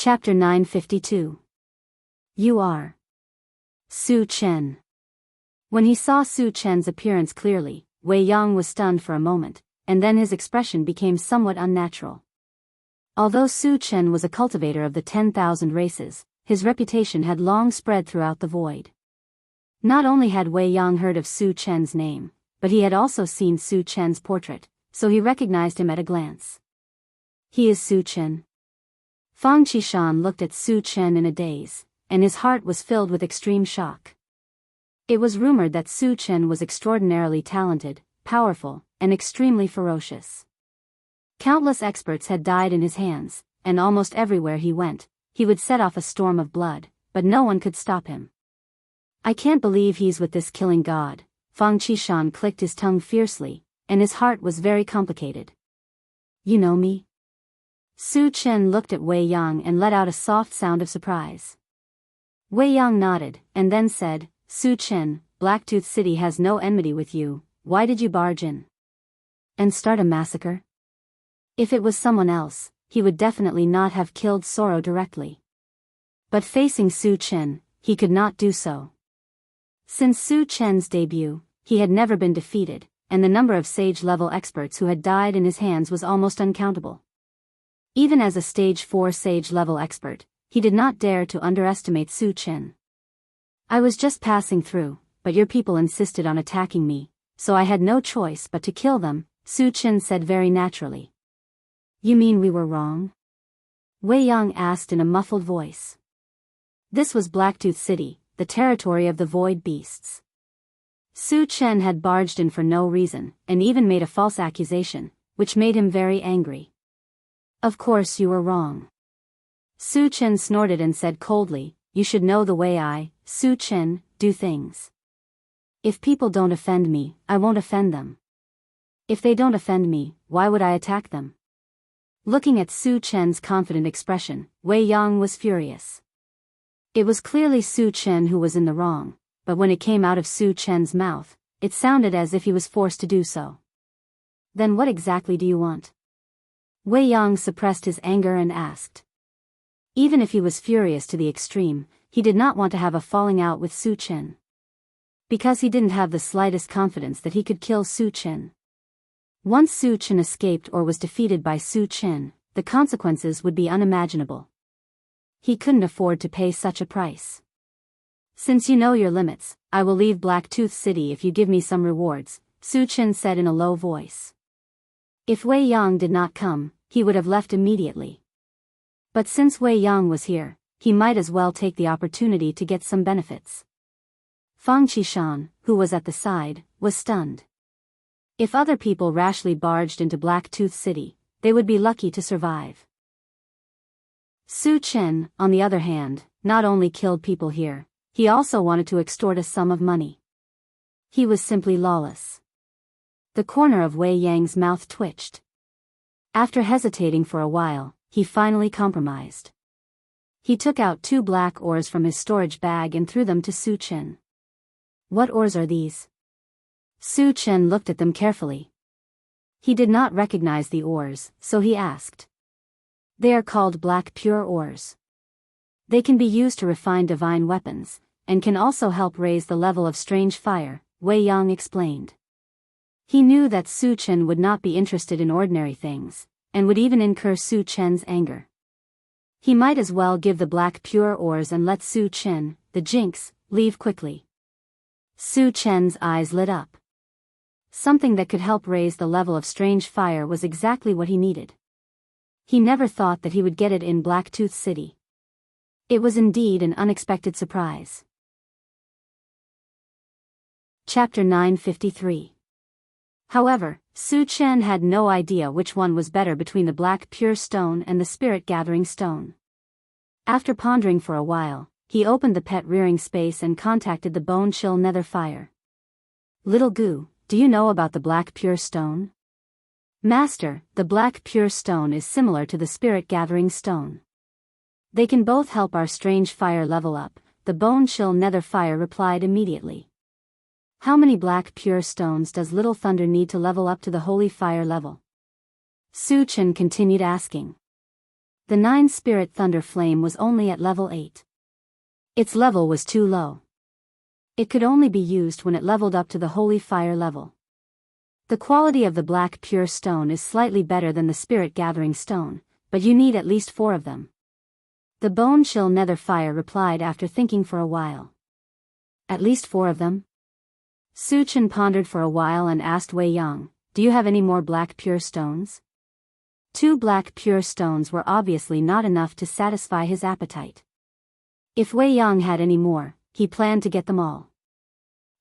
Chapter 952. You are Su Chen. When he saw Su Chen's appearance clearly, Wei Yang was stunned for a moment, and then his expression became somewhat unnatural. Although Su Chen was a cultivator of the 10,000 races, his reputation had long spread throughout the void. Not only had Wei Yang heard of Su Chen's name, but he had also seen Su Chen's portrait, so he recognized him at a glance. He is Su Chen. Fang Qishan looked at Su Chen in a daze, and his heart was filled with extreme shock. It was rumored that Su Chen was extraordinarily talented, powerful, and extremely ferocious. Countless experts had died in his hands, and almost everywhere he went, he would set off a storm of blood, but no one could stop him. I can't believe he's with this killing god. Fang Qishan clicked his tongue fiercely, and his heart was very complicated. You know me? Su Chen looked at Wei Yang and let out a soft sound of surprise. Wei Yang nodded, and then said, Su Chen, Blacktooth City has no enmity with you, why did you barge in? And start a massacre? If it was someone else, he would definitely not have killed Soro directly. But facing Su Chen, he could not do so. Since Su Chen's debut, he had never been defeated, and the number of sage-level experts who had died in his hands was almost uncountable. Even as a Stage 4 sage-level expert, he did not dare to underestimate Su Chen. I was just passing through, but your people insisted on attacking me, so I had no choice but to kill them, Su Chen said very naturally. You mean we were wrong? Wei Yang asked in a muffled voice. This was Blacktooth City, the territory of the Void Beasts. Su Chen had barged in for no reason, and even made a false accusation, which made him very angry. Of course you were wrong. Su Chen snorted and said coldly, you should know the way I, Su Chen, do things. If people don't offend me, I won't offend them. If they don't offend me, why would I attack them? Looking at Su Chen's confident expression, Wei Yang was furious. It was clearly Su Chen who was in the wrong, but when it came out of Su Chen's mouth, it sounded as if he was forced to do so. Then what exactly do you want? Wei Yang suppressed his anger and asked. Even if he was furious to the extreme, he did not want to have a falling out with Su Chen. Because he didn't have the slightest confidence that he could kill Su Chen. Once Su Chen escaped or was defeated by Su Chen, the consequences would be unimaginable. He couldn't afford to pay such a price. Since you know your limits, I will leave Blacktooth City if you give me some rewards, Su Chen said in a low voice. If Wei Yang did not come, he would have left immediately. But since Wei Yang was here, he might as well take the opportunity to get some benefits. Fang Qishan, who was at the side, was stunned. If other people rashly barged into Blacktooth City, they would be lucky to survive. Su Chen, on the other hand, not only killed people here, he also wanted to extort a sum of money. He was simply lawless. The corner of Wei Yang's mouth twitched. After hesitating for a while, he finally compromised. He took out 2 black ores from his storage bag and threw them to Su Chen. What ores are these? Su Chen looked at them carefully. He did not recognize the ores, so he asked. They are called black pure ores. They can be used to refine divine weapons, and can also help raise the level of strange fire, Wei Yang explained. He knew that Su Chen would not be interested in ordinary things, and would even incur Su Chen's anger. He might as well give the black pure ores and let Su Chen, the jinx, leave quickly. Su Chen's eyes lit up. Something that could help raise the level of strange fire was exactly what he needed. He never thought that he would get it in Blacktooth City. It was indeed an unexpected surprise. Chapter 953. However, Su Chen had no idea which one was better between the black pure stone and the spirit-gathering stone. After pondering for a while, he opened the pet rearing space and contacted the bone-chill nether fire. Little Goo, do you know about the black pure stone? Master, the black pure stone is similar to the spirit-gathering stone. They can both help our strange fire level up, the bone-chill nether fire replied immediately. How many black pure stones does Little Thunder need to level up to the holy fire level? Su Chen continued asking. The 9-spirit thunder flame was only at level 8. Its level was too low. It could only be used when it leveled up to the holy fire level. The quality of the black pure stone is slightly better than the spirit gathering stone, but you need at least 4 of them. The bone chill nether fire replied after thinking for a while. At least 4 of them? Su Chen pondered for a while and asked Wei Yang, do you have any more black pure stones? 2 black pure stones were obviously not enough to satisfy his appetite. If Wei Yang had any more, he planned to get them all.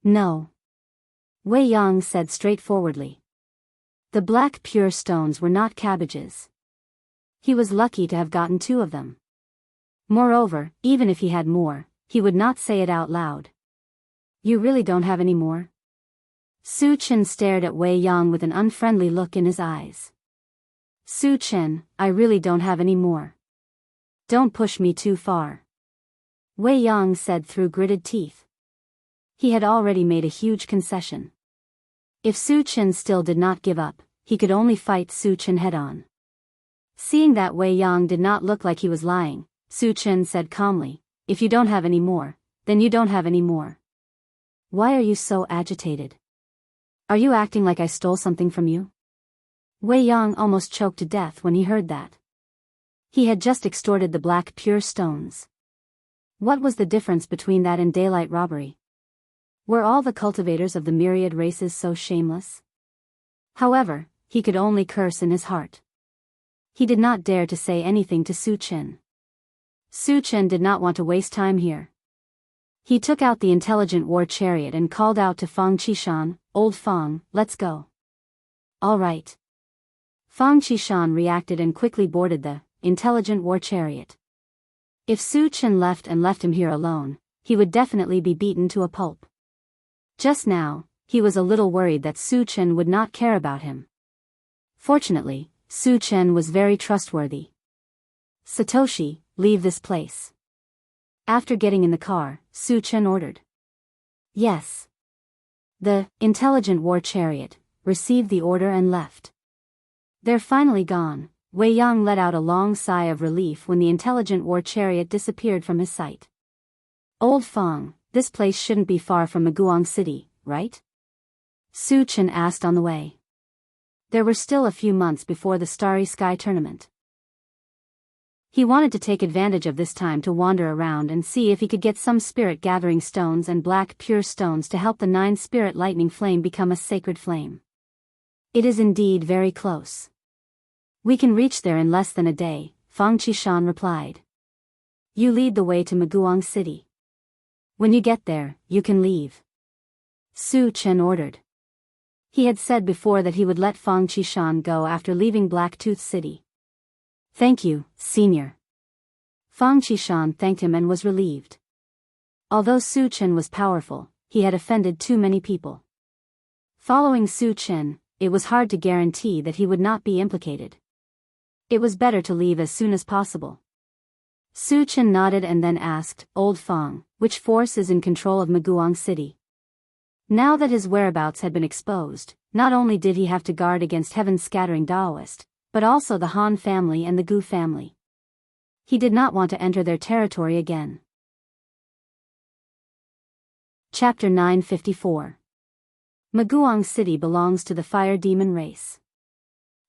No. Wei Yang said straightforwardly. The black pure stones were not cabbages. He was lucky to have gotten 2 of them. Moreover, even if he had more, he would not say it out loud. You really don't have any more? Su Chen stared at Wei Yang with an unfriendly look in his eyes. Su Chen, I really don't have any more. Don't push me too far. Wei Yang said through gritted teeth. He had already made a huge concession. If Su Chen still did not give up, he could only fight Su Chen head-on. Seeing that Wei Yang did not look like he was lying, Su Chen said calmly, if you don't have any more, then you don't have any more. Why are you so agitated? Are you acting like I stole something from you? Wei Yang almost choked to death when he heard that. He had just extorted the black pure stones. What was the difference between that and daylight robbery? Were all the cultivators of the myriad races so shameless? However, he could only curse in his heart. He did not dare to say anything to Su Chen. Su Chen did not want to waste time here. He took out the intelligent war chariot and called out to Fang Qishan, Old Fang, let's go. All right. Fang Qishan reacted and quickly boarded the intelligent war chariot. If Su Chen left him here alone, he would definitely be beaten to a pulp. Just now, he was a little worried that Su Chen would not care about him. Fortunately, Su Chen was very trustworthy. Satoshi, leave this place. After getting in the car, Su Chen ordered. Yes. The intelligent war chariot received the order and left. They're finally gone. Wei Yang let out a long sigh of relief when the intelligent war chariot disappeared from his sight. Old Fang, this place shouldn't be far from Maguang City, right? Su Chen asked on the way. There were still a few months before the Starry Sky tournament. He wanted to take advantage of this time to wander around and see if he could get some spirit gathering stones and black pure stones to help the 9-spirit lightning flame become a sacred flame. It is indeed very close. We can reach there in less than a day, Fang Qishan replied. You lead the way to Maguang City. When you get there, you can leave. Su Chen ordered. He had said before that he would let Fang Qishan go after leaving Blacktooth City. Thank you, Senior. Fang Qishan thanked him and was relieved. Although Su Chen was powerful, he had offended too many people. Following Su Chen, it was hard to guarantee that he would not be implicated. It was better to leave as soon as possible. Su Chen nodded and then asked, Old Fang, which force is in control of Maguang City? Now that his whereabouts had been exposed, not only did he have to guard against heaven-scattering Daoist, but also the Han family and the Gu family. He did not want to enter their territory again. Chapter 954. Maguang City belongs to the Fire Demon race.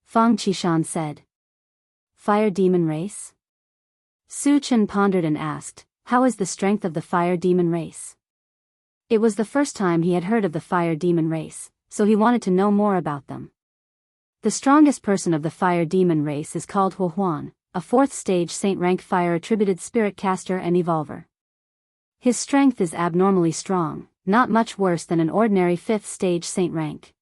Fang Qishan said. Fire Demon race? Su Chen pondered and asked, how is the strength of the Fire Demon race? It was the first time he had heard of the Fire Demon race, so he wanted to know more about them. The strongest person of the Fire Demon race is called Huohuan, a 4th stage Saint rank fire attributed spirit caster and evolver. His strength is abnormally strong, not much worse than an ordinary 5th stage Saint rank.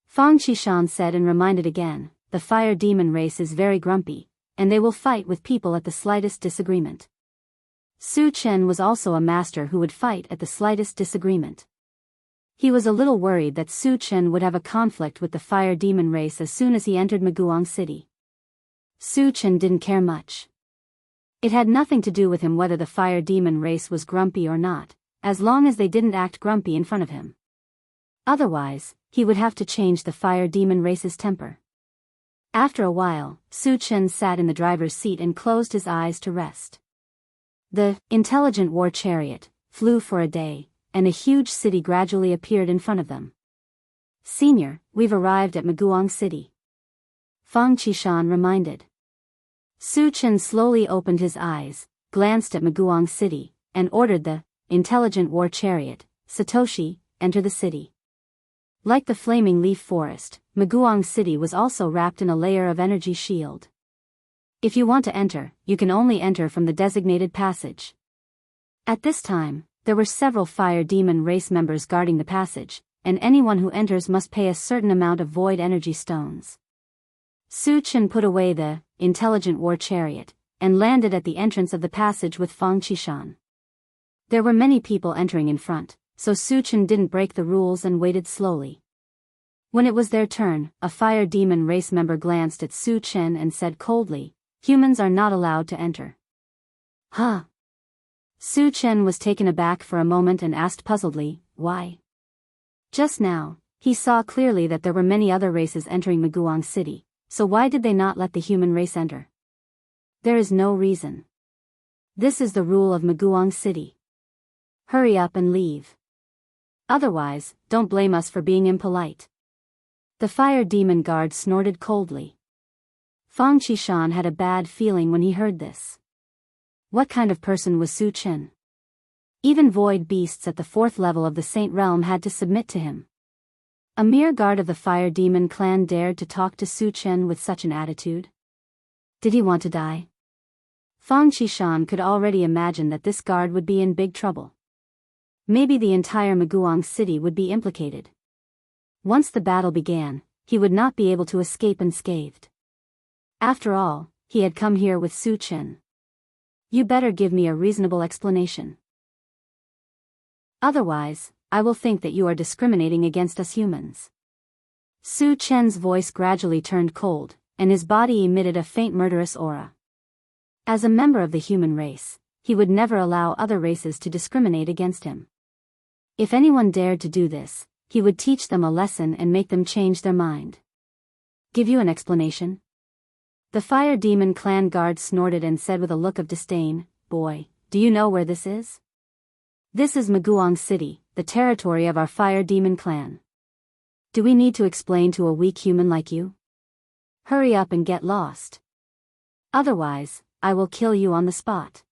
Fang Qishan said and reminded again, the Fire Demon race is very grumpy, and they will fight with people at the slightest disagreement. Su Chen was also a master who would fight at the slightest disagreement. He was a little worried that Su Chen would have a conflict with the Fire Demon race as soon as he entered Maguang City. Su Chen didn't care much. It had nothing to do with him whether the Fire Demon race was grumpy or not, as long as they didn't act grumpy in front of him. Otherwise, he would have to change the Fire Demon race's temper. After a while, Su Chen sat in the driver's seat and closed his eyes to rest. The intelligent war chariot flew for a day, and a huge city gradually appeared in front of them. "Senior, we've arrived at Maguang City," Fang Qishan reminded. Su Chen slowly opened his eyes, glanced at Maguang City, and ordered the intelligent war chariot, Satoshi, enter the city. Like the flaming leaf forest, Maguang City was also wrapped in a layer of energy shield. If you want to enter, you can only enter from the designated passage. At this time, there were several fire demon race members guarding the passage, and anyone who enters must pay a certain amount of void energy stones. Su Chen put away the intelligent war chariot, and landed at the entrance of the passage with Fang Qishan. There were many people entering in front, so Su Chen didn't break the rules and waited slowly. When it was their turn, a fire demon race member glanced at Su Chen and said coldly, "Humans are not allowed to enter." Huh? Su Chen was taken aback for a moment and asked puzzledly, "Why?" Just now, he saw clearly that there were many other races entering Maguang City, so why did they not let the human race enter? There is no reason. This is the rule of Maguang City. Hurry up and leave. Otherwise, don't blame us for being impolite. The fire demon guard snorted coldly. Fang Qishan had a bad feeling when he heard this. What kind of person was Su Chen? Even void beasts at the 4th level of the Saint Realm had to submit to him. A mere guard of the fire demon clan dared to talk to Su Chen with such an attitude? Did he want to die? Fang Qishan could already imagine that this guard would be in big trouble. Maybe the entire Maguang City would be implicated. Once the battle began, he would not be able to escape unscathed. After all, he had come here with Su Chen. You better give me a reasonable explanation. Otherwise, I will think that you are discriminating against us humans. Su Chen's voice gradually turned cold, and his body emitted a faint murderous aura. As a member of the human race, he would never allow other races to discriminate against him. If anyone dared to do this, he would teach them a lesson and make them change their mind. Give you an explanation? The fire demon clan guard snorted and said with a look of disdain, "Boy, do you know where this is? This is Maguang City, the territory of our fire demon clan. Do we need to explain to a weak human like you? Hurry up and get lost. Otherwise, I will kill you on the spot."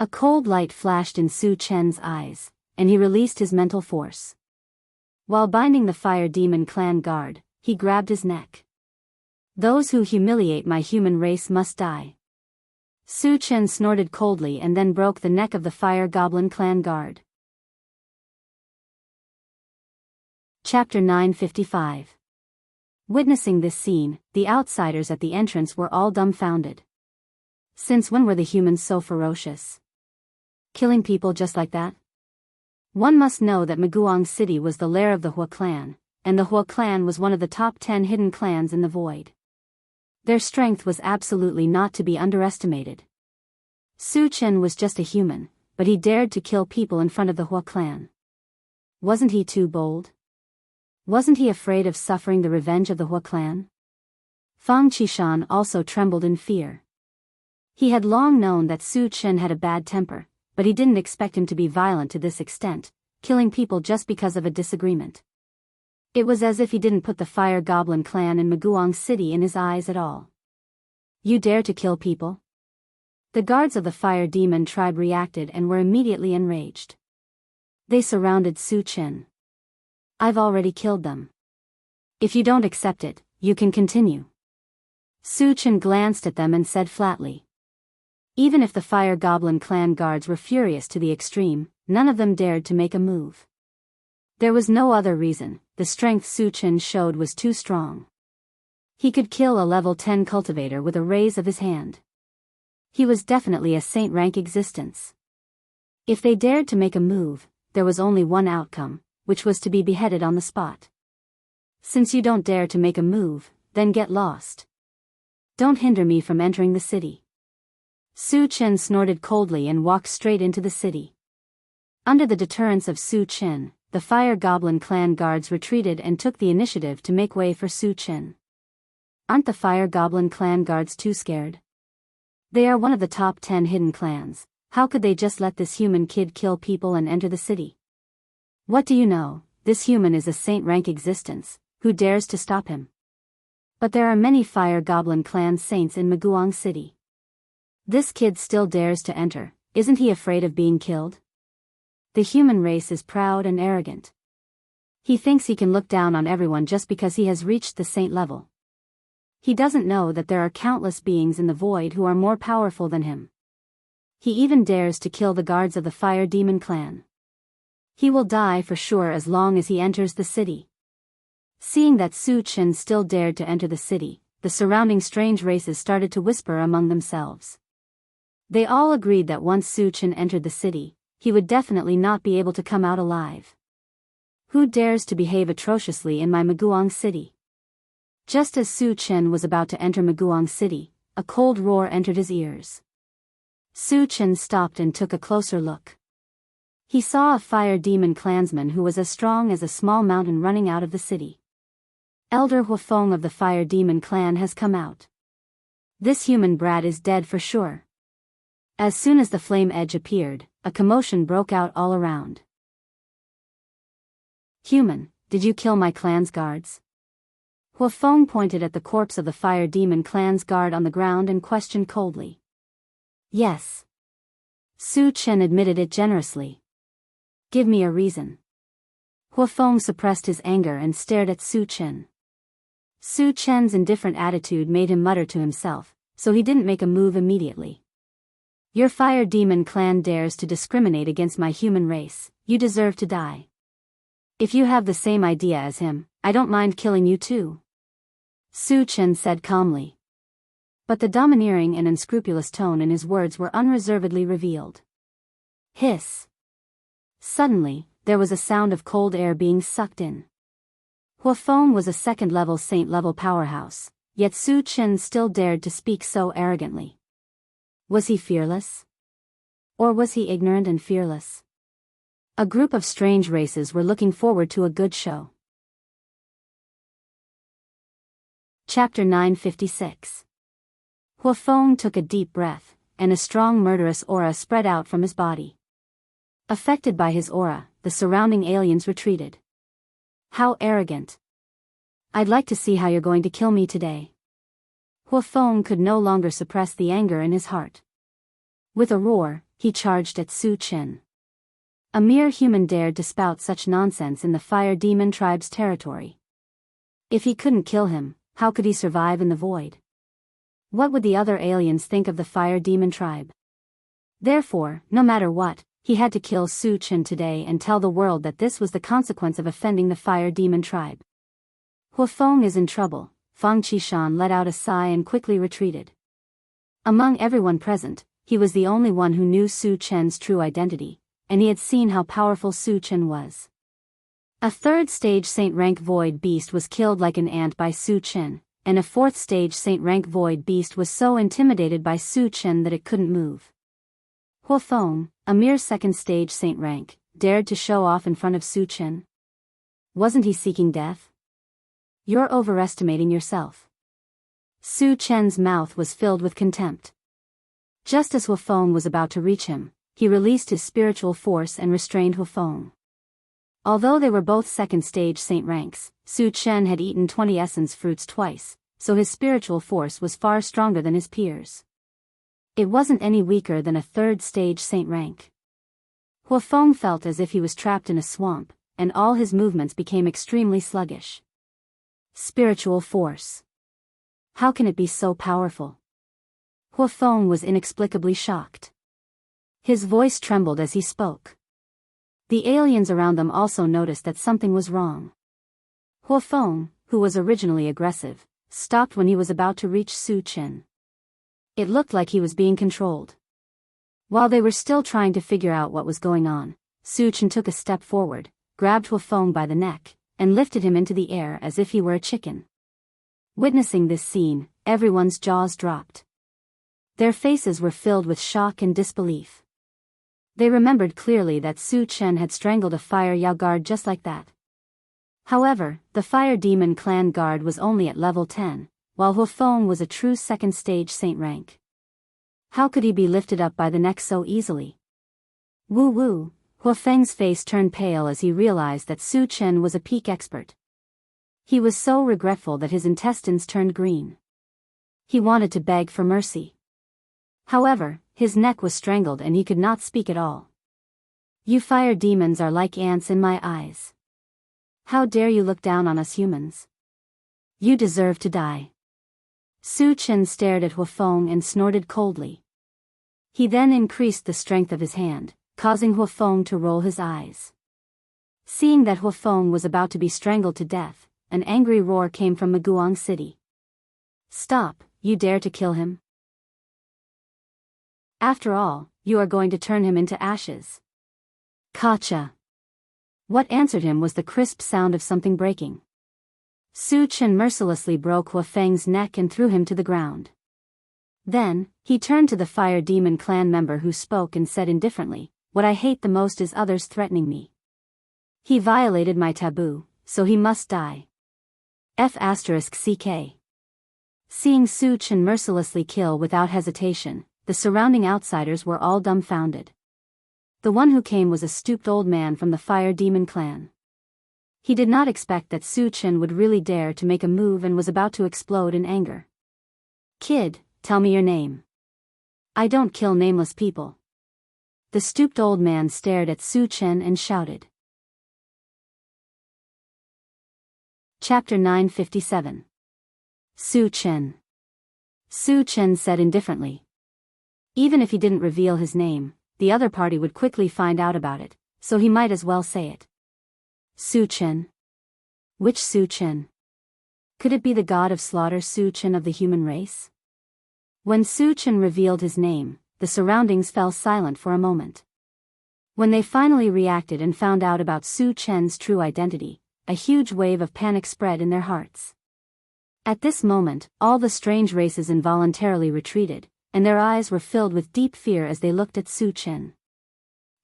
A cold light flashed in Su Chen's eyes, and he released his mental force. While binding the fire demon clan guard, he grabbed his neck. "Those who humiliate my human race must die." Su Chen snorted coldly and then broke the neck of the fire goblin clan guard. Chapter 955. Witnessing this scene, the outsiders at the entrance were all dumbfounded. Since when were the humans so ferocious? Killing people just like that? One must know that Maguang City was the lair of the Hua clan, and the Hua clan was one of the top 10 hidden clans in the void. Their strength was absolutely not to be underestimated. Su Chen was just a human, but he dared to kill people in front of the Hua clan. Wasn't he too bold? Wasn't he afraid of suffering the revenge of the Hua clan? Fang Qishan also trembled in fear. He had long known that Su Chen had a bad temper, but he didn't expect him to be violent to this extent, killing people just because of a disagreement. It was as if he didn't put the Fire Goblin clan in Maguang City in his eyes at all. "You dare to kill people?" The guards of the Fire Demon tribe reacted and were immediately enraged. They surrounded Su Chen. "I've already killed them. If you don't accept it, you can continue." Su Chen glanced at them and said flatly. Even if the Fire Goblin clan guards were furious to the extreme, none of them dared to make a move. There was no other reason, the strength Su Chen showed was too strong. He could kill a level 10 cultivator with a raise of his hand. He was definitely a saint-rank existence. If they dared to make a move, there was only one outcome, which was to be beheaded on the spot. Since you don't dare to make a move, then get lost. Don't hinder me from entering the city. Su Chen snorted coldly and walked straight into the city. Under the deterrence of Su Chen, the Fire Goblin clan guards retreated and took the initiative to make way for Su Chen. Aren't the Fire Goblin clan guards too scared? They are one of the top 10 hidden clans. How could they just let this human kid kill people and enter the city? What do you know? This human is a saint rank existence. Who dares to stop him? But there are many Fire Goblin clan saints in Maguang City. This kid still dares to enter. Isn't he afraid of being killed? The human race is proud and arrogant. He thinks he can look down on everyone just because he has reached the saint level. He doesn't know that there are countless beings in the void who are more powerful than him. He even dares to kill the guards of the Fire Demon clan. He will die for sure as long as he enters the city. Seeing that Su Chen still dared to enter the city, the surrounding strange races started to whisper among themselves. They all agreed that once Su Chen entered the city, he would definitely not be able to come out alive. Who dares to behave atrociously in my Maguang City? Just as Su Chen was about to enter Maguang City, a cold roar entered his ears. Su Chen stopped and took a closer look. He saw a Fire Demon clansman who was as strong as a small mountain running out of the city. Elder Huafeng of the Fire Demon clan has come out. This human brat is dead for sure. As soon as the flame edge appeared, a commotion broke out all around. Human, did you kill my clan's guards? Huafeng pointed at the corpse of the Fire Demon clan's guard on the ground and questioned coldly. Yes. Su Chen admitted it generously. Give me a reason. Huafeng suppressed his anger and stared at Su Chen. Su Chen's indifferent attitude made him mutter to himself, so he didn't make a move immediately. Your Fire Demon clan dares to discriminate against my human race. You deserve to die. If you have the same idea as him, I don't mind killing you too. Su Chen said calmly. But the domineering and unscrupulous tone in his words were unreservedly revealed. Hiss. Suddenly, there was a sound of cold air being sucked in. Huafeng was a second-level saint-level powerhouse, yet Su Chen still dared to speak so arrogantly. Was he fearless? Or was he ignorant and fearless? A group of strange races were looking forward to a good show. Chapter 956. Huafeng took a deep breath, and a strong murderous aura spread out from his body. Affected by his aura, the surrounding aliens retreated. How arrogant. I'd like to see how you're going to kill me today. Huafeng could no longer suppress the anger in his heart. With a roar, he charged at Su Chen. A mere human dared to spout such nonsense in the Fire Demon tribe's territory. If he couldn't kill him, how could he survive in the void? What would the other aliens think of the Fire Demon tribe? Therefore, no matter what, he had to kill Su Chen today and tell the world that this was the consequence of offending the Fire Demon tribe. Huafeng is in trouble. Fang Qishan let out a sigh and quickly retreated. Among everyone present, he was the only one who knew Su Chen's true identity, and he had seen how powerful Su Chen was. A third-stage saint-rank void beast was killed like an ant by Su Chen, and a fourth-stage saint-rank void beast was so intimidated by Su Chen that it couldn't move. Huafeng, a mere second-stage saint-rank, dared to show off in front of Su Chen. Wasn't he seeking death? You're overestimating yourself. Su Chen's mouth was filled with contempt. Just as Huafeng was about to reach him, he released his spiritual force and restrained Huafeng. Although they were both second-stage saint ranks, Su Chen had eaten 20 essence fruits twice, so his spiritual force was far stronger than his peers. It wasn't any weaker than a third-stage saint rank. Huafeng felt as if he was trapped in a swamp, and all his movements became extremely sluggish. Spiritual force. How can it be so powerful? Huafeng was inexplicably shocked. His voice trembled as he spoke. The aliens around them also noticed that something was wrong. Huafeng, who was originally aggressive, stopped when he was about to reach Su Chen. It looked like he was being controlled. While they were still trying to figure out what was going on, Su Chen took a step forward, grabbed Huafeng by the neck, and lifted him into the air as if he were a chicken. Witnessing this scene, everyone's jaws dropped. Their faces were filled with shock and disbelief. They remembered clearly that Su Chen had strangled a Fire Yao guard just like that. However, the Fire Demon clan guard was only at level 10, while Hua Feng was a true second-stage saint rank. How could he be lifted up by the neck so easily? Woo woo, Hua Feng's face turned pale as he realized that Su Chen was a peak expert. He was so regretful that his intestines turned green. He wanted to beg for mercy. However, his neck was strangled and he could not speak at all. You fire demons are like ants in my eyes. How dare you look down on us humans? You deserve to die. Su Chen stared at Hua Feng and snorted coldly. He then increased the strength of his hand, causing Hua Feng to roll his eyes. Seeing that Hua Feng was about to be strangled to death, an angry roar came from Maguang City. Stop, you dare to kill him? After all, you are going to turn him into ashes. Gotcha. What answered him was the crisp sound of something breaking. Su Chen mercilessly broke Hua Feng's neck and threw him to the ground. Then, he turned to the Fire Demon clan member who spoke and said indifferently, "What I hate the most is others threatening me. He violated my taboo, so he must die." F***CK. Seeing Su Chen mercilessly kill without hesitation, the surrounding outsiders were all dumbfounded. The one who came was a stooped old man from the Fire Demon clan. He did not expect that Su Chen would really dare to make a move and was about to explode in anger. "Kid, tell me your name." "I don't kill nameless people." The stooped old man stared at Su Chen and shouted. Chapter 957. Su Chen. Su Chen said indifferently. Even if he didn't reveal his name, the other party would quickly find out about it, so he might as well say it. Su Chen? Which Su Chen? Could it be the god of slaughter Su Chen of the human race? When Su Chen revealed his name, the surroundings fell silent for a moment. When they finally reacted and found out about Su Chen's true identity, a huge wave of panic spread in their hearts. At this moment, all the strange races involuntarily retreated, and their eyes were filled with deep fear as they looked at Su Chen.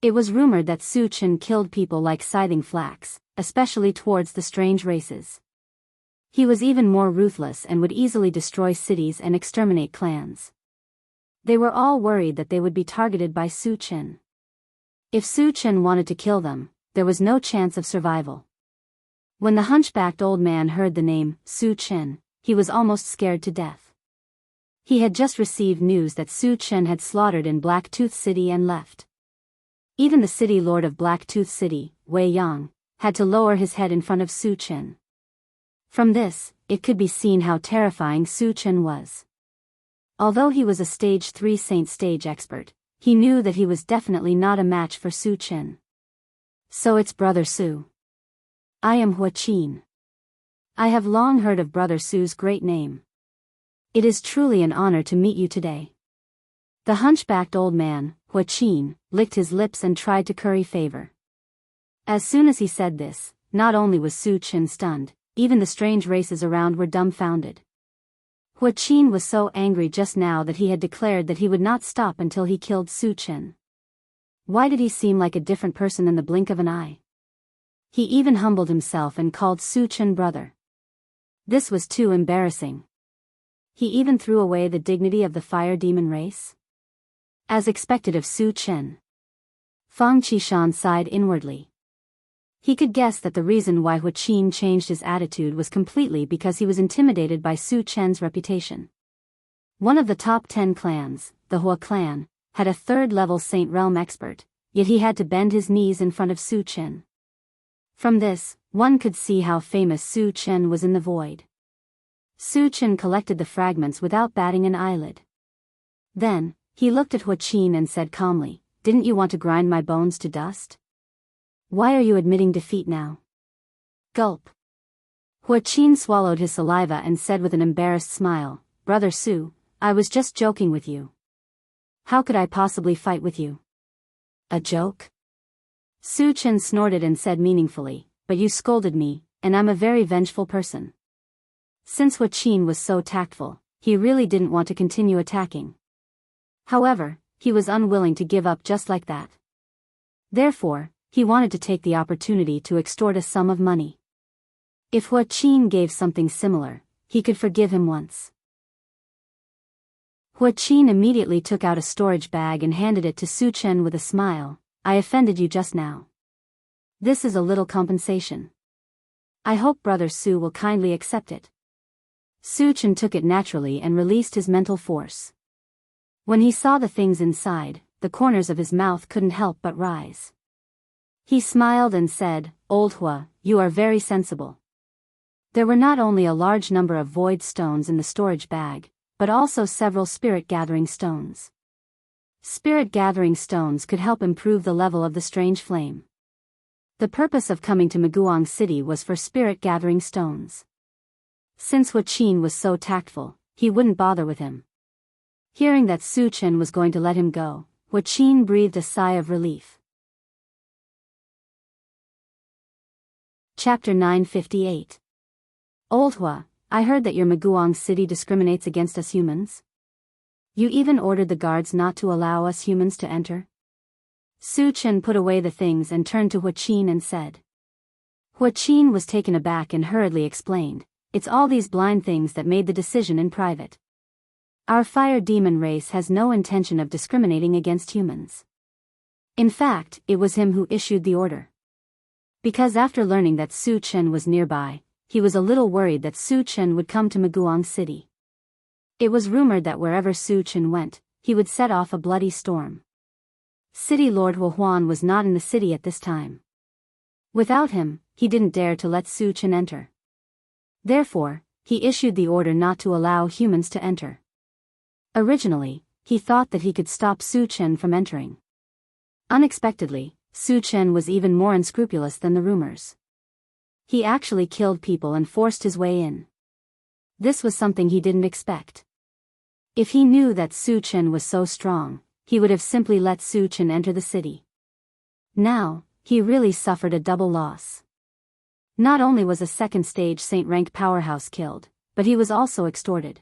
It was rumored that Su Chen killed people like scything flax, especially towards the strange races. He was even more ruthless and would easily destroy cities and exterminate clans. They were all worried that they would be targeted by Su Chen. If Su Chen wanted to kill them, there was no chance of survival. When the hunchbacked old man heard the name, Su Chen, he was almost scared to death. He had just received news that Su Chen had slaughtered in Blacktooth City and left. Even the city lord of Blacktooth City, Wei Yang, had to lower his head in front of Su Chen. From this, it could be seen how terrifying Su Chen was. Although he was a Stage 3 Saint stage expert, he knew that he was definitely not a match for Su Chen. "So it's Brother Su. I am Hua Qin. I have long heard of Brother Su's great name. It is truly an honor to meet you today." The hunchbacked old man, Hua Qin, licked his lips and tried to curry favor. As soon as he said this, not only was Su Chen stunned, even the strange races around were dumbfounded. Hua Qin was so angry just now that he had declared that he would not stop until he killed Su Chen. Why did he seem like a different person in the blink of an eye? He even humbled himself and called Su Chen brother. This was too embarrassing. He even threw away the dignity of the fire demon race? As expected of Su Chen. Fang Qishan sighed inwardly. He could guess that the reason why Hua Qin changed his attitude was completely because he was intimidated by Su Chen's reputation. One of the top 10 clans, the Hua clan, had a third-level Saint Realm expert, yet he had to bend his knees in front of Su Chen. From this, one could see how famous Su Chen was in the void. Su Chen collected the fragments without batting an eyelid. Then, he looked at Hua Qin and said calmly, "Didn't you want to grind my bones to dust? Why are you admitting defeat now?" Gulp. Hua Qin swallowed his saliva and said with an embarrassed smile, "Brother Su, I was just joking with you. How could I possibly fight with you?" "A joke?" Su Chen snorted and said meaningfully, "But you scolded me, and I'm a very vengeful person." Since Hua Qin was so tactful, he really didn't want to continue attacking. However, he was unwilling to give up just like that. Therefore, he wanted to take the opportunity to extort a sum of money. If Hua Qin gave something similar, he could forgive him once. Hua Qin immediately took out a storage bag and handed it to Su Chen with a smile. I offended you just now. This is a little compensation. I hope Brother Su will kindly accept it. Su Chen took it naturally and released his mental force. When he saw the things inside, the corners of his mouth couldn't help but rise. He smiled and said, Old Hua, you are very sensible. There were not only a large number of void stones in the storage bag, but also several spirit-gathering stones. Spirit-gathering stones could help improve the level of the strange flame. The purpose of coming to Maguang City was for spirit-gathering stones. Since Hua Qin was so tactful, he wouldn't bother with him. Hearing that Su Chen was going to let him go, Hua Qin breathed a sigh of relief. Chapter 958. Old Hua, I heard that your Maguang City discriminates against us humans. You even ordered the guards not to allow us humans to enter? Su Chen put away the things and turned to Hua Qin and said. Hua Qin was taken aback and hurriedly explained, it's all these blind things that made the decision in private. Our fire demon race has no intention of discriminating against humans. In fact, it was him who issued the order. Because after learning that Su Chen was nearby, he was a little worried that Su Chen would come to Maguang City. It was rumored that wherever Su Chen went, he would set off a bloody storm. City Lord Hua Huan was not in the city at this time. Without him, he didn't dare to let Su Chen enter. Therefore, he issued the order not to allow humans to enter. Originally, he thought that he could stop Su Chen from entering. Unexpectedly, Su Chen was even more unscrupulous than the rumors. He actually killed people and forced his way in. This was something he didn't expect. If he knew that Su Chen was so strong, he would have simply let Su Chen enter the city. Now, he really suffered a double loss. Not only was a second-stage Saint-rank powerhouse killed, but he was also extorted.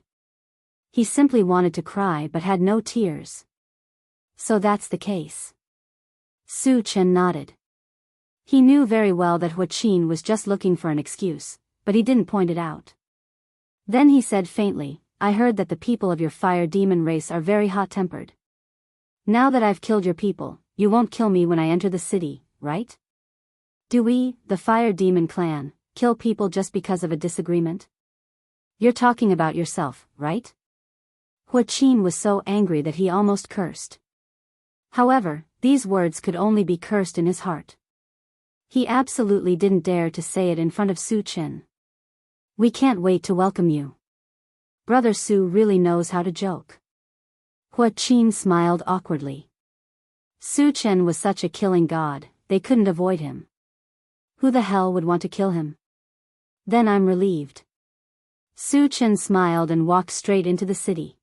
He simply wanted to cry but had no tears. So that's the case. Su Chen nodded. He knew very well that Hua Qin was just looking for an excuse, but he didn't point it out. Then he said faintly, I heard that the people of your fire demon race are very hot-tempered. Now that I've killed your people, you won't kill me when I enter the city, right? Do we, the fire demon clan, kill people just because of a disagreement? You're talking about yourself, right? Hua Qin was so angry that he almost cursed. However, these words could only be cursed in his heart. He absolutely didn't dare to say it in front of Su Chen. We can't wait to welcome you. Brother Su really knows how to joke. Hua Qin smiled awkwardly. Su Chen was such a killing god, they couldn't avoid him. Who the hell would want to kill him? Then I'm relieved. Su Chen smiled and walked straight into the city.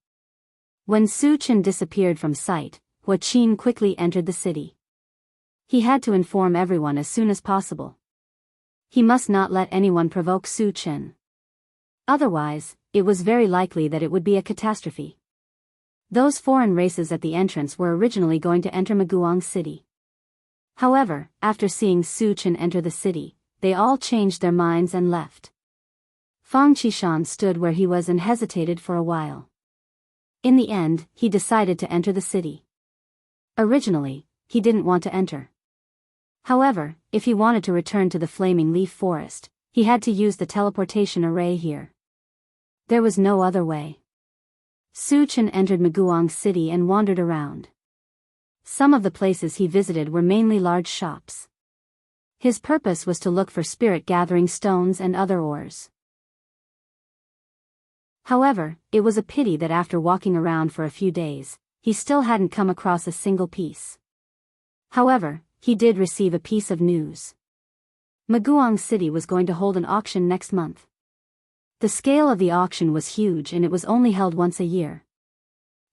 When Su Chen disappeared from sight, Hua Qin quickly entered the city. He had to inform everyone as soon as possible. He must not let anyone provoke Su Chen. Otherwise, it was very likely that it would be a catastrophe. Those foreign races at the entrance were originally going to enter Maguang City. However, after seeing Su Chen enter the city, they all changed their minds and left. Fang Qishan stood where he was and hesitated for a while. In the end, he decided to enter the city. Originally, he didn't want to enter. However, if he wanted to return to the Flaming Leaf Forest, he had to use the teleportation array here. There was no other way. Su Chen entered Maguang City and wandered around. Some of the places he visited were mainly large shops. His purpose was to look for spirit-gathering stones and other ores. However, it was a pity that after walking around for a few days, he still hadn't come across a single piece. However, he did receive a piece of news. Maguang City was going to hold an auction next month. The scale of the auction was huge and it was only held once a year.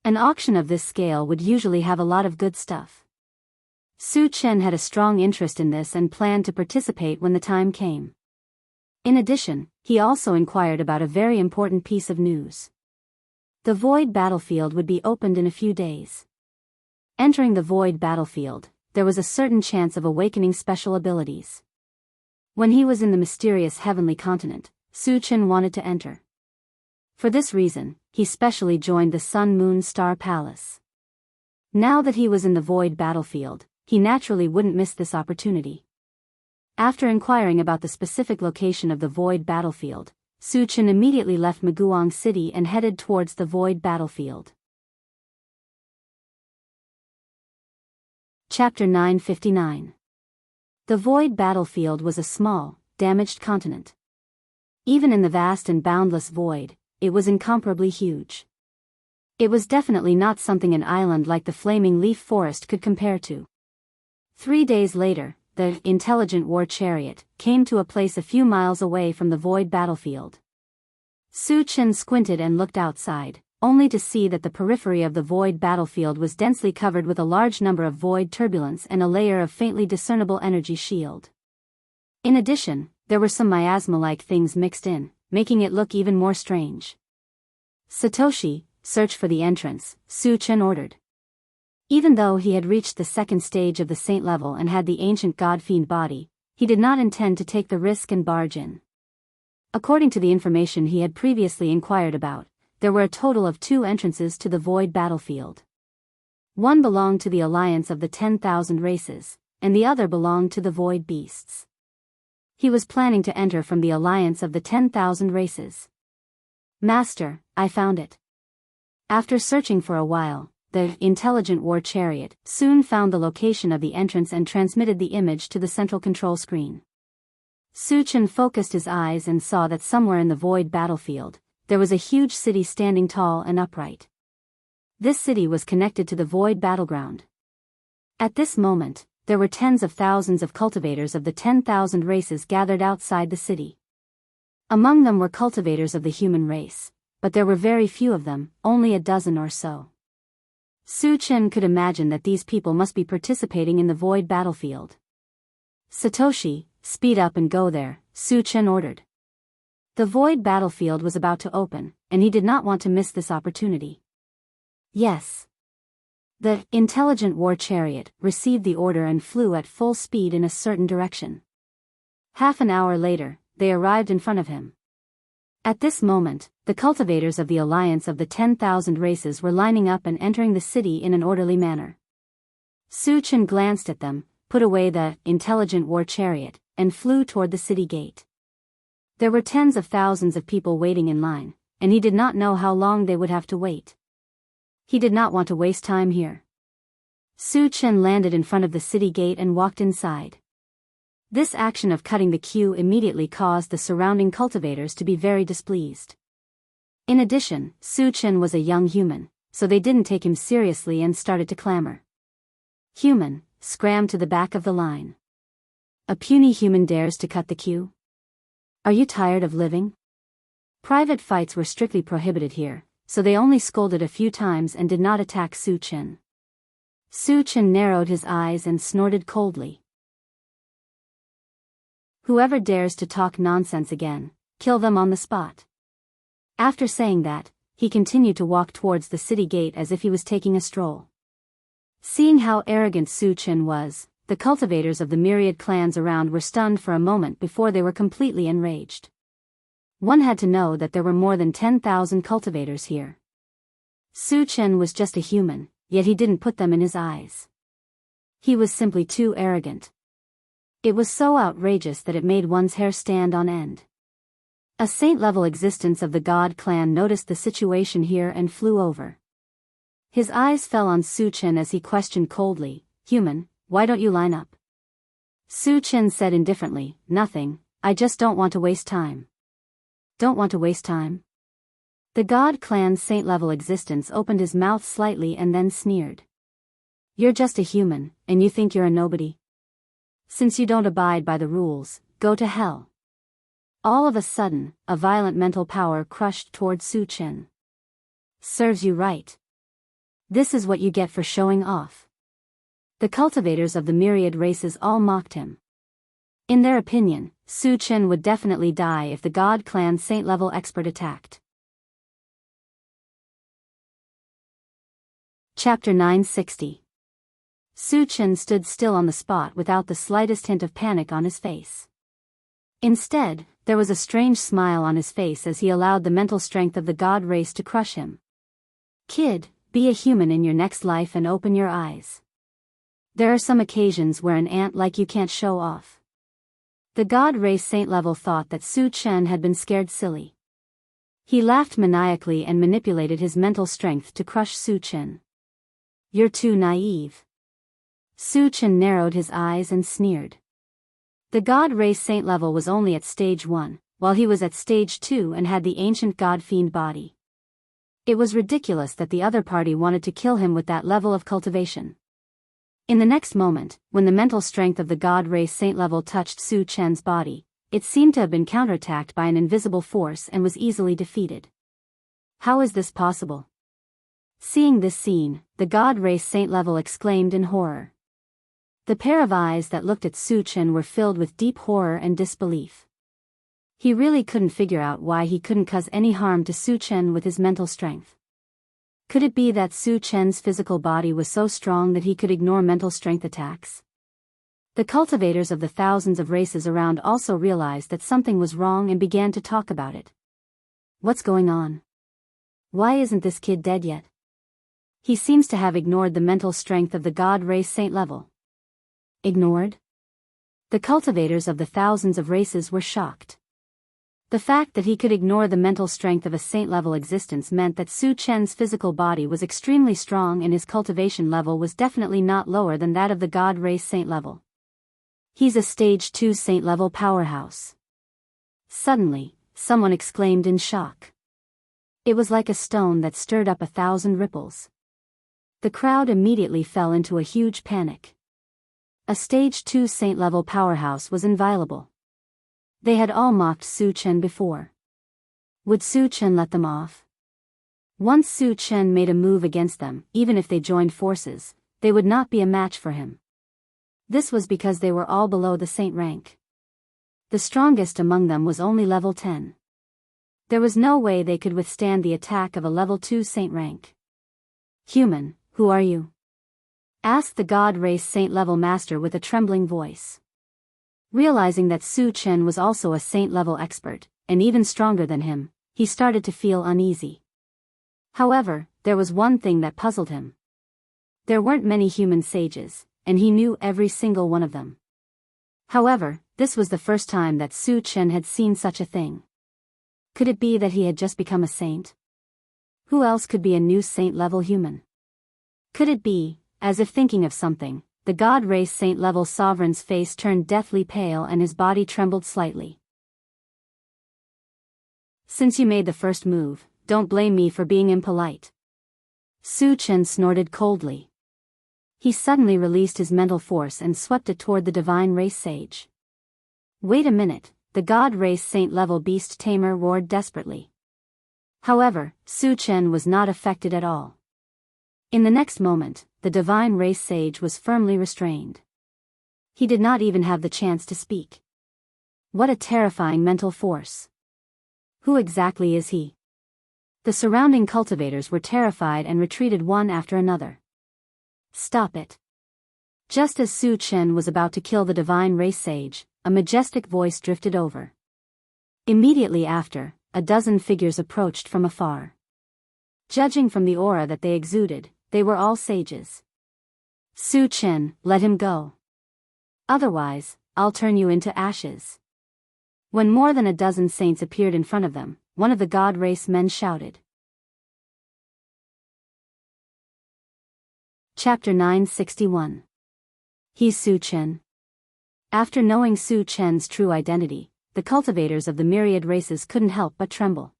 An auction of this scale would usually have a lot of good stuff. Su Chen had a strong interest in this and planned to participate when the time came. In addition, he also inquired about a very important piece of news. The Void Battlefield would be opened in a few days. Entering the Void Battlefield, there was a certain chance of awakening special abilities. When he was in the mysterious heavenly continent, Su Chen wanted to enter. For this reason, he specially joined the Sun Moon Star Palace. Now that he was in the void battlefield, he naturally wouldn't miss this opportunity. After inquiring about the specific location of the void battlefield, Su Chen immediately left Maguang City and headed towards the void battlefield. Chapter 959. The void battlefield was a small, damaged continent. Even in the vast and boundless void, it was incomparably huge. It was definitely not something an island like the Flaming Leaf Forest could compare to. 3 days later, the intelligent war chariot came to a place a few miles away from the void battlefield. Su Chen squinted and looked outside, only to see that the periphery of the void battlefield was densely covered with a large number of void turbulence and a layer of faintly discernible energy shield. In addition, there were some miasma-like things mixed in, making it look even more strange. Satoshi, search for the entrance, Su Chen ordered. Even though he had reached the second stage of the saint level and had the ancient god-fiend body, he did not intend to take the risk and barge in. According to the information he had previously inquired about, there were a total of 2 entrances to the void battlefield. One belonged to the alliance of the 10,000 races, and the other belonged to the void beasts. He was planning to enter from the alliance of the 10,000 races. Master, I found it. After searching for a while, the intelligent war chariot soon found the location of the entrance and transmitted the image to the central control screen. Su Chen focused his eyes and saw that somewhere in the void battlefield, there was a huge city standing tall and upright. This city was connected to the void battleground. At this moment, there were tens of thousands of cultivators of the 10,000 races gathered outside the city. Among them were cultivators of the human race, but there were very few of them, only a dozen or so. Su Chen could imagine that these people must be participating in the void battlefield. Satoshi, speed up and go there, Su Chen ordered. The void battlefield was about to open, and he did not want to miss this opportunity. Yes. The intelligent war chariot received the order and flew at full speed in a certain direction. Half an hour later, they arrived in front of him. At this moment, the cultivators of the alliance of the 10,000 races were lining up and entering the city in an orderly manner. Su Chen glanced at them, put away the intelligent war chariot, and flew toward the city gate. There were tens of thousands of people waiting in line, and he did not know how long they would have to wait. He did not want to waste time here. Su Chen landed in front of the city gate and walked inside. This action of cutting the queue immediately caused the surrounding cultivators to be very displeased. In addition, Su Chen was a young human, so they didn't take him seriously and started to clamor. Human, scram to the back of the line. A puny human dares to cut the queue? Are you tired of living? Private fights were strictly prohibited here, so they only scolded a few times and did not attack Su Chen. Su Chen narrowed his eyes and snorted coldly. Whoever dares to talk nonsense again, kill them on the spot. After saying that, he continued to walk towards the city gate as if he was taking a stroll. Seeing how arrogant Su Chen was, the cultivators of the myriad clans around were stunned for a moment before they were completely enraged. One had to know that there were more than 10,000 cultivators here. Su Chen was just a human, yet he didn't put them in his eyes. He was simply too arrogant. It was so outrageous that it made one's hair stand on end. A saint-level existence of the God clan noticed the situation here and flew over. His eyes fell on Su Chen as he questioned coldly, "Human, why don't you line up?" Su Chen said indifferently, "Nothing, I just don't want to waste time." Don't want to waste time? The God clan's saint-level existence opened his mouth slightly and then sneered. "You're just a human, and you think you're a nobody? Since you don't abide by the rules, go to hell." All of a sudden, a violent mental power crushed toward Su Chen. "Serves you right. This is what you get for showing off." The cultivators of the myriad races all mocked him. In their opinion, Su Chen would definitely die if the God clan saint-level expert attacked. Chapter 960. Su Chen stood still on the spot without the slightest hint of panic on his face. Instead, there was a strange smile on his face as he allowed the mental strength of the god race to crush him. Kid, be a human in your next life and open your eyes. There are some occasions where an ant like you can't show off. The god race saint level thought that Su Chen had been scared silly. He laughed maniacally and manipulated his mental strength to crush Su Chen. You're too naive. Su Chen narrowed his eyes and sneered. The god race saint level was only at stage 1, while he was at stage 2 and had the ancient god fiend body. It was ridiculous that the other party wanted to kill him with that level of cultivation. In the next moment, when the mental strength of the god race saint level touched Su Chen's body, it seemed to have been counterattacked by an invisible force and was easily defeated. How is this possible? Seeing this scene, the god race saint level exclaimed in horror. The pair of eyes that looked at Su Chen were filled with deep horror and disbelief. He really couldn't figure out why he couldn't cause any harm to Su Chen with his mental strength. Could it be that Su Chen's physical body was so strong that he could ignore mental strength attacks? The cultivators of the thousands of races around also realized that something was wrong and began to talk about it. What's going on? Why isn't this kid dead yet? He seems to have ignored the mental strength of the god race saint level. Ignored? The cultivators of the thousands of races were shocked. The fact that he could ignore the mental strength of a saint-level existence meant that Su Chen's physical body was extremely strong and his cultivation level was definitely not lower than that of the god race saint level. He's a stage 2 saint-level powerhouse. Suddenly, someone exclaimed in shock. It was like a stone that stirred up 1,000 ripples. The crowd immediately fell into a huge panic. A stage 2 saint-level powerhouse was inviolable. They had all mocked Su Chen before. Would Su Chen let them off? Once Su Chen made a move against them, even if they joined forces, they would not be a match for him. This was because they were all below the saint rank. The strongest among them was only level 10. There was no way they could withstand the attack of a level 2 saint rank. Human, who are you? Asked the god race saint level master with a trembling voice. Realizing that Su Chen was also a saint level expert, and even stronger than him, he started to feel uneasy. However, there was one thing that puzzled him. There weren't many human sages, and he knew every single one of them. However, this was the first time that Su Chen had seen such a thing. Could it be that he had just become a saint? Who else could be a new saint-level human? Could it be, as if thinking of something, the god race saint-level sovereign's face turned deathly pale and his body trembled slightly. Since you made the first move, don't blame me for being impolite. Su Chen snorted coldly. He suddenly released his mental force and swept it toward the divine race sage. Wait a minute, the god race saint-level beast tamer roared desperately. However, Su Chen was not affected at all. In the next moment, the divine race sage was firmly restrained. He did not even have the chance to speak. What a terrifying mental force. Who exactly is he? The surrounding cultivators were terrified and retreated one after another. Stop it. Just as Su Chen was about to kill the divine race sage, a majestic voice drifted over. Immediately after, a dozen figures approached from afar. Judging from the aura that they exuded, they were all sages. Su Chen, let him go. Otherwise, I'll turn you into ashes. When more than a dozen saints appeared in front of them, one of the god race men shouted. Chapter 961. He's Su Chen. After knowing Su Chen's true identity, the cultivators of the myriad races couldn't help but tremble.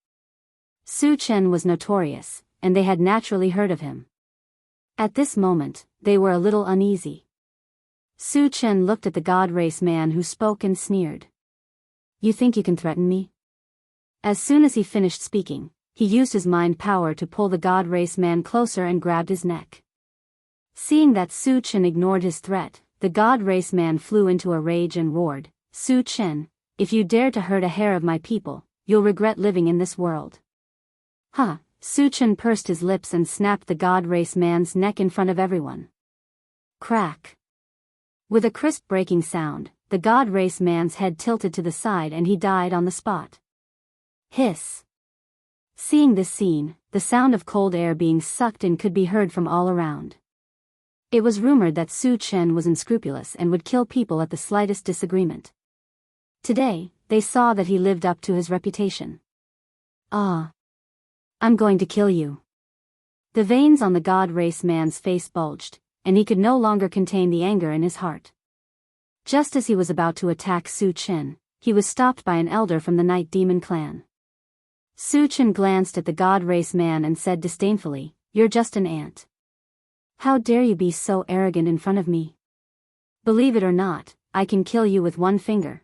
Su Chen was notorious, and they had naturally heard of him. At this moment, they were a little uneasy. Su Chen looked at the god race man who spoke and sneered. You think you can threaten me? As soon as he finished speaking, he used his mind power to pull the god race man closer and grabbed his neck. Seeing that Su Chen ignored his threat, the god race man flew into a rage and roared, Su Chen, if you dare to hurt a hair of my people, you'll regret living in this world. Huh, Su Chen pursed his lips and snapped the god race man's neck in front of everyone. Crack. With a crisp breaking sound, the god race man's head tilted to the side and he died on the spot. Hiss. Seeing this scene, the sound of cold air being sucked in could be heard from all around. It was rumored that Su Chen was unscrupulous and would kill people at the slightest disagreement. Today, they saw that he lived up to his reputation. Ah. I'm going to kill you. The veins on the god race man's face bulged, and he could no longer contain the anger in his heart. Just as he was about to attack Su Chen, he was stopped by an elder from the Night Demon clan. Su Chen glanced at the god race man and said disdainfully, "You're just an ant. How dare you be so arrogant in front of me? Believe it or not, I can kill you with one finger."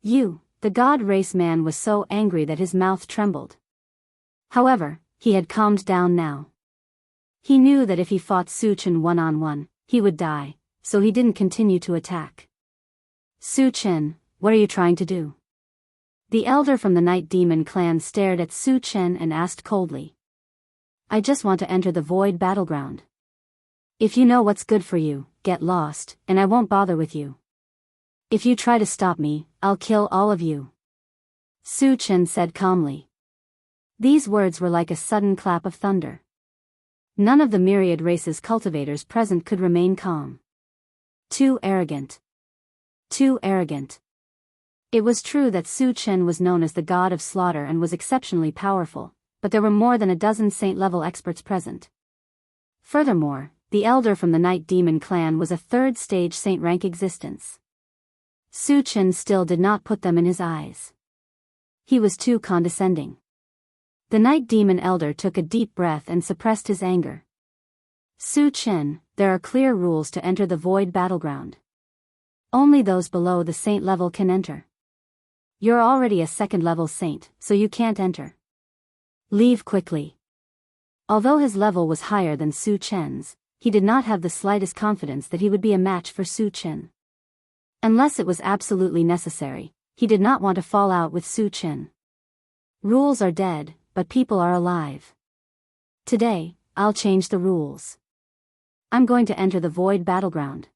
The god race man was so angry that his mouth trembled. However, he had calmed down now. He knew that if he fought Su Chen one-on-one, he would die, so he didn't continue to attack. "Su Chen, what are you trying to do?" The elder from the Night Demon clan stared at Su Chen and asked coldly. "I just want to enter the Void Battleground. If you know what's good for you, get lost, and I won't bother with you. If you try to stop me, I'll kill all of you," Su Chen said calmly. These words were like a sudden clap of thunder. None of the myriad races cultivators present could remain calm. Too arrogant. Too arrogant. It was true that Su Chen was known as the god of slaughter and was exceptionally powerful, but there were more than a dozen saint-level experts present. Furthermore, the elder from the Night Demon clan was a third-stage saint-rank existence. Su Chen still did not put them in his eyes. He was too condescending. The Night Demon elder took a deep breath and suppressed his anger. "Su Chen, there are clear rules to enter the Void Battleground. Only those below the saint level can enter. You're already a second-level saint, so you can't enter. Leave quickly." Although his level was higher than Su Chen's, he did not have the slightest confidence that he would be a match for Su Chen. Unless it was absolutely necessary, he did not want to fall out with Su Chen. Rules are dead, but people are alive. Today, I'll change the rules. I'm going to enter the Void Battleground.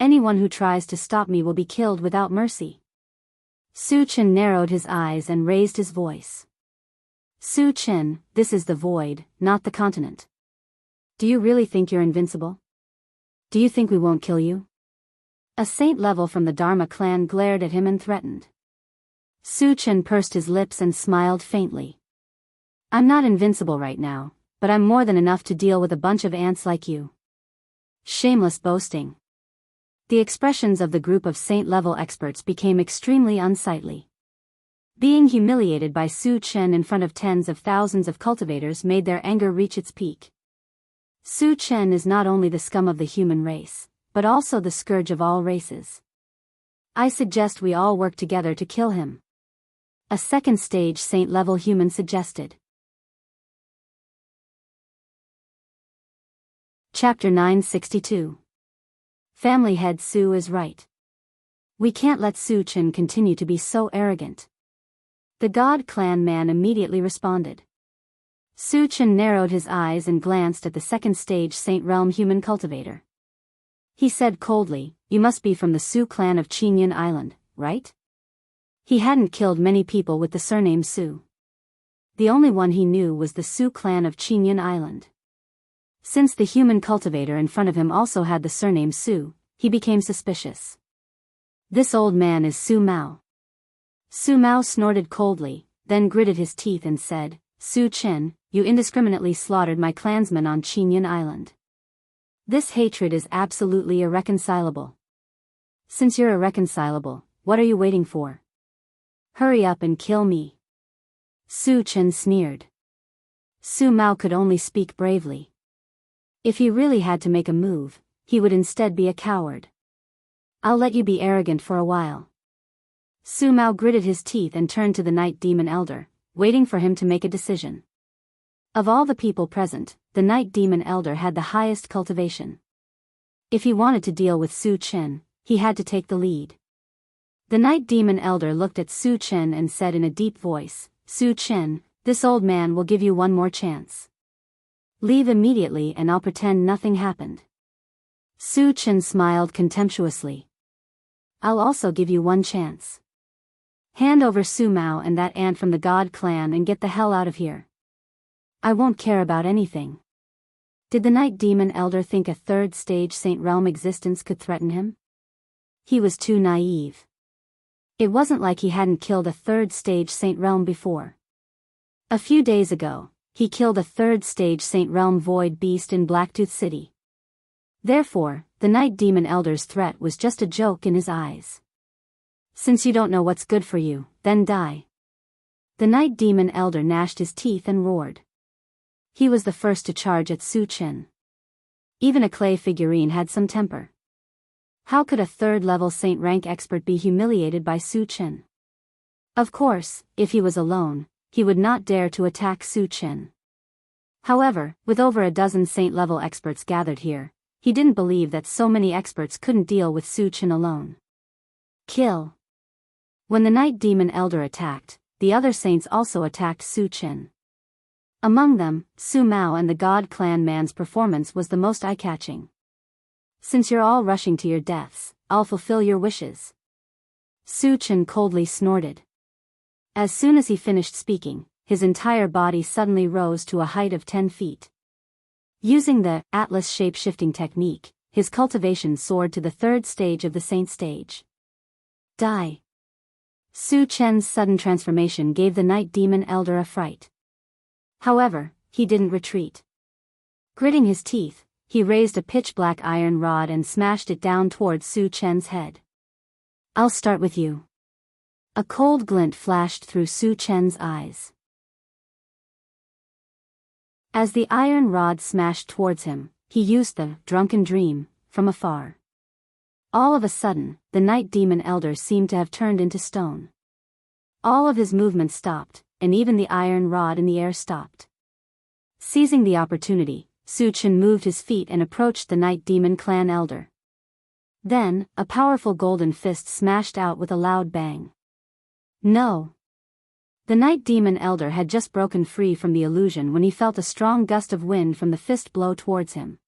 Anyone who tries to stop me will be killed without mercy. Su Chen narrowed his eyes and raised his voice. "Su Chen, this is the Void, not the continent. Do you really think you're invincible? Do you think we won't kill you?" A saint level from the Dharma clan glared at him and threatened. Su Chen pursed his lips and smiled faintly. "I'm not invincible right now, but I'm more than enough to deal with a bunch of ants like you." Shameless boasting. The expressions of the group of saint-level experts became extremely unsightly. Being humiliated by Su Chen in front of tens of thousands of cultivators made their anger reach its peak. Su Chen is not only the scum of the human race, but also the scourge of all races. I suggest we all work together to kill him. A second-stage saint-level human suggested. Chapter 962. Family Head Su is right. We can't let Su Chen continue to be so arrogant. The God Clan man immediately responded. Su Chen narrowed his eyes and glanced at the second-stage Saint Realm human cultivator. He said coldly, "You must be from the Su clan of Qingyun Island, right?" He hadn't killed many people with the surname Su. The only one he knew was the Su clan of Qingyun Island. Since the human cultivator in front of him also had the surname Su, he became suspicious. "This old man is Su Mao." Su Mao snorted coldly, then gritted his teeth and said, "Su Chen, you indiscriminately slaughtered my clansmen on Qingyun Island. This hatred is absolutely irreconcilable. Since you're irreconcilable, what are you waiting for? Hurry up and kill me." Su Chen sneered. Su Mao could only speak bravely. If he really had to make a move, he would instead be a coward. "I'll let you be arrogant for a while." Su Mao gritted his teeth and turned to the Night Demon Elder, waiting for him to make a decision. Of all the people present, the Night Demon Elder had the highest cultivation. If he wanted to deal with Su Chen, he had to take the lead. The Night Demon Elder looked at Su Chen and said in a deep voice, "Su Chen, this old man will give you one more chance. Leave immediately and I'll pretend nothing happened." Su Chen smiled contemptuously. I'll also give you one chance. Hand over Su Mao and that ant from the God clan and get the hell out of here. I won't care about anything. Did the Night Demon Elder think a third stage Saint Realm existence could threaten him? He was too naive. It wasn't like he hadn't killed a third stage Saint Realm before. A few days ago, he killed a third stage Saint Realm Void Beast in Blacktooth City. Therefore, the Night Demon Elder's threat was just a joke in his eyes. Since you don't know what's good for you, then die. The Night Demon Elder gnashed his teeth and roared. He was the first to charge at Su Chen. Even a clay figurine had some temper. How could a third-level Saint rank expert be humiliated by Su Chen? Of course, if he was alone, he would not dare to attack Su Chen. However, with over a dozen Saint-level experts gathered here, he didn't believe that so many experts couldn't deal with Su Chen alone. Kill. When the Night Demon Elder attacked, the other saints also attacked Su Chen. Among them, Su Mao and the God Clan man's performance was the most eye-catching. Since you're all rushing to your deaths, I'll fulfill your wishes. Su Chen coldly snorted. As soon as he finished speaking, his entire body suddenly rose to a height of 10 feet. Using the Atlas shape-shifting technique, his cultivation soared to the third stage of the Saint stage. Die. Su Chen's sudden transformation gave the Night Demon Elder a fright. However, he didn't retreat. Gritting his teeth, he raised a pitch-black iron rod and smashed it down towards Su Chen's head. I'll start with you. A cold glint flashed through Su Chen's eyes. As the iron rod smashed towards him, he used the drunken dream from afar. All of a sudden, the Night Demon Elder seemed to have turned into stone. All of his movements stopped, and even the iron rod in the air stopped. Seizing the opportunity, Su Chen moved his feet and approached the Night Demon Clan Elder. Then, a powerful golden fist smashed out with a loud bang. No! The Night Demon Elder had just broken free from the illusion when he felt a strong gust of wind from the fist blow towards him.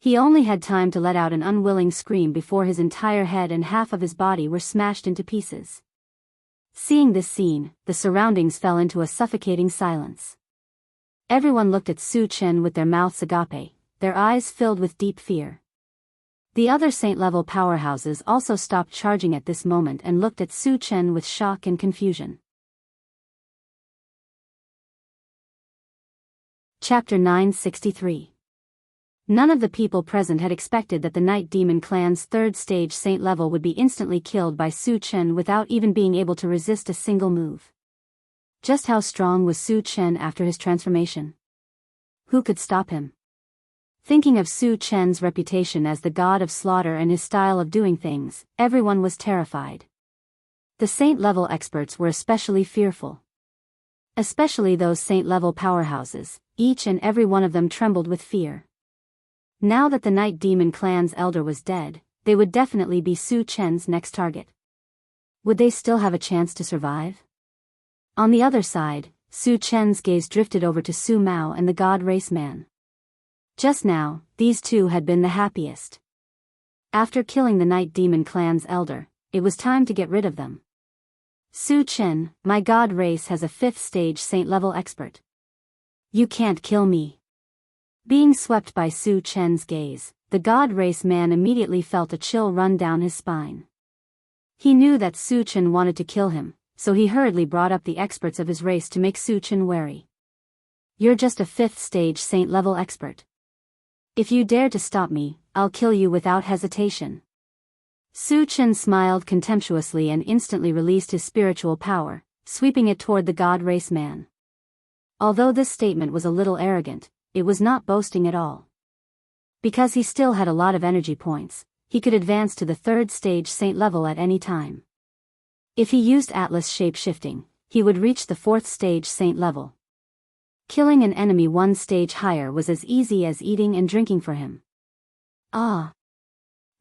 He only had time to let out an unwilling scream before his entire head and half of his body were smashed into pieces. Seeing this scene, the surroundings fell into a suffocating silence. Everyone looked at Su Chen with their mouths agape, their eyes filled with deep fear. The other Saint-level powerhouses also stopped charging at this moment and looked at Su Chen with shock and confusion. Chapter 963. None of the people present had expected that the Night Demon Clan's third stage Saint level would be instantly killed by Su Chen without even being able to resist a single move. Just how strong was Su Chen after his transformation? Who could stop him? Thinking of Su Chen's reputation as the god of slaughter and his style of doing things, everyone was terrified. The Saint-level experts were especially fearful. Especially those Saint-level powerhouses, each and every one of them trembled with fear. Now that the Night Demon Clan's elder was dead, they would definitely be Su Chen's next target. Would they still have a chance to survive? On the other side, Su Chen's gaze drifted over to Su Mao and the God Race Man. Just now, these two had been the happiest. After killing the Night Demon Clan's elder, it was time to get rid of them. Su Chen, my God Race has a 5th stage Saint-level expert. You can't kill me. Being swept by Su Chen's gaze, the God Race Man immediately felt a chill run down his spine. He knew that Su Chen wanted to kill him, so he hurriedly brought up the experts of his race to make Su Chen wary. You're just a 5th stage Saint-level expert. If you dare to stop me, I'll kill you without hesitation. Su Chen smiled contemptuously and instantly released his spiritual power, sweeping it toward the God Race Man. Although this statement was a little arrogant, it was not boasting at all. Because he still had a lot of energy points, he could advance to the 3rd stage Saint level at any time. If he used Atlas shape-shifting, he would reach the 4th stage Saint level. Killing an enemy 1 stage higher was as easy as eating and drinking for him. Ah!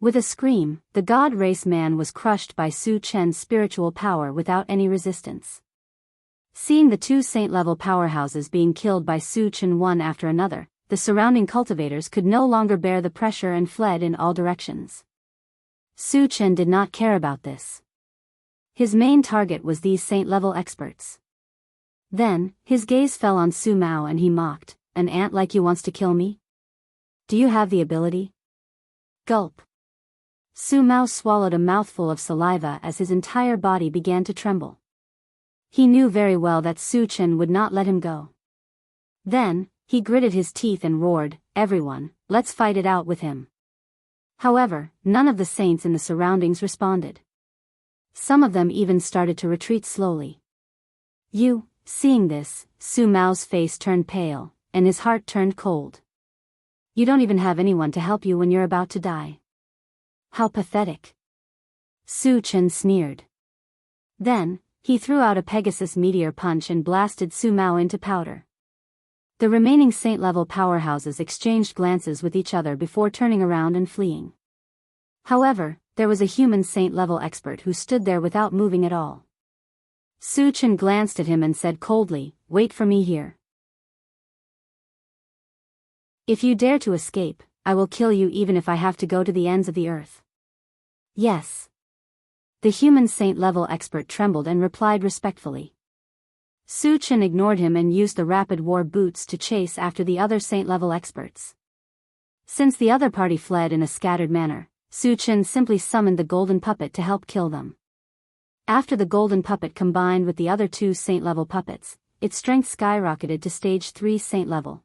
With a scream, the God Race Man was crushed by Su Chen's spiritual power without any resistance. Seeing the two Saint-level powerhouses being killed by Su Chen one after another, the surrounding cultivators could no longer bear the pressure and fled in all directions. Su Chen did not care about this. His main target was these saint-level experts. Then, his gaze fell on Su Mao and he mocked, "An ant like you wants to kill me? Do you have the ability?" Gulp. Su Mao swallowed a mouthful of saliva as his entire body began to tremble. He knew very well that Su Chen would not let him go. Then, he gritted his teeth and roared, "Everyone, let's fight it out with him." However, none of the saints in the surroundings responded. Some of them even started to retreat slowly. Seeing this, Su Mao's face turned pale, and his heart turned cold. "You don't even have anyone to help you when you're about to die. How pathetic." Su Chen sneered. Then, he threw out a Pegasus meteor punch and blasted Su Mao into powder. The remaining saint-level powerhouses exchanged glances with each other before turning around and fleeing. However, there was a human saint-level expert who stood there without moving at all. Su Chen glanced at him and said coldly, "Wait for me here. If you dare to escape, I will kill you even if I have to go to the ends of the earth." "Yes." The human saint-level expert trembled and replied respectfully. Su Chen ignored him and used the rapid war boots to chase after the other saint-level experts. Since the other party fled in a scattered manner, Su Chen simply summoned the golden puppet to help kill them. After the golden puppet combined with the other two saint-level puppets, its strength skyrocketed to stage 3 saint-level.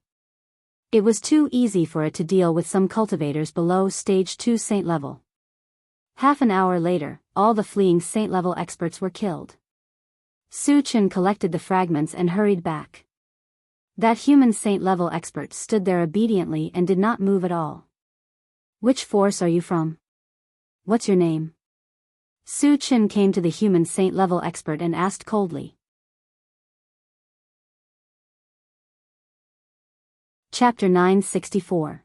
It was too easy for it to deal with some cultivators below stage 2 saint-level. Half an hour later, all the fleeing saint-level experts were killed. Su Chen collected the fragments and hurried back. That human saint-level expert stood there obediently and did not move at all. "Which force are you from? What's your name?" Su Chen came to the human saint-level expert and asked coldly. Chapter 964.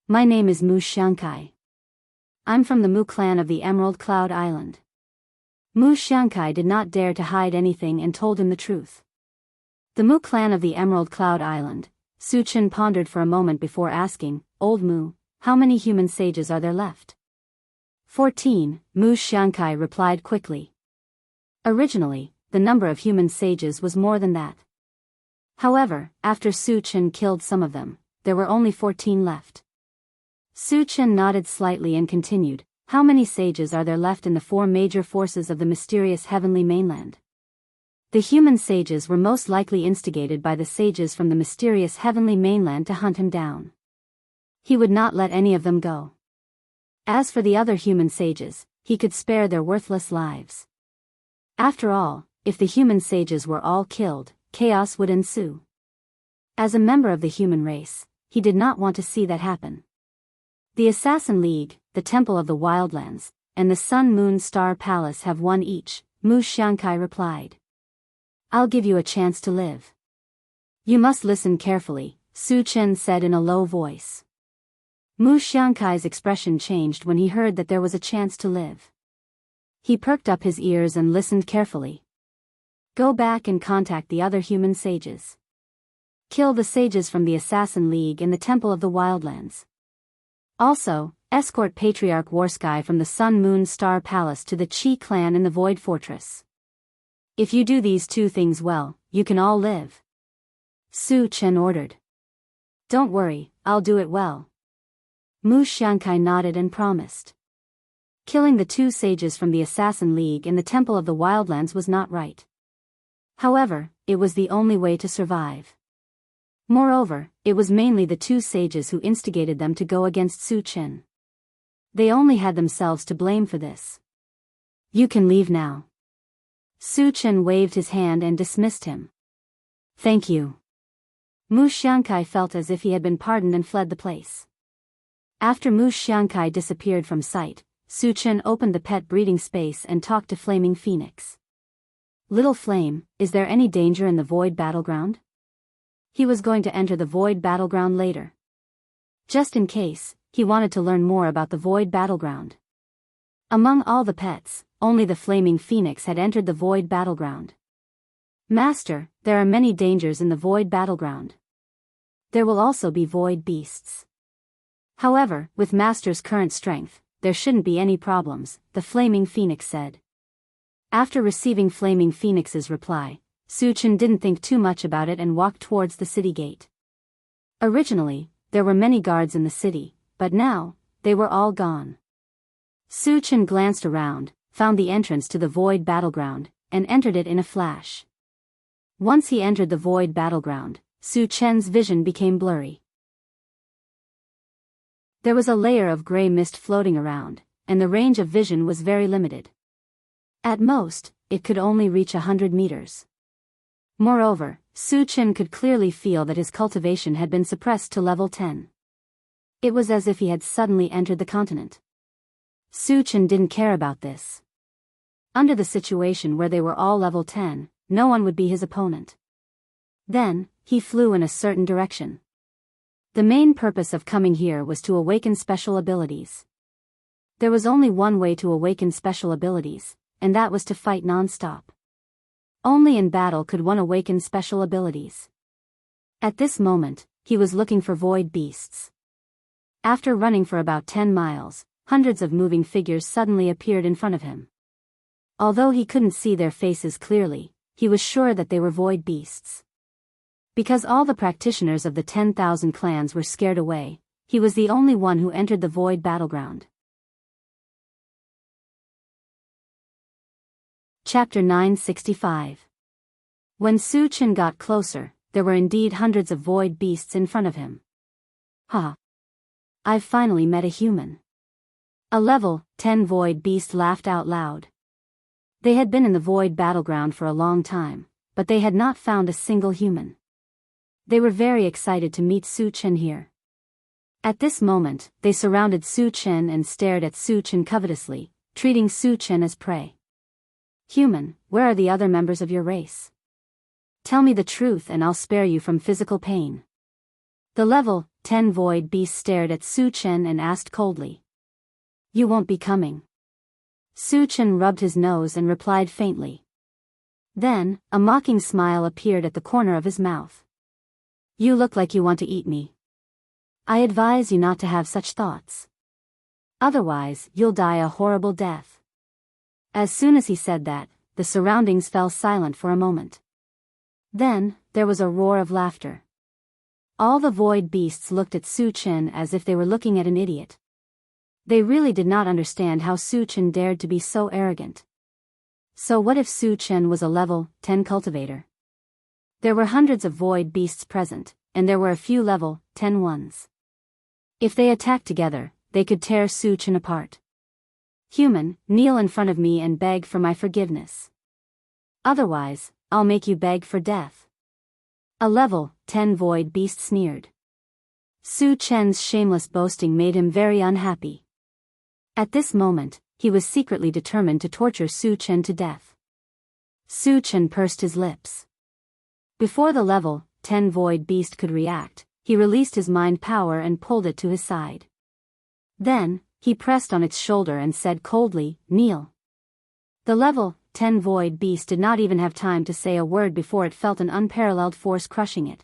My name is Mu Xiangkai. I'm from the Mu clan of the Emerald Cloud Island. Mu Xiangkai did not dare to hide anything and told him the truth. The Mu clan of the Emerald Cloud Island. Su Chen pondered for a moment before asking, "Old Mu, how many human sages are there left?" 14, Mu Xiangkai replied quickly. Originally, the number of human sages was more than that. However, after Su Chen killed some of them, there were only 14 left. Su Chen nodded slightly and continued, "How many sages are there left in the 4 major forces of the mysterious heavenly mainland?" The human sages were most likely instigated by the sages from the mysterious heavenly mainland to hunt him down. He would not let any of them go. As for the other human sages, he could spare their worthless lives. After all, if the human sages were all killed, chaos would ensue. As a member of the human race, he did not want to see that happen. The Assassin League, the Temple of the Wildlands, and the Sun Moon Star Palace have one each, Mu Xiangkai replied. "I'll give you a chance to live. You must listen carefully," Su Chen said in a low voice. Mu Xiangkai's expression changed when he heard that there was a chance to live. He perked up his ears and listened carefully. "Go back and contact the other human sages. Kill the sages from the Assassin League and the Temple of the Wildlands. Also, escort Patriarch Warsky from the Sun Moon Star Palace to the Qi clan in the Void Fortress. If you do these 2 things well, you can all live," Su Chen ordered. "Don't worry, I'll do it well." Mu Xiangkai nodded and promised. Killing the 2 sages from the Assassin League in the Temple of the Wildlands was not right. However, it was the only way to survive. Moreover, it was mainly the 2 sages who instigated them to go against Su Chen. They only had themselves to blame for this. "You can leave now." Su Chen waved his hand and dismissed him. "Thank you." Mu Xiangkai felt as if he had been pardoned and fled the place. After Mu Xiangkai disappeared from sight, Su Chen opened the pet breeding space and talked to Flaming Phoenix. "Little Flame, is there any danger in the Void Battleground?" He was going to enter the Void Battleground later. Just in case, he wanted to learn more about the Void Battleground. Among all the pets, only the Flaming Phoenix had entered the Void Battleground. "Master, there are many dangers in the Void Battleground." There will also be void beasts. However, with Master's current strength, there shouldn't be any problems, the Flaming Phoenix said. After receiving Flaming Phoenix's reply, Su-Chen didn't think too much about it and walked towards the city gate. Originally, there were many guards in the city, but now, they were all gone. Su-Chen glanced around, found the entrance to the Void Battleground, and entered it in a flash. Once he entered the Void Battleground, Su-Chen's vision became blurry. There was a layer of gray mist floating around, and the range of vision was very limited. At most, it could only reach 100 meters. Moreover, Su-Chen could clearly feel that his cultivation had been suppressed to level 10. It was as if he had suddenly entered the continent. Su-Chen didn't care about this. Under the situation where they were all level 10, no one would be his opponent. Then, he flew in a certain direction. The main purpose of coming here was to awaken special abilities. There was only one way to awaken special abilities, and that was to fight non-stop. Only in battle could one awaken special abilities. At this moment, he was looking for void beasts. After running for about 10 miles, hundreds of moving figures suddenly appeared in front of him. Although he couldn't see their faces clearly, he was sure that they were void beasts. Because all the practitioners of the 10,000 clans were scared away, he was the only one who entered the Void Battleground. Chapter 965. When Su-Chen got closer, there were indeed hundreds of void beasts in front of him. Ha! I've finally met a human. A level 10 void beast laughed out loud. They had been in the Void Battleground for a long time, but they had not found a single human. They were very excited to meet Su-Chen here. At this moment, they surrounded Su-Chen and stared at Su-Chen covetously, treating Su-Chen as prey. Human, where are the other members of your race? Tell me the truth and I'll spare you from physical pain. The level 10 void beast stared at Su-Chen and asked coldly. You won't be coming. Su-Chen rubbed his nose and replied faintly. Then, a mocking smile appeared at the corner of his mouth. You look like you want to eat me. I advise you not to have such thoughts. Otherwise, you'll die a horrible death. As soon as he said that, the surroundings fell silent for a moment. Then, there was a roar of laughter. All the void beasts looked at Su-Chen as if they were looking at an idiot. They really did not understand how Su-Chen dared to be so arrogant. So what if Su-Chen was a level 10 cultivator? There were hundreds of void beasts present, and there were a few level 10 ones. If they attacked together, they could tear Su-Chen apart. Human, kneel in front of me and beg for my forgiveness. Otherwise, I'll make you beg for death. A level 10 void beast sneered. Su-Chen's shameless boasting made him very unhappy. At this moment, he was secretly determined to torture Su-Chen to death. Su-Chen pursed his lips. Before the level 10 void beast could react, he released his mind power and pulled it to his side. Then, he pressed on its shoulder and said coldly, kneel. The level 10 void beast did not even have time to say a word before it felt an unparalleled force crushing it.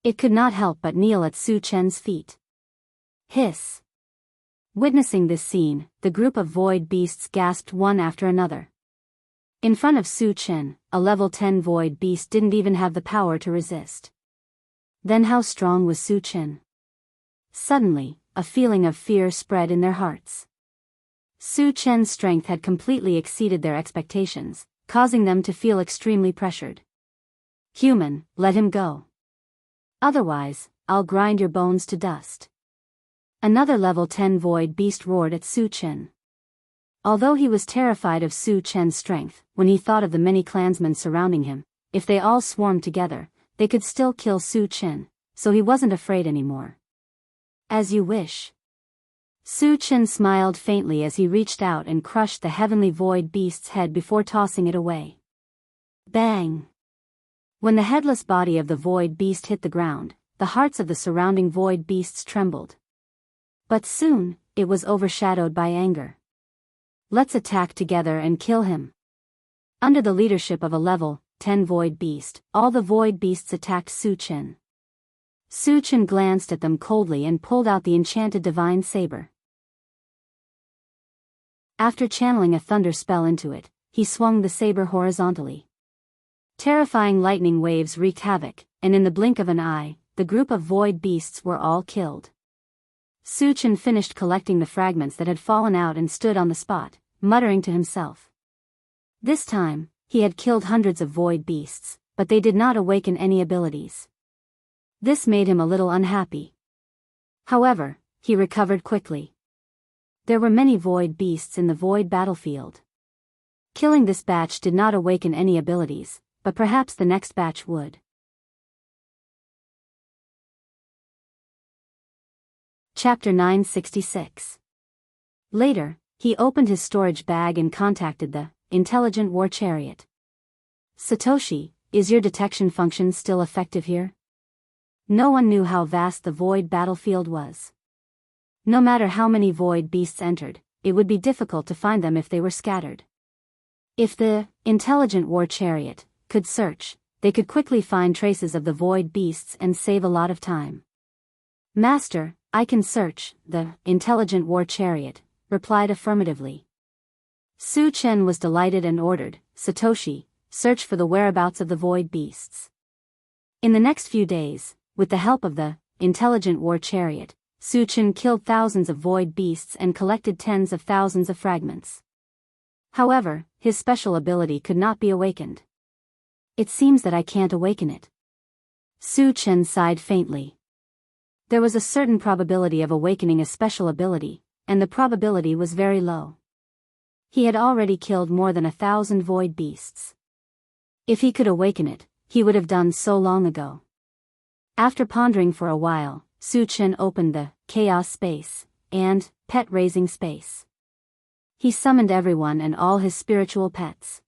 It could not help but kneel at Su-Chen's feet. Hiss. Witnessing this scene, the group of void beasts gasped one after another. In front of Su-Chen, a level 10 void beast didn't even have the power to resist. Then how strong was Su-Chen? Suddenly, a feeling of fear spread in their hearts. Su-Chen's strength had completely exceeded their expectations, causing them to feel extremely pressured. Human, let him go. Otherwise, I'll grind your bones to dust. Another level 10 void beast roared at Su-Chen. Although he was terrified of Su-Chen's strength, when he thought of the many clansmen surrounding him, if they all swarmed together, they could still kill Su-Chen, so he wasn't afraid anymore. As you wish. Su-Chen smiled faintly as he reached out and crushed the heavenly void beast's head before tossing it away. Bang! When the headless body of the void beast hit the ground, the hearts of the surrounding void beasts trembled. But soon, it was overshadowed by anger. Let's attack together and kill him. Under the leadership of a level 10 void beast, all the void beasts attacked Su-Chen. Su Chen glanced at them coldly and pulled out the enchanted divine saber. After channeling a thunder spell into it, he swung the saber horizontally. Terrifying lightning waves wreaked havoc, and in the blink of an eye, the group of void beasts were all killed. Su Chen finished collecting the fragments that had fallen out and stood on the spot, muttering to himself. This time, he had killed hundreds of void beasts, but they did not awaken any abilities. This made him a little unhappy. However, he recovered quickly. There were many void beasts in the void battlefield. Killing this batch did not awaken any abilities, but perhaps the next batch would. Chapter 966. Later, he opened his storage bag and contacted the intelligent war chariot. Satoshi, is your detection function still effective here? No one knew how vast the void battlefield was. No matter how many void beasts entered, it would be difficult to find them if they were scattered. If the intelligent war chariot could search, they could quickly find traces of the void beasts and save a lot of time. Master, I can search, the intelligent war chariot replied affirmatively. Su Chen was delighted and ordered, Satoshi, search for the whereabouts of the void beasts. In the next few days, with the help of the intelligent war chariot, Su Chen killed thousands of void beasts and collected tens of thousands of fragments. However, his special ability could not be awakened. It seems that I can't awaken it. Su Chen sighed faintly. There was a certain probability of awakening a special ability, and the probability was very low. He had already killed more than 1,000 void beasts. If he could awaken it, he would have done so long ago. After pondering for a while, Su Chen opened the chaos space and pet-raising space. He summoned everyone and all his spiritual pets.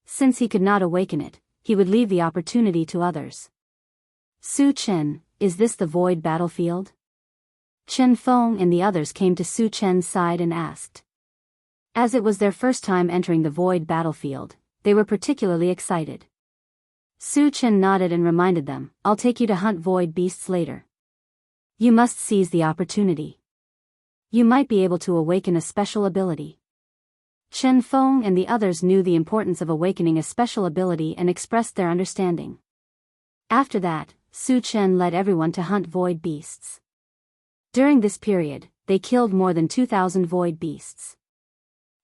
Since he could not awaken it, he would leave the opportunity to others. Su Chen, is this the void battlefield? Chen Feng and the others came to Su Chen's side and asked. As it was their first time entering the void battlefield, they were particularly excited. Su Chen nodded and reminded them, I'll take you to hunt void beasts later. You must seize the opportunity. You might be able to awaken a special ability. Chen Feng and the others knew the importance of awakening a special ability and expressed their understanding. After that, Su Chen led everyone to hunt void beasts. During this period, they killed more than 2,000 void beasts.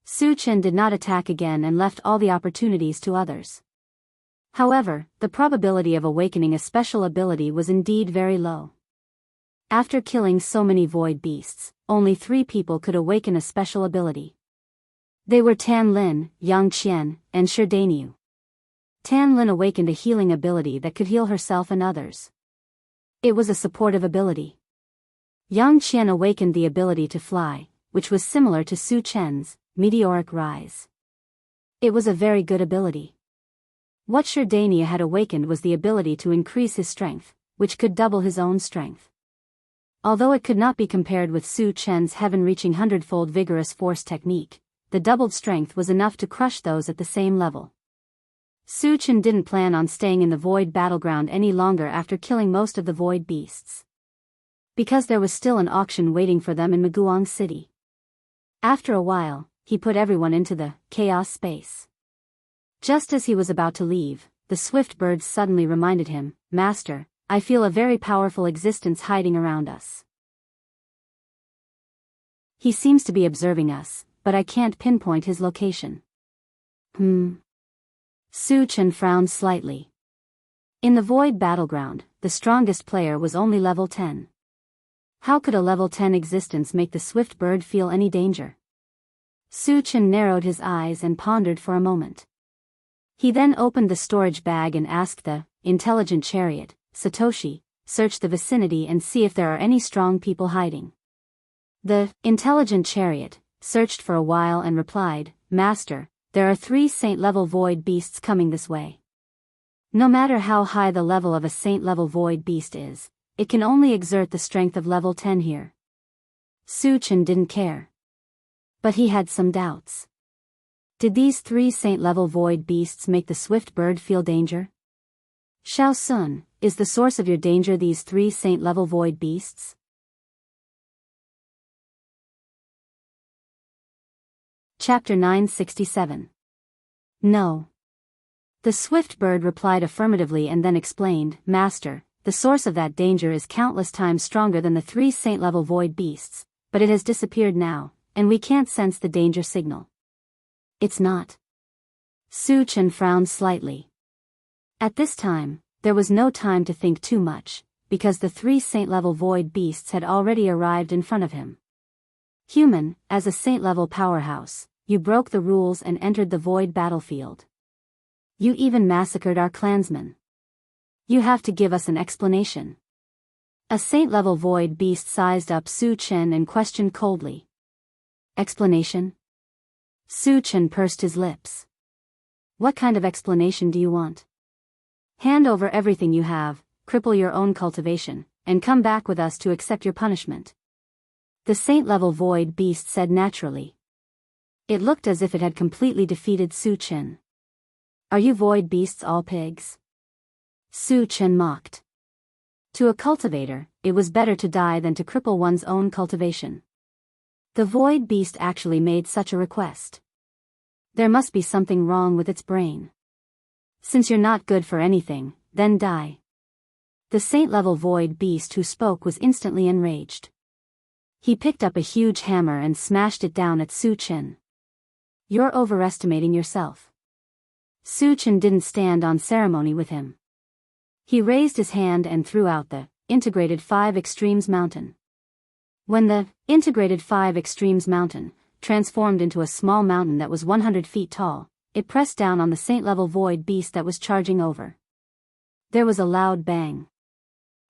Su Chen did not attack again and left all the opportunities to others. However, the probability of awakening a special ability was indeed very low. After killing so many void beasts, only 3 people could awaken a special ability. They were Tan Lin, Yang Qian, and Shi Danyu. Tan Lin awakened a healing ability that could heal herself and others. It was a supportive ability. Yang Qian awakened the ability to fly, which was similar to Su Chen's meteoric rise. It was a very good ability. What Shi Danyu had awakened was the ability to increase his strength, which could double his own strength. Although it could not be compared with Su Chen's heaven-reaching 100-fold vigorous force technique, the doubled strength was enough to crush those at the same level. Su Chen didn't plan on staying in the void battleground any longer after killing most of the void beasts. Because there was still an auction waiting for them in Maguang City. After a while, he put everyone into the chaos space. Just as he was about to leave, the swift birds suddenly reminded him, Master, I feel a very powerful existence hiding around us. He seems to be observing us, but I can't pinpoint his location. Su Chen frowned slightly. In the void battleground, the strongest player was only level 10. How could a level 10 existence make the swift bird feel any danger? Su Chen narrowed his eyes and pondered for a moment. He then opened the storage bag and asked the intelligent chariot, Satoshi, search the vicinity and see if there are any strong people hiding. The intelligent chariot searched for a while and replied, Master, there are 3 saint-level void beasts coming this way. No matter how high the level of a saint-level void beast is, it can only exert the strength of level 10 here. Su Chen didn't care. But he had some doubts. Did these 3 saint-level void beasts make the swift bird feel danger? Shao Sun, Is the source of your danger these 3 saint-level void beasts? Chapter 967. No. The swift bird replied affirmatively and then explained, Master, the source of that danger is countless times stronger than the 3 saint-level void beasts, but it has disappeared now, and we can't sense the danger signal. It's not. Su Chen frowned slightly. At this time, there was no time to think too much, because the 3 saint-level void beasts had already arrived in front of him. Human, as a saint-level powerhouse, you broke the rules and entered the void battlefield. You even massacred our clansmen. You have to give us an explanation. A saint-level void beast sized up Su Chen and questioned coldly. Explanation? Su Chen pursed his lips. What kind of explanation do you want? Hand over everything you have, cripple your own cultivation, and come back with us to accept your punishment. The saint-level void beast said naturally. It looked as if it had completely defeated Su Chen. Are you void beasts all pigs? Su Chen mocked. To a cultivator, it was better to die than to cripple one's own cultivation. The void beast actually made such a request. There must be something wrong with its brain. Since you're not good for anything, then die. The saint-level void beast who spoke was instantly enraged. He picked up a huge hammer and smashed it down at Su Chen. You're overestimating yourself. Su Chen didn't stand on ceremony with him. He raised his hand and threw out the Integrated 5 Extremes Mountain. When the Integrated 5 Extremes Mountain transformed into a small mountain that was 100 feet tall, it pressed down on the saint-level void beast that was charging over. There was a loud bang.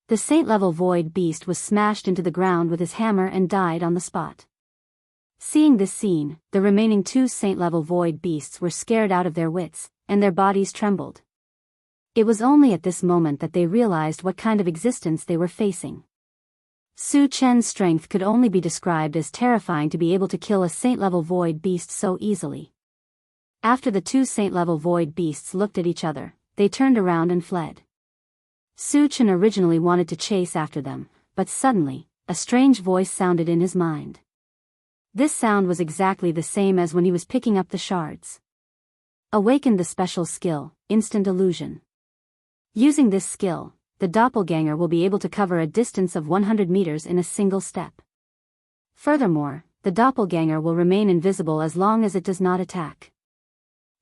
The saint-level void beast was smashed into the ground with his hammer and died on the spot. Seeing this scene, the remaining 2 saint-level void beasts were scared out of their wits, and their bodies trembled. It was only at this moment that they realized what kind of existence they were facing. Su Chen's strength could only be described as terrifying to be able to kill a saint-level void beast so easily. After the 2 saint-level void beasts looked at each other, they turned around and fled. Su Chen originally wanted to chase after them, but suddenly, a strange voice sounded in his mind. This sound was exactly the same as when he was picking up the shards. Awakened the special skill, Instant Illusion. Using this skill, the doppelganger will be able to cover a distance of 100 meters in a single step. Furthermore, the doppelganger will remain invisible as long as it does not attack.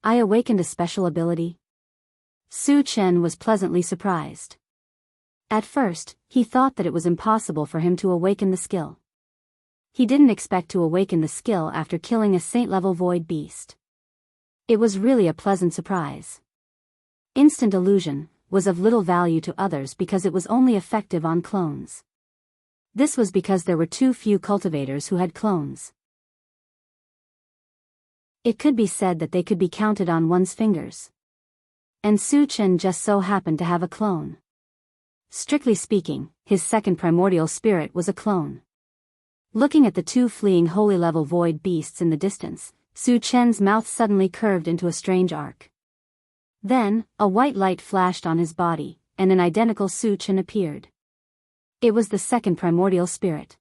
I awakened a special ability? Su Chen was pleasantly surprised. At first, he thought that it was impossible for him to awaken the skill. He didn't expect to awaken the skill after killing a saint-level void beast. It was really a pleasant surprise. Instant Illusion was of little value to others because it was only effective on clones. This was because there were too few cultivators who had clones. It could be said that they could be counted on one's fingers. And Su Chen just so happened to have a clone. Strictly speaking, his second primordial spirit was a clone. Looking at the 2 fleeing holy level void beasts in the distance, Su Chen's mouth suddenly curved into a strange arc. Then, a white light flashed on his body, and an identical Su Chen appeared. It was the second primordial spirit.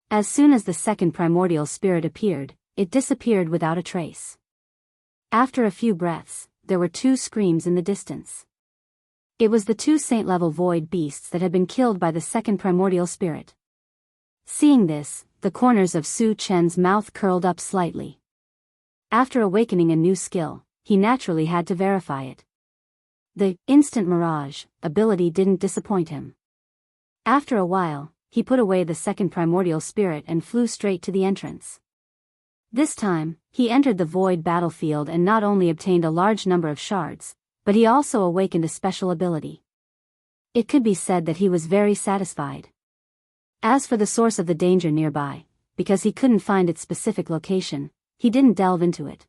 As soon as the second primordial spirit appeared, it disappeared without a trace. After a few breaths, there were 2 screams in the distance. It was the 2 saint-level void beasts that had been killed by the second primordial spirit. Seeing this, the corners of Su Chen's mouth curled up slightly. After awakening a new skill, he naturally had to verify it. The Instant Mirage ability didn't disappoint him. After a while, he put away the second primordial spirit and flew straight to the entrance. This time, he entered the void battlefield and not only obtained a large number of shards, but he also awakened a special ability. It could be said that he was very satisfied. As for the source of the danger nearby, because he couldn't find its specific location, he didn't delve into it.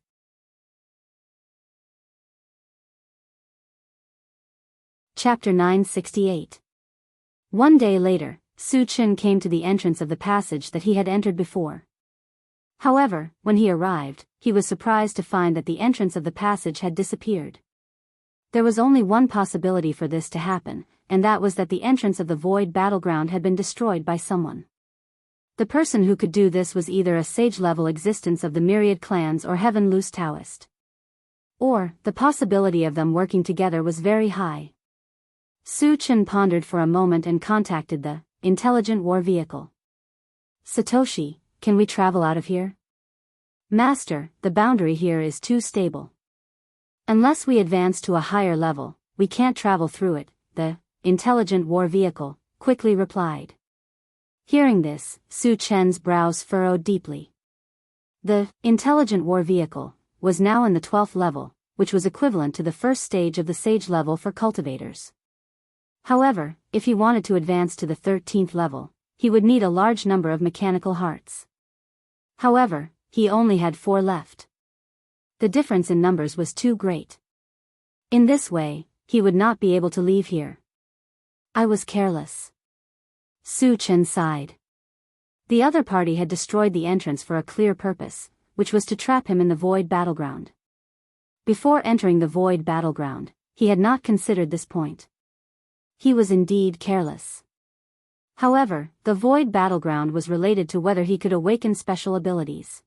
Chapter 968. One day later, Su Chen came to the entrance of the passage that he had entered before. However, when he arrived, he was surprised to find that the entrance of the passage had disappeared. There was only one possibility for this to happen, and that was that the entrance of the void battleground had been destroyed by someone. The person who could do this was either a sage-level existence of the myriad clans or Heaven Loose Taoist. Or, the possibility of them working together was very high. Su Chen pondered for a moment and contacted the intelligent war vehicle. Satoshi, can we travel out of here? Master, the boundary here is too stable. Unless we advance to a higher level, we can't travel through it, the intelligent war vehicle quickly replied. Hearing this, Su Chen's brows furrowed deeply. The intelligent war vehicle was now in the 12th level, which was equivalent to the first stage of the sage level for cultivators. However, if he wanted to advance to the 13th level, he would need a large number of mechanical hearts. However, he only had 4 left. The difference in numbers was too great. In this way, he would not be able to leave here. I was careless. Su Chen sighed. The other party had destroyed the entrance for a clear purpose, which was to trap him in the void battleground. Before entering the void battleground, he had not considered this point. He was indeed careless. However, the void battleground was related to whether he could awaken special abilities.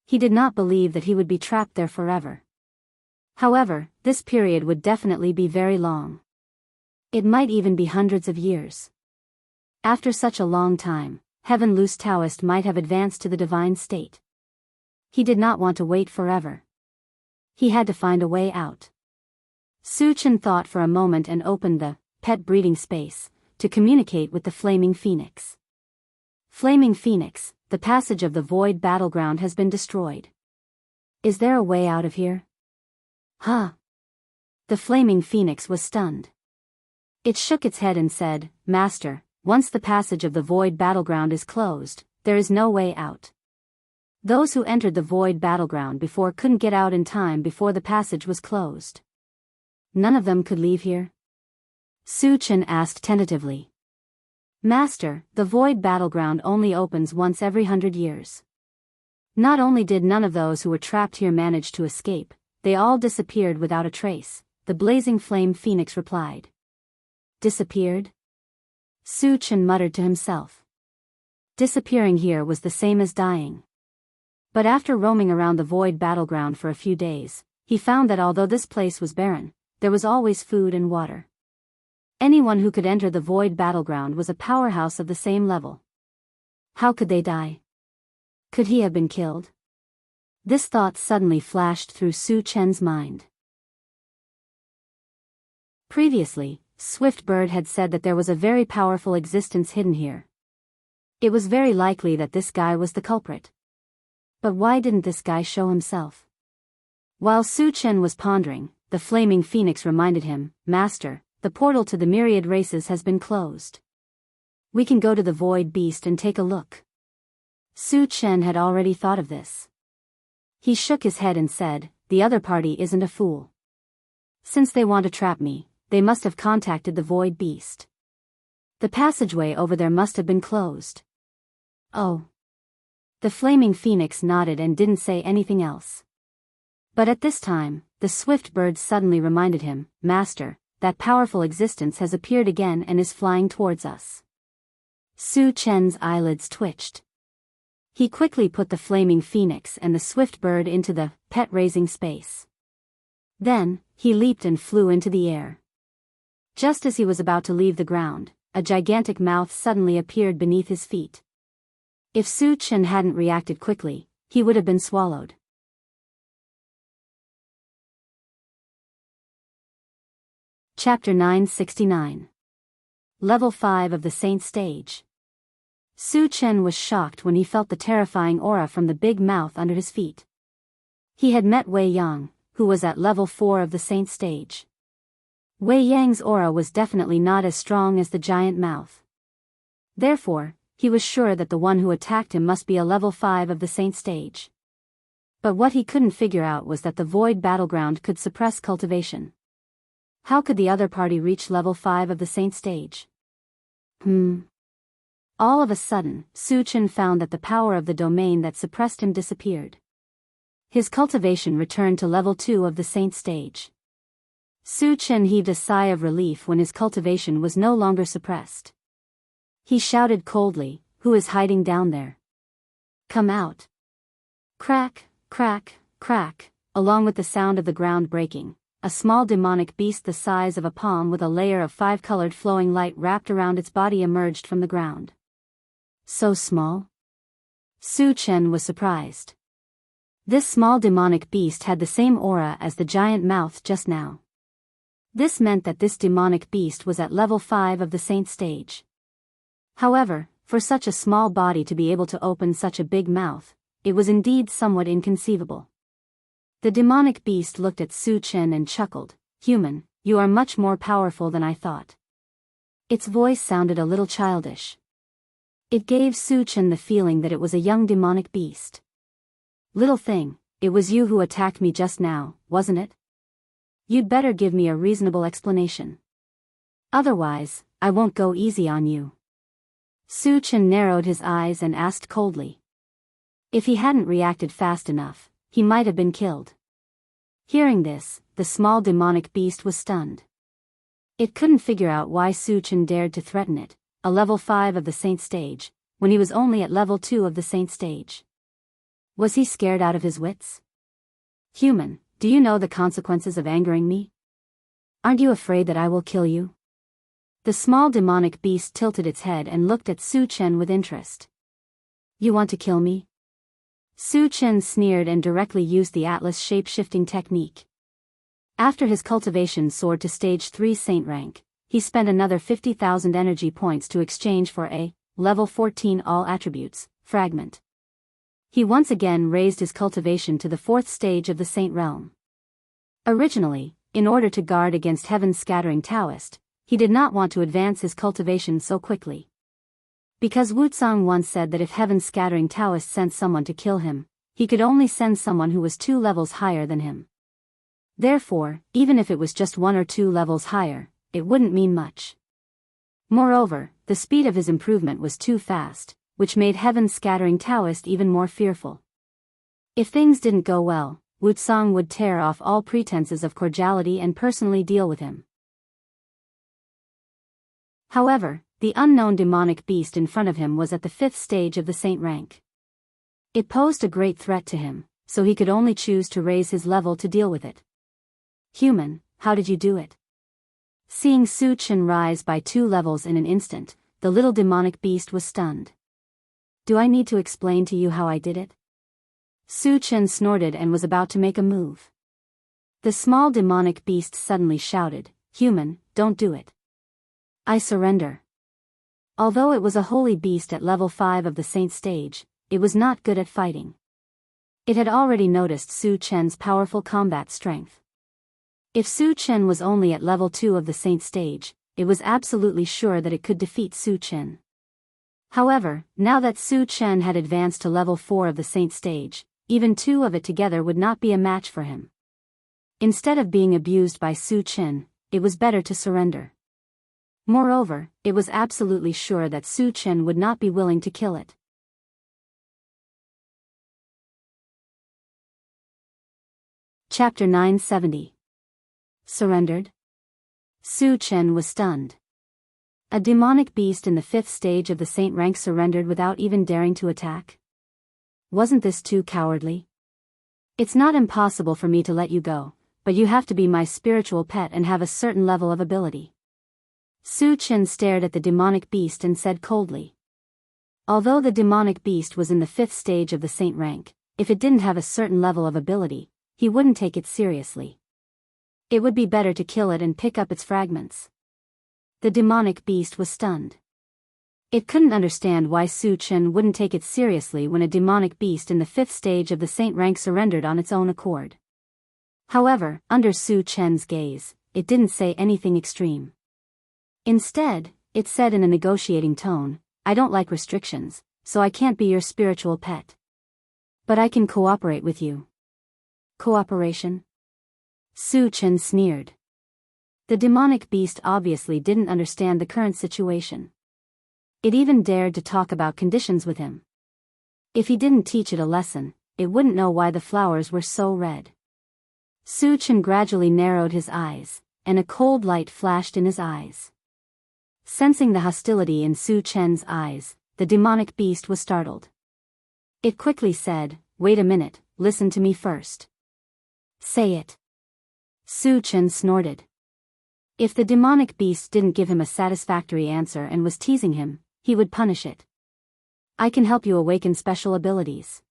He did not believe that he would be trapped there forever. However, this period would definitely be very long. It might even be hundreds of years. After such a long time, Heaven Loose Taoist might have advanced to the divine state. He did not want to wait forever. He had to find a way out. Su Chen thought for a moment and opened the pet breeding space to communicate with the Flaming Phoenix. Flaming Phoenix, the passage of the void battleground has been destroyed. Is there a way out of here? Huh? The Flaming Phoenix was stunned. It shook its head and said, Master, once the passage of the void battleground is closed, there is no way out. Those who entered the void battleground before couldn't get out in time before the passage was closed. None of them could leave here? Su Chen asked tentatively. Master, the void battleground only opens once every 100 years. Not only did none of those who were trapped here manage to escape, they all disappeared without a trace, the blazing flame phoenix replied. Disappeared? Su Chen muttered to himself. Disappearing here was the same as dying. But after roaming around the void battleground for a few days, he found that although this place was barren, there was always food and water. Anyone who could enter the void battleground was a powerhouse of the same level. How could they die? Could he have been killed? This thought suddenly flashed through Su Chen's mind. Previously, Swiftbird had said that there was a very powerful existence hidden here. It was very likely that this guy was the culprit. But why didn't this guy show himself? While Su Chen was pondering, the Flaming Phoenix reminded him, Master, the portal to the myriad races has been closed. We can go to the Void Beast and take a look. Su Chen had already thought of this. He shook his head and said, the other party isn't a fool. Since they want to trap me, they must have contacted the Void Beast. The passageway over there must have been closed. Oh. The Flaming Phoenix nodded and didn't say anything else. But at this time, the swift bird suddenly reminded him, Master, that powerful existence has appeared again and is flying towards us. Su Chen's eyelids twitched. He quickly put the Flaming Phoenix and the swift bird into the pet-raising space. Then, he leaped and flew into the air. Just as he was about to leave the ground, a gigantic mouth suddenly appeared beneath his feet. If Su Chen hadn't reacted quickly, he would have been swallowed. Chapter 969. Level 5 of the Saint Stage. Su Chen was shocked when he felt the terrifying aura from the big mouth under his feet. He had met Wei Yang, who was at level 4 of the Saint Stage. Wei Yang's aura was definitely not as strong as the giant mouth. Therefore, he was sure that the one who attacked him must be a level 5 of the Saint Stage. But what he couldn't figure out was that the void battleground could suppress cultivation. How could the other party reach level 5 of the Saint Stage? All of a sudden, Su Chen found that the power of the domain that suppressed him disappeared. His cultivation returned to level 2 of the Saint Stage. Su Chen heaved a sigh of relief when his cultivation was no longer suppressed. He shouted coldly, "Who is hiding down there? Come out." Crack, crack, crack, along with the sound of the ground breaking, a small demonic beast the size of a palm with a layer of 5-colored flowing light wrapped around its body emerged from the ground. So small? Su Chen was surprised. This small demonic beast had the same aura as the giant mouth just now. This meant that this demonic beast was at level 5 of the saint stage. However, for such a small body to be able to open such a big mouth, it was indeed somewhat inconceivable. The demonic beast looked at Su Chen and chuckled, "Human, you are much more powerful than I thought." Its voice sounded a little childish. It gave Su Chen the feeling that it was a young demonic beast. "Little thing, it was you who attacked me just now, wasn't it? You'd better give me a reasonable explanation. Otherwise, I won't go easy on you." Su Chen narrowed his eyes and asked coldly. If he hadn't reacted fast enough, he might have been killed. Hearing this, the small demonic beast was stunned. It couldn't figure out why Su Chen dared to threaten it, a level 5 of the saint stage, when he was only at level 2 of the saint stage. Was he scared out of his wits? "Human, do you know the consequences of angering me? Aren't you afraid that I will kill you?" The small demonic beast tilted its head and looked at Su Chen with interest. "You want to kill me?" Su Chen sneered and directly used the Atlas shape-shifting technique. After his cultivation soared to stage 3 saint rank, he spent another 50,000 energy points to exchange for a level 14 all attributes fragment. He once again raised his cultivation to the 4th stage of the saint realm. Originally, in order to guard against Heaven's scattering Taoist, he did not want to advance his cultivation so quickly. Because Wutsang once said that if Heaven's scattering Taoist sent someone to kill him, he could only send someone who was 2 levels higher than him. Therefore, even if it was just 1 or 2 levels higher, it wouldn't mean much. Moreover, the speed of his improvement was too fast, which made Heaven's scattering Taoist even more fearful. If things didn't go well, Wutsang would tear off all pretenses of cordiality and personally deal with him. However, the unknown demonic beast in front of him was at the 5th stage of the saint rank. It posed a great threat to him, so he could only choose to raise his level to deal with it. "Human, how did you do it?" Seeing Su Chen rise by 2 levels in an instant, the little demonic beast was stunned. "Do I need to explain to you how I did it?" Su Chen snorted and was about to make a move. The small demonic beast suddenly shouted, "Human, don't do it. I surrender." Although it was a holy beast at level 5 of the saint stage, it was not good at fighting. It had already noticed Su Chen's powerful combat strength. If Su Chen was only at level 2 of the saint stage, it was absolutely sure that it could defeat Su Chen. However, now that Su Chen had advanced to level 4 of the saint stage, even 2 of it together would not be a match for him. Instead of being abused by Su Chen, it was better to surrender. Moreover, it was absolutely sure that Su Chen would not be willing to kill it. Chapter 970. Surrendered? Su Chen was stunned. A demonic beast in the 5th stage of the saint rank surrendered without even daring to attack? Wasn't this too cowardly? "It's not impossible for me to let you go, but you have to be my spiritual pet and have a certain level of ability." Su Chen stared at the demonic beast and said coldly. Although the demonic beast was in the 5th stage of the saint rank, if it didn't have a certain level of ability, he wouldn't take it seriously. It would be better to kill it and pick up its fragments. The demonic beast was stunned. It couldn't understand why Su Chen wouldn't take it seriously when a demonic beast in the 5th stage of the saint rank surrendered on its own accord. However, under Su Chen's gaze, it didn't say anything extreme. Instead, it said in a negotiating tone, "I don't like restrictions, so I can't be your spiritual pet. But I can cooperate with you." Cooperation? Su Chen sneered. The demonic beast obviously didn't understand the current situation. It even dared to talk about conditions with him. If he didn't teach it a lesson, it wouldn't know why the flowers were so red. Su Chen gradually narrowed his eyes, and a cold light flashed in his eyes. Sensing the hostility in Su Chen's eyes, the demonic beast was startled. It quickly said, "Wait a minute, listen to me first." "Say it." Su Chen snorted. If the demonic beast didn't give him a satisfactory answer and was teasing him, he would punish it. "I can help you awaken special abilities,"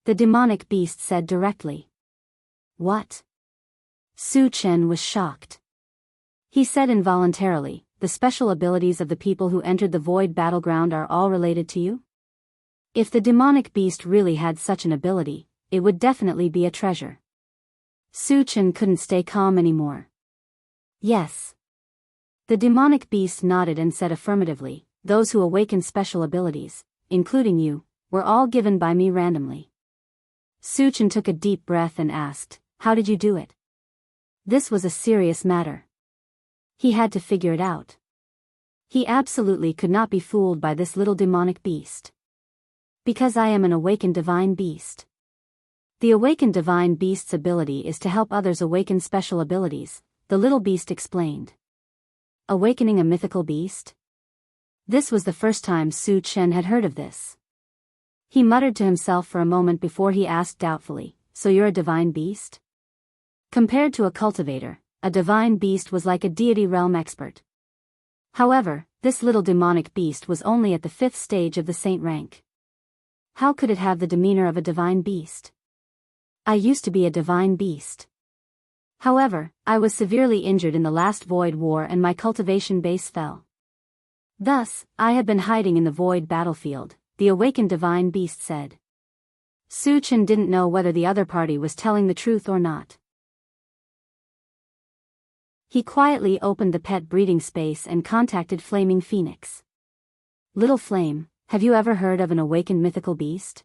the demonic beast said directly. "What?" Su Chen was shocked. He said involuntarily, "The special abilities of the people who entered the void battleground are all related to you?" If the demonic beast really had such an ability, it would definitely be a treasure. Su Chen couldn't stay calm anymore. "Yes." The demonic beast nodded and said affirmatively, "Those who awaken special abilities, including you, were all given by me randomly." Su Chen took a deep breath and asked, "How did you do it?" This was a serious matter. He had to figure it out. He absolutely could not be fooled by this little demonic beast. "Because I am an awakened divine beast." The awakened divine beast's ability is to help others awaken special abilities, the little beast explained. Awakening a mythical beast? This was the first time Su Chen had heard of this. He muttered to himself for a moment before he asked doubtfully, "So you're a divine beast?" Compared to a cultivator, a divine beast was like a deity realm expert. However, this little demonic beast was only at the 5th stage of the saint rank. How could it have the demeanor of a divine beast? "I used to be a divine beast. However, I was severely injured in the last Void War and my cultivation base fell. Thus, I have been hiding in the Void battlefield," the awakened divine beast said. Su Chen didn't know whether the other party was telling the truth or not. He quietly opened the pet breeding space and contacted Flaming Phoenix. "Little Flame, have you ever heard of an awakened mythical beast?"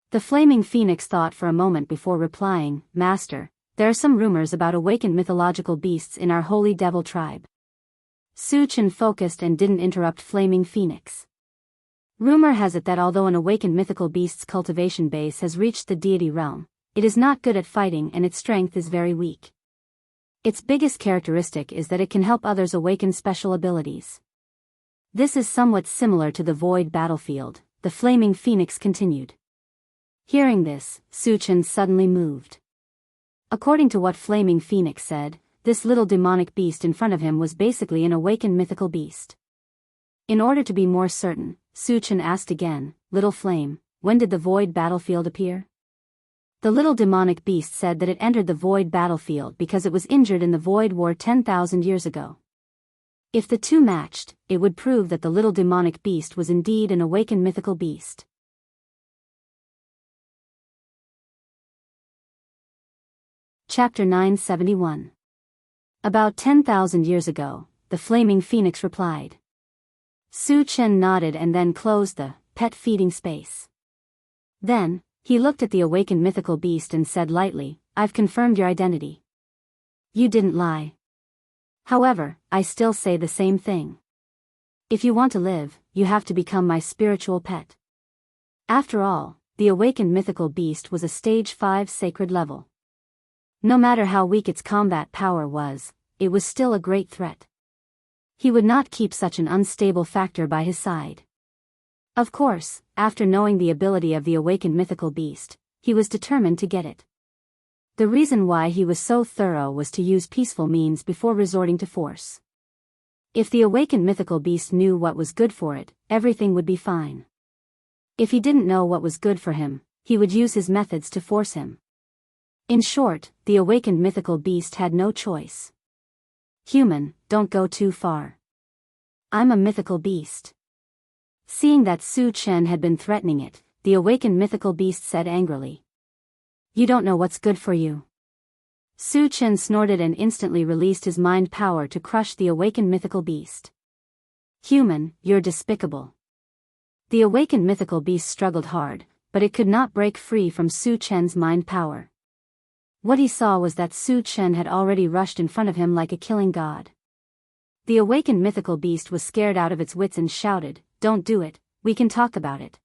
The Flaming Phoenix thought for a moment before replying, "Master, there are some rumors about awakened mythological beasts in our Holy Devil tribe." Su Chen focused and didn't interrupt Flaming Phoenix. Rumor has it that although an awakened mythical beast's cultivation base has reached the deity realm, it is not good at fighting and its strength is very weak. Its biggest characteristic is that it can help others awaken special abilities. This is somewhat similar to the Void battlefield, the Flaming Phoenix continued. Hearing this, Su Chen suddenly moved. According to what Flaming Phoenix said, this little demonic beast in front of him was basically an awakened mythical beast. In order to be more certain, Su Chen asked again, "Little Flame, when did the Void battlefield appear?" The little demonic beast said that it entered the Void battlefield because it was injured in the Void War 10,000 years ago. If the two matched, it would prove that the little demonic beast was indeed an awakened mythical beast. Chapter 971. About 10,000 years ago, the Flaming Phoenix replied. Su Chen nodded and then closed the pet feeding space. Then, he looked at the awakened mythical beast and said lightly, "I've confirmed your identity. You didn't lie. However, I still say the same thing. If you want to live, you have to become my spiritual pet." After all, the awakened mythical beast was a stage 5 sacred level. No matter how weak its combat power was, it was still a great threat. He would not keep such an unstable factor by his side. Of course, after knowing the ability of the awakened mythical beast, he was determined to get it. The reason why he was so thorough was to use peaceful means before resorting to force. If the awakened mythical beast knew what was good for it, everything would be fine. If he didn't know what was good for him, he would use his methods to force him. In short, the awakened mythical beast had no choice. "Human, don't go too far. I'm a mythical beast." Seeing that Su Chen had been threatening it, the awakened mythical beast said angrily. "You don't know what's good for you." Su Chen snorted and instantly released his mind power to crush the awakened mythical beast. "Human, you're despicable." The awakened mythical beast struggled hard, but it could not break free from Su Chen's mind power. What he saw was that Su Chen had already rushed in front of him like a killing god. The awakened mythical beast was scared out of its wits and shouted, "Don't do it, we can talk about it."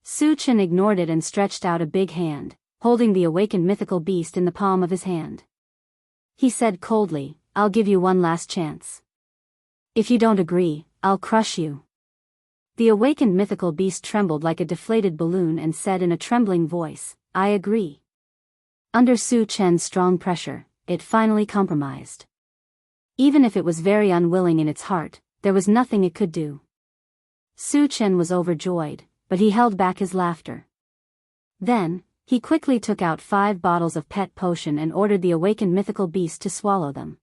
Su Chen ignored it and stretched out a big hand, holding the awakened mythical beast in the palm of his hand. He said coldly, "I'll give you one last chance. If you don't agree, I'll crush you." The awakened mythical beast trembled like a deflated balloon and said in a trembling voice, "I agree." Under Su Chen's strong pressure, it finally compromised. Even if it was very unwilling in its heart, there was nothing it could do. Su Chen was overjoyed, but he held back his laughter. Then, he quickly took out 5 bottles of pet potion and ordered the awakened mythical beast to swallow them.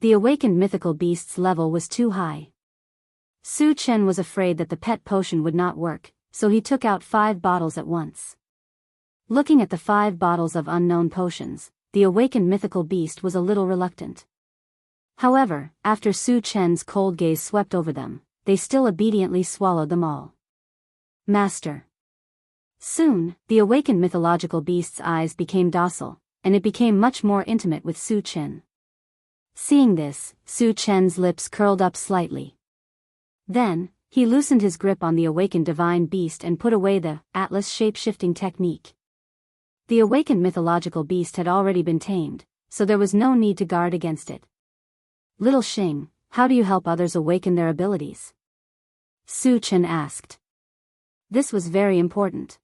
The awakened mythical beast's level was too high. Su Chen was afraid that the pet potion would not work, so he took out 5 bottles at once. Looking at the 5 bottles of unknown potions, the awakened mythical beast was a little reluctant. However, after Su Chen's cold gaze swept over them, they still obediently swallowed them all. Master. Soon, the awakened mythological beast's eyes became docile, and it became much more intimate with Su Chen. Seeing this, Su Chen's lips curled up slightly. Then, he loosened his grip on the awakened divine beast and put away the Atlas shape-shifting technique. The awakened mythological beast had already been tamed, so there was no need to guard against it. "Little Xing, how do you help others awaken their abilities?" Su Chen asked. This was very important.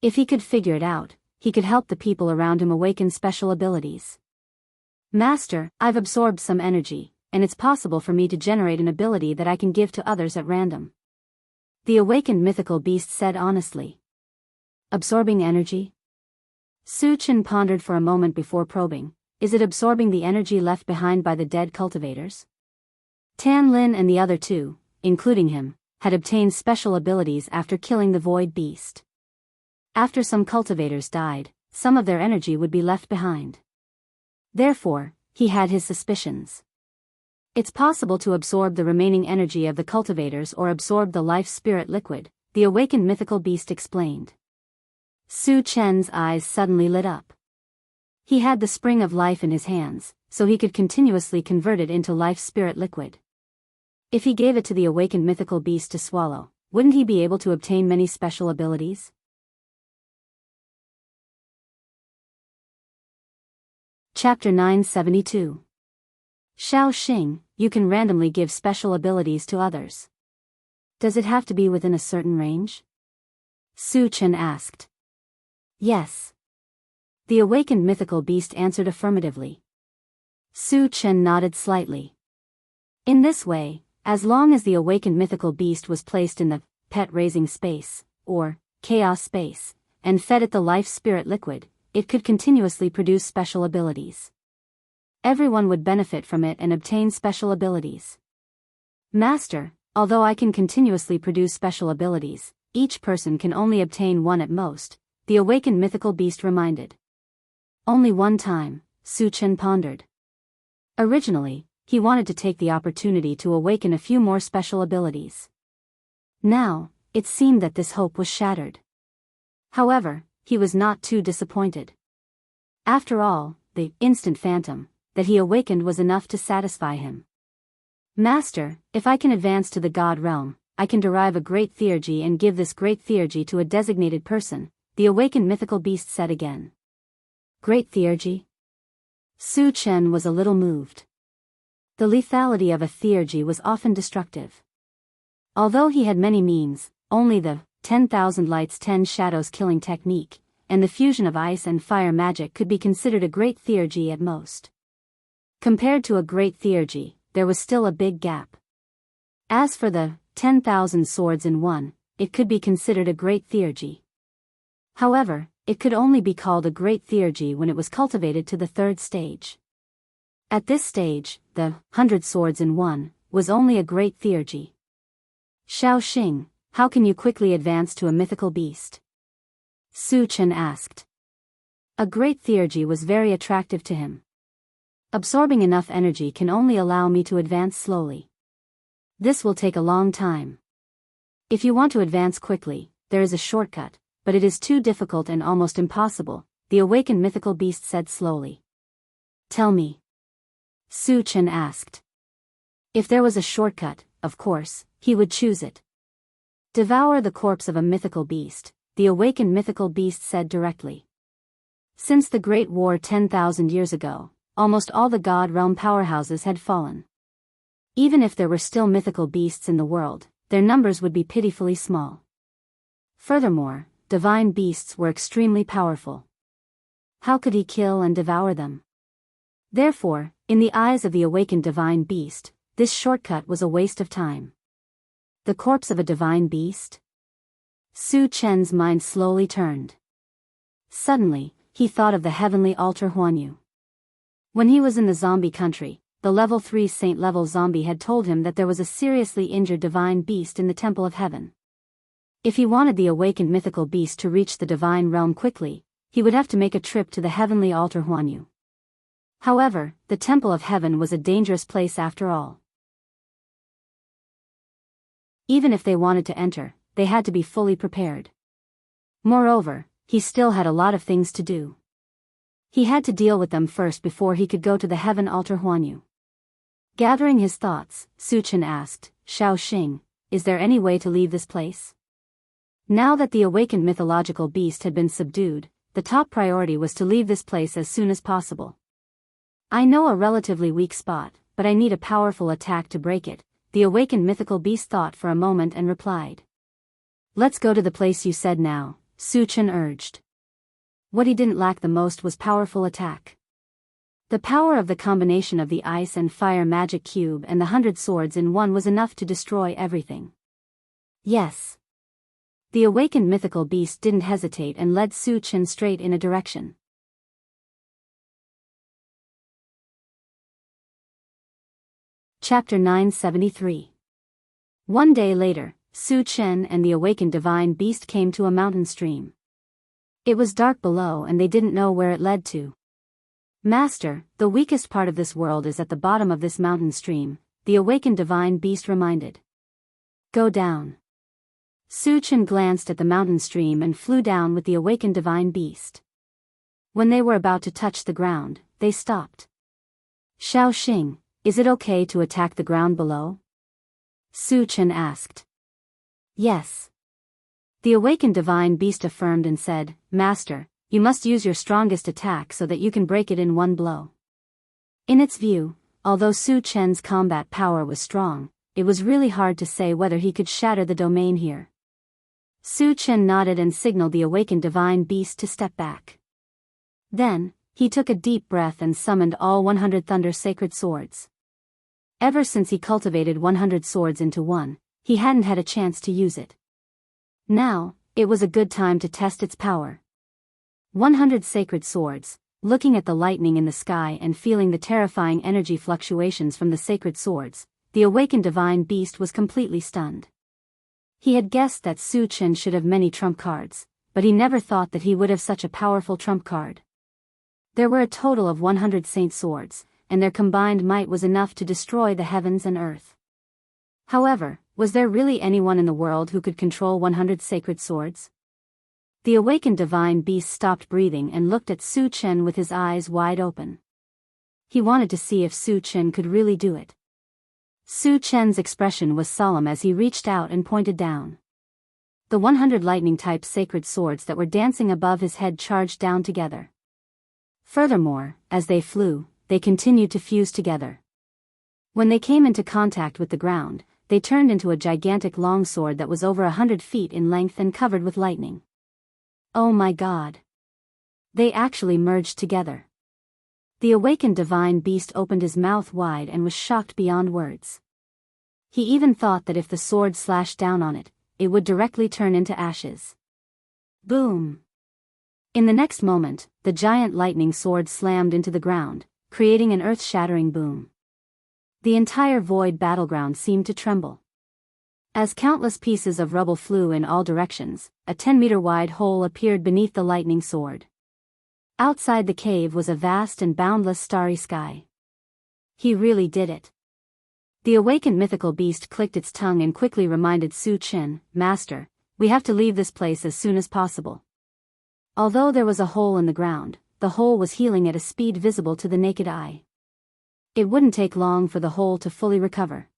If he could figure it out, he could help the people around him awaken special abilities. "Master, I've absorbed some energy, and it's possible for me to generate an ability that I can give to others at random." The awakened mythical beast said honestly. "Absorbing energy?" Su Chen pondered for a moment before probing. Is it absorbing the energy left behind by the dead cultivators? Tan Lin and the other 2, including him, had obtained special abilities after killing the void beast. After some cultivators died, some of their energy would be left behind. Therefore, he had his suspicions. It's possible to absorb the remaining energy of the cultivators or absorb the life spirit liquid, the awakened mythical beast explained. Su Chen's eyes suddenly lit up. He had the spring of life in his hands, so he could continuously convert it into life spirit liquid. If he gave it to the awakened mythical beast to swallow, wouldn't he be able to obtain many special abilities? Chapter 972. Xiao Xing, you can randomly give special abilities to others. Does it have to be within a certain range? Su Chen asked. Yes. The awakened mythical beast answered affirmatively. Su Chen nodded slightly. In this way, as long as the awakened mythical beast was placed in the pet-raising space, or chaos space, and fed it the life spirit liquid, it could continuously produce special abilities. Everyone would benefit from it and obtain special abilities. Master, although I can continuously produce special abilities, each person can only obtain one at most, the awakened mythical beast reminded. Only one time, Su Chen pondered. Originally, he wanted to take the opportunity to awaken a few more special abilities. Now, it seemed that this hope was shattered. However, he was not too disappointed. After all, the instant phantom that he awakened was enough to satisfy him. Master, if I can advance to the God realm, I can derive a great theurgy and give this great theurgy to a designated person, the awakened mythical beast said again. Great theurgy? Su Chen was a little moved. The lethality of a theurgy was often destructive. Although he had many means, only the 10,000 lights 10 shadows killing technique, and the fusion of ice and fire magic could be considered a great theurgy at most. Compared to a great theurgy, there was still a big gap. As for the 10,000 swords in one, it could be considered a great theurgy. However, it could only be called a great theurgy when it was cultivated to the 3rd stage. At this stage, the 100 swords in one was only a great theurgy. Xiao Xing, how can you quickly advance to a mythical beast? Su Chen asked. A great theurgy was very attractive to him. Absorbing enough energy can only allow me to advance slowly. This will take a long time. If you want to advance quickly, there is a shortcut, but it is too difficult and almost impossible, the awakened mythical beast said slowly. Tell me. Su Chen asked. If there was a shortcut, of course, he would choose it. Devour the corpse of a mythical beast, the awakened mythical beast said directly. Since the Great War 10,000 years ago, almost all the God realm powerhouses had fallen. Even if there were still mythical beasts in the world, their numbers would be pitifully small. Furthermore, divine beasts were extremely powerful. How could he kill and devour them? Therefore, in the eyes of the awakened divine beast, this shortcut was a waste of time. The corpse of a divine beast? Su Chen's mind slowly turned. Suddenly, he thought of the heavenly altar Huanyu. When he was in the zombie country, the level 3 saint-level zombie had told him that there was a seriously injured divine beast in the Temple of Heaven. If he wanted the awakened mythical beast to reach the divine realm quickly, he would have to make a trip to the heavenly altar Huanyu. However, the Temple of Heaven was a dangerous place after all. Even if they wanted to enter, they had to be fully prepared. Moreover, he still had a lot of things to do. He had to deal with them first before he could go to the heaven altar Huanyu. Gathering his thoughts, Su Chen asked, Shao Xing, is there any way to leave this place? Now that the awakened mythological beast had been subdued, the top priority was to leave this place as soon as possible. I know a relatively weak spot, but I need a powerful attack to break it, the awakened mythical beast thought for a moment and replied. Let's go to the place you said now, Su Chen urged. What he didn't lack the most was powerful attack. The power of the combination of the ice and fire magic cube and the 100 swords in one was enough to destroy everything. Yes. The awakened mythical beast didn't hesitate and led Su Chen straight in a direction. Chapter 973. One day later, Su Chen and the awakened divine beast came to a mountain stream. It was dark below and they didn't know where it led to. Master, the weakest part of this world is at the bottom of this mountain stream, the awakened divine beast reminded. Go down. Su Chen glanced at the mountain stream and flew down with the awakened divine beast. When they were about to touch the ground, they stopped. Shao Xing, is it okay to attack the ground below? Su Chen asked. Yes. The awakened divine beast affirmed and said, Master, you must use your strongest attack so that you can break it in one blow. In its view, although Su Chen's combat power was strong, it was really hard to say whether he could shatter the domain here. Su Chen nodded and signaled the awakened divine beast to step back. Then, he took a deep breath and summoned all 100 thunder sacred swords. Ever since he cultivated 100 swords into one, he hadn't had a chance to use it. Now, it was a good time to test its power. 100 sacred swords, looking at the lightning in the sky and feeling the terrifying energy fluctuations from the sacred swords, the awakened divine beast was completely stunned. He had guessed that Su Chen should have many trump cards, but he never thought that he would have such a powerful trump card. There were a total of 100 saint swords, and their combined might was enough to destroy the heavens and earth. However, was there really anyone in the world who could control 100 sacred swords? The awakened divine beast stopped breathing and looked at Su Chen with his eyes wide open. He wanted to see if Su Chen could really do it. Su Chen's expression was solemn as he reached out and pointed down. The 100 lightning-type sacred swords that were dancing above his head charged down together. Furthermore, as they flew, they continued to fuse together. When they came into contact with the ground, they turned into a gigantic longsword that was over 100 feet in length and covered with lightning. Oh my God! They actually merged together. The awakened divine beast opened his mouth wide and was shocked beyond words. He even thought that if the sword slashed down on it, it would directly turn into ashes. Boom! In the next moment, the giant lightning sword slammed into the ground, creating an earth-shattering boom. The entire void battleground seemed to tremble. As countless pieces of rubble flew in all directions, a 10-meter-wide hole appeared beneath the lightning sword. Outside the cave was a vast and boundless starry sky. He really did it. The awakened mythical beast clicked its tongue and quickly reminded Su Chen, Master, we have to leave this place as soon as possible. Although there was a hole in the ground, the hole was healing at a speed visible to the naked eye. It wouldn't take long for the hole to fully recover.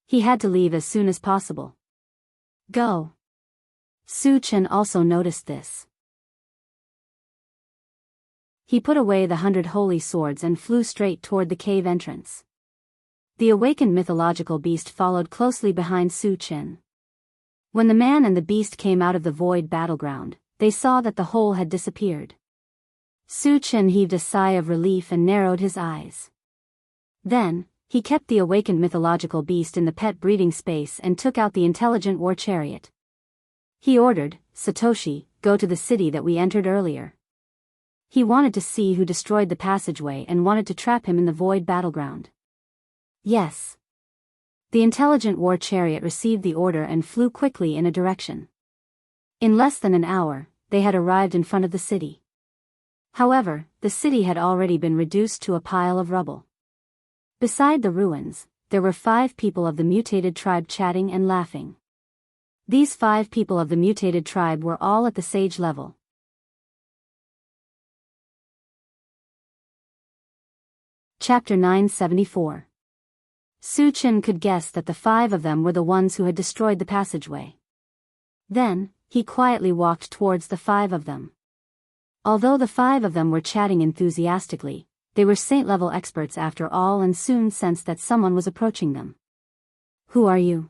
He had to leave as soon as possible. Go. Su Chen also noticed this. He put away the 100 holy swords and flew straight toward the cave entrance. The awakened mythological beast followed closely behind Su Chen. When the man and the beast came out of the void battleground, they saw that the hole had disappeared. Su Chen heaved a sigh of relief and narrowed his eyes. Then, he kept the awakened mythological beast in the pet breeding space and took out the intelligent war chariot. He ordered, "Satoshi, go to the city that we entered earlier." He wanted to see who destroyed the passageway and wanted to trap him in the void battleground. Yes. The intelligent war chariot received the order and flew quickly in a direction. In less than an hour, they had arrived in front of the city. However, the city had already been reduced to a pile of rubble. Beside the ruins, there were 5 people of the mutated tribe chatting and laughing. These 5 people of the mutated tribe were all at the sage level. Chapter 974. Su Chen could guess that the 5 of them were the ones who had destroyed the passageway. Then, he quietly walked towards the 5 of them. Although the 5 of them were chatting enthusiastically, they were saint-level experts after all and soon sensed that someone was approaching them. "Who are you?"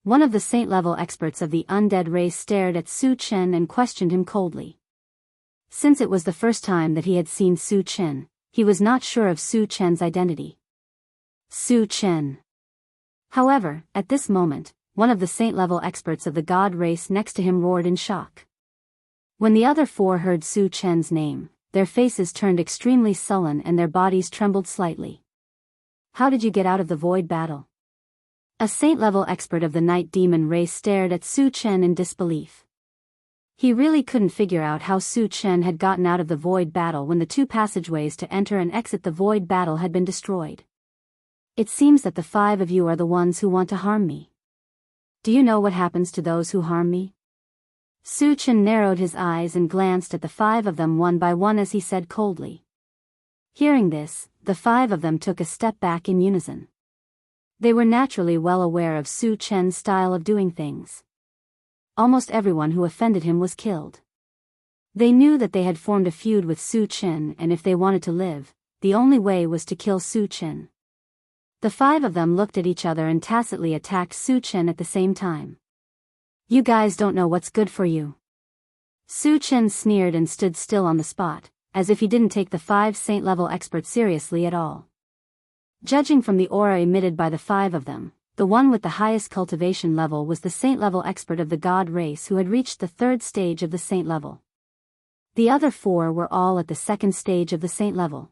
One of the saint-level experts of the undead race stared at Su Chen and questioned him coldly. Since it was the first time that he had seen Su Chen, he was not sure of Su Chen's identity. Su Chen. However, at this moment, one of the saint-level experts of the god race next to him roared in shock. When the other 4 heard Su Chen's name, their faces turned extremely sullen and their bodies trembled slightly. "How did you get out of the void battle?" A saint-level expert of the night demon race stared at Su Chen in disbelief. He really couldn't figure out how Su Chen had gotten out of the void battle when the 2 passageways to enter and exit the void battle had been destroyed. "It seems that the 5 of you are the ones who want to harm me. Do you know what happens to those who harm me?" Su Chen narrowed his eyes and glanced at the 5 of them one by one as he said coldly. Hearing this, the 5 of them took a step back in unison. They were naturally well aware of Su Chen's style of doing things. Almost everyone who offended him was killed. They knew that they had formed a feud with Su Chen and if they wanted to live, the only way was to kill Su Chen. The 5 of them looked at each other and tacitly attacked Su Chen at the same time. "You guys don't know what's good for you." Su Chen sneered and stood still on the spot, as if he didn't take the 5 saint-level experts seriously at all. Judging from the aura emitted by the 5 of them, the one with the highest cultivation level was the saint-level expert of the god race who had reached the 3rd stage of the saint level. The other 4 were all at the 2nd stage of the saint level.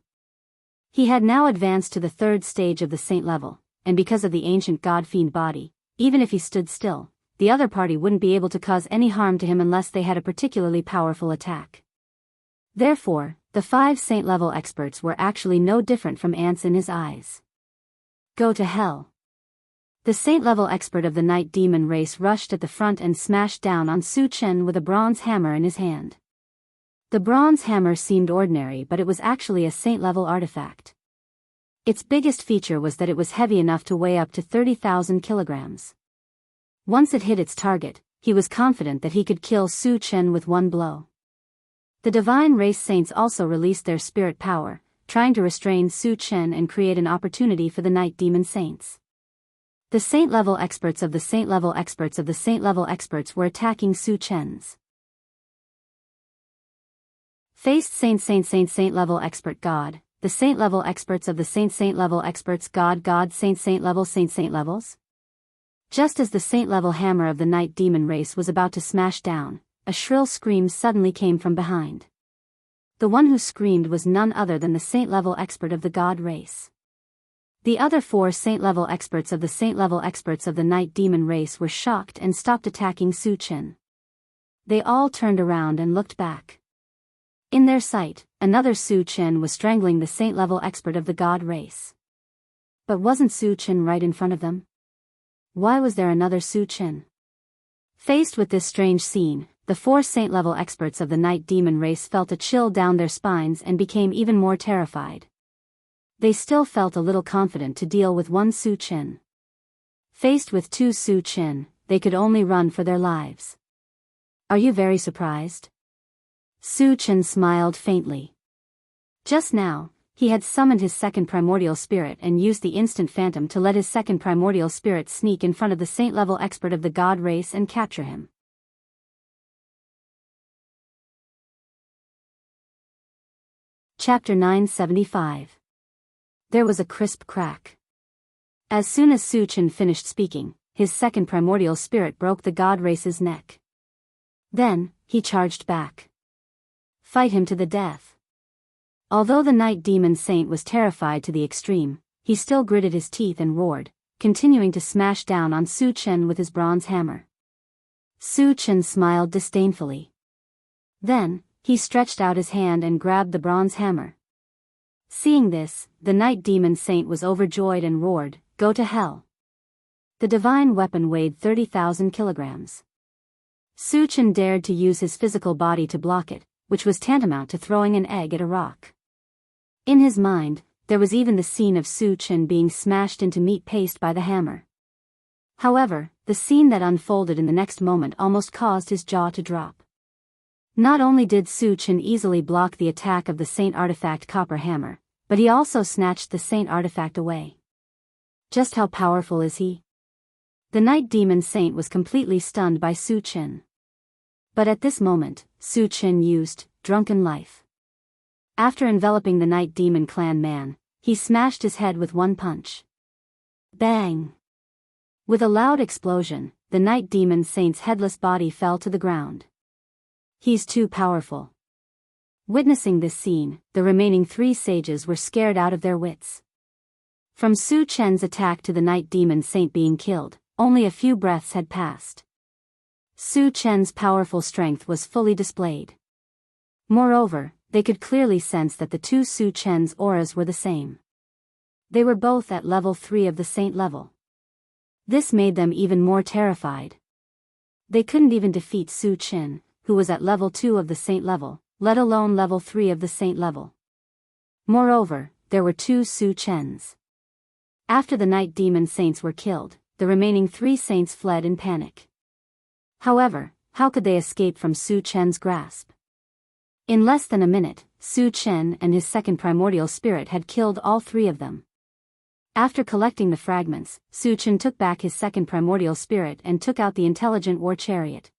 He had now advanced to the 3rd stage of the saint level, and because of the ancient god-fiend body, even if he stood still, the other party wouldn't be able to cause any harm to him unless they had a particularly powerful attack. Therefore, the 5 saint-level experts were actually no different from ants in his eyes. "Go to hell." The saint-level expert of the night demon race rushed at the front and smashed down on Su Chen with a bronze hammer in his hand. The bronze hammer seemed ordinary, but it was actually a saint-level artifact. Its biggest feature was that it was heavy enough to weigh up to 30,000 kilograms. Once it hit its target, he was confident that he could kill Su Chen with one blow. The divine race saints also released their spirit power, trying to restrain Su Chen and create an opportunity for the night demon saints. The saint-level experts of the saint-level experts of the saint-level experts were attacking Su Chen's faced saint-level expert god, the saint-level experts of the saint-level experts god saint-level saint-levels. Just as the saint-level hammer of the night demon race was about to smash down, a shrill scream suddenly came from behind. The one who screamed was none other than the saint-level expert of the god race. The other 4 saint-level experts of the saint-level experts of the night demon race were shocked and stopped attacking Su Chen. They all turned around and looked back. In their sight, another Su Chen was strangling the saint-level expert of the god race. But wasn't Su Chen right in front of them? Why was there another Su Chen? Faced with this strange scene, the 4 saint-level experts of the night demon race felt a chill down their spines and became even more terrified. They still felt a little confident to deal with one Su Chen. Faced with 2 Su Chen, they could only run for their lives. "Are you very surprised?" Su Chen smiled faintly. Just now, he had summoned his second primordial spirit and used the instant phantom to let his second primordial spirit sneak in front of the saint-level expert of the god race and capture him. Chapter 975. There was a crisp crack. As soon as Su Chen finished speaking, his second primordial spirit broke the god race's neck. Then, he charged back. Fight him to the death. Although the night demon saint was terrified to the extreme, he still gritted his teeth and roared, continuing to smash down on Su Chen with his bronze hammer. Su Chen smiled disdainfully. Then, he stretched out his hand and grabbed the bronze hammer. Seeing this, the night demon saint was overjoyed and roared, "Go to hell." The divine weapon weighed 30,000 kilograms. Su Chen dared to use his physical body to block it, which was tantamount to throwing an egg at a rock. In his mind, there was even the scene of Su Chen being smashed into meat paste by the hammer. However, the scene that unfolded in the next moment almost caused his jaw to drop. Not only did Su Chen easily block the attack of the Saint Artifact Copper Hammer, but he also snatched the Saint Artifact away. Just how powerful is he? The Night Demon Saint was completely stunned by Su Chen. But at this moment, Su Chen used Drunken Life. After enveloping the Night Demon clan man, he smashed his head with one punch. Bang! With a loud explosion, the Night Demon Saint's headless body fell to the ground. He's too powerful. Witnessing this scene, the remaining three sages were scared out of their wits. From Su Chen's attack to the Night Demon Saint being killed, only a few breaths had passed. Su Chen's powerful strength was fully displayed. Moreover, they could clearly sense that the two Su Chen's auras were the same. They were both at level 3 of the Saint level. This made them even more terrified. They couldn't even defeat Su Chen, who was at level 2 of the Saint level, let alone level 3 of the Saint level. Moreover, there were two Su Chens. After the Night Demon Saints were killed, the remaining 3 saints fled in panic. However, how could they escape from Su Chen's grasp? In less than a minute, Su Chen and his second primordial spirit had killed all 3 of them. After collecting the fragments, Su Chen took back his second primordial spirit and took out the intelligent war chariot.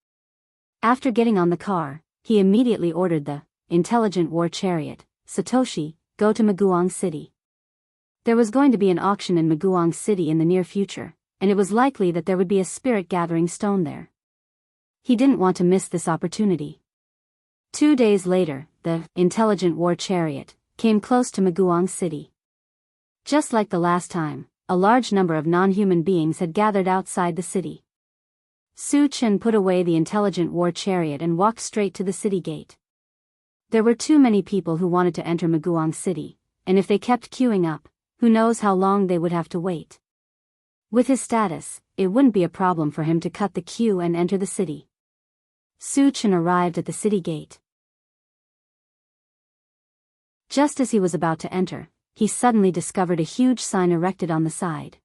After getting on the car, he immediately ordered the intelligent war chariot, Satoshi, go to Maguang City. There was going to be an auction in Maguang City in the near future, and it was likely that there would be a spirit gathering stone there. He didn't want to miss this opportunity. 2 days later, the intelligent war chariot came close to Maguang City. Just like the last time, a large number of non-human beings had gathered outside the city. Su Chen put away the intelligent war chariot and walked straight to the city gate. There were too many people who wanted to enter Maguang City, and if they kept queuing up, who knows how long they would have to wait. With his status, it wouldn't be a problem for him to cut the queue and enter the city. Su Chen arrived at the city gate. Just as he was about to enter, he suddenly discovered a huge sign erected on the side.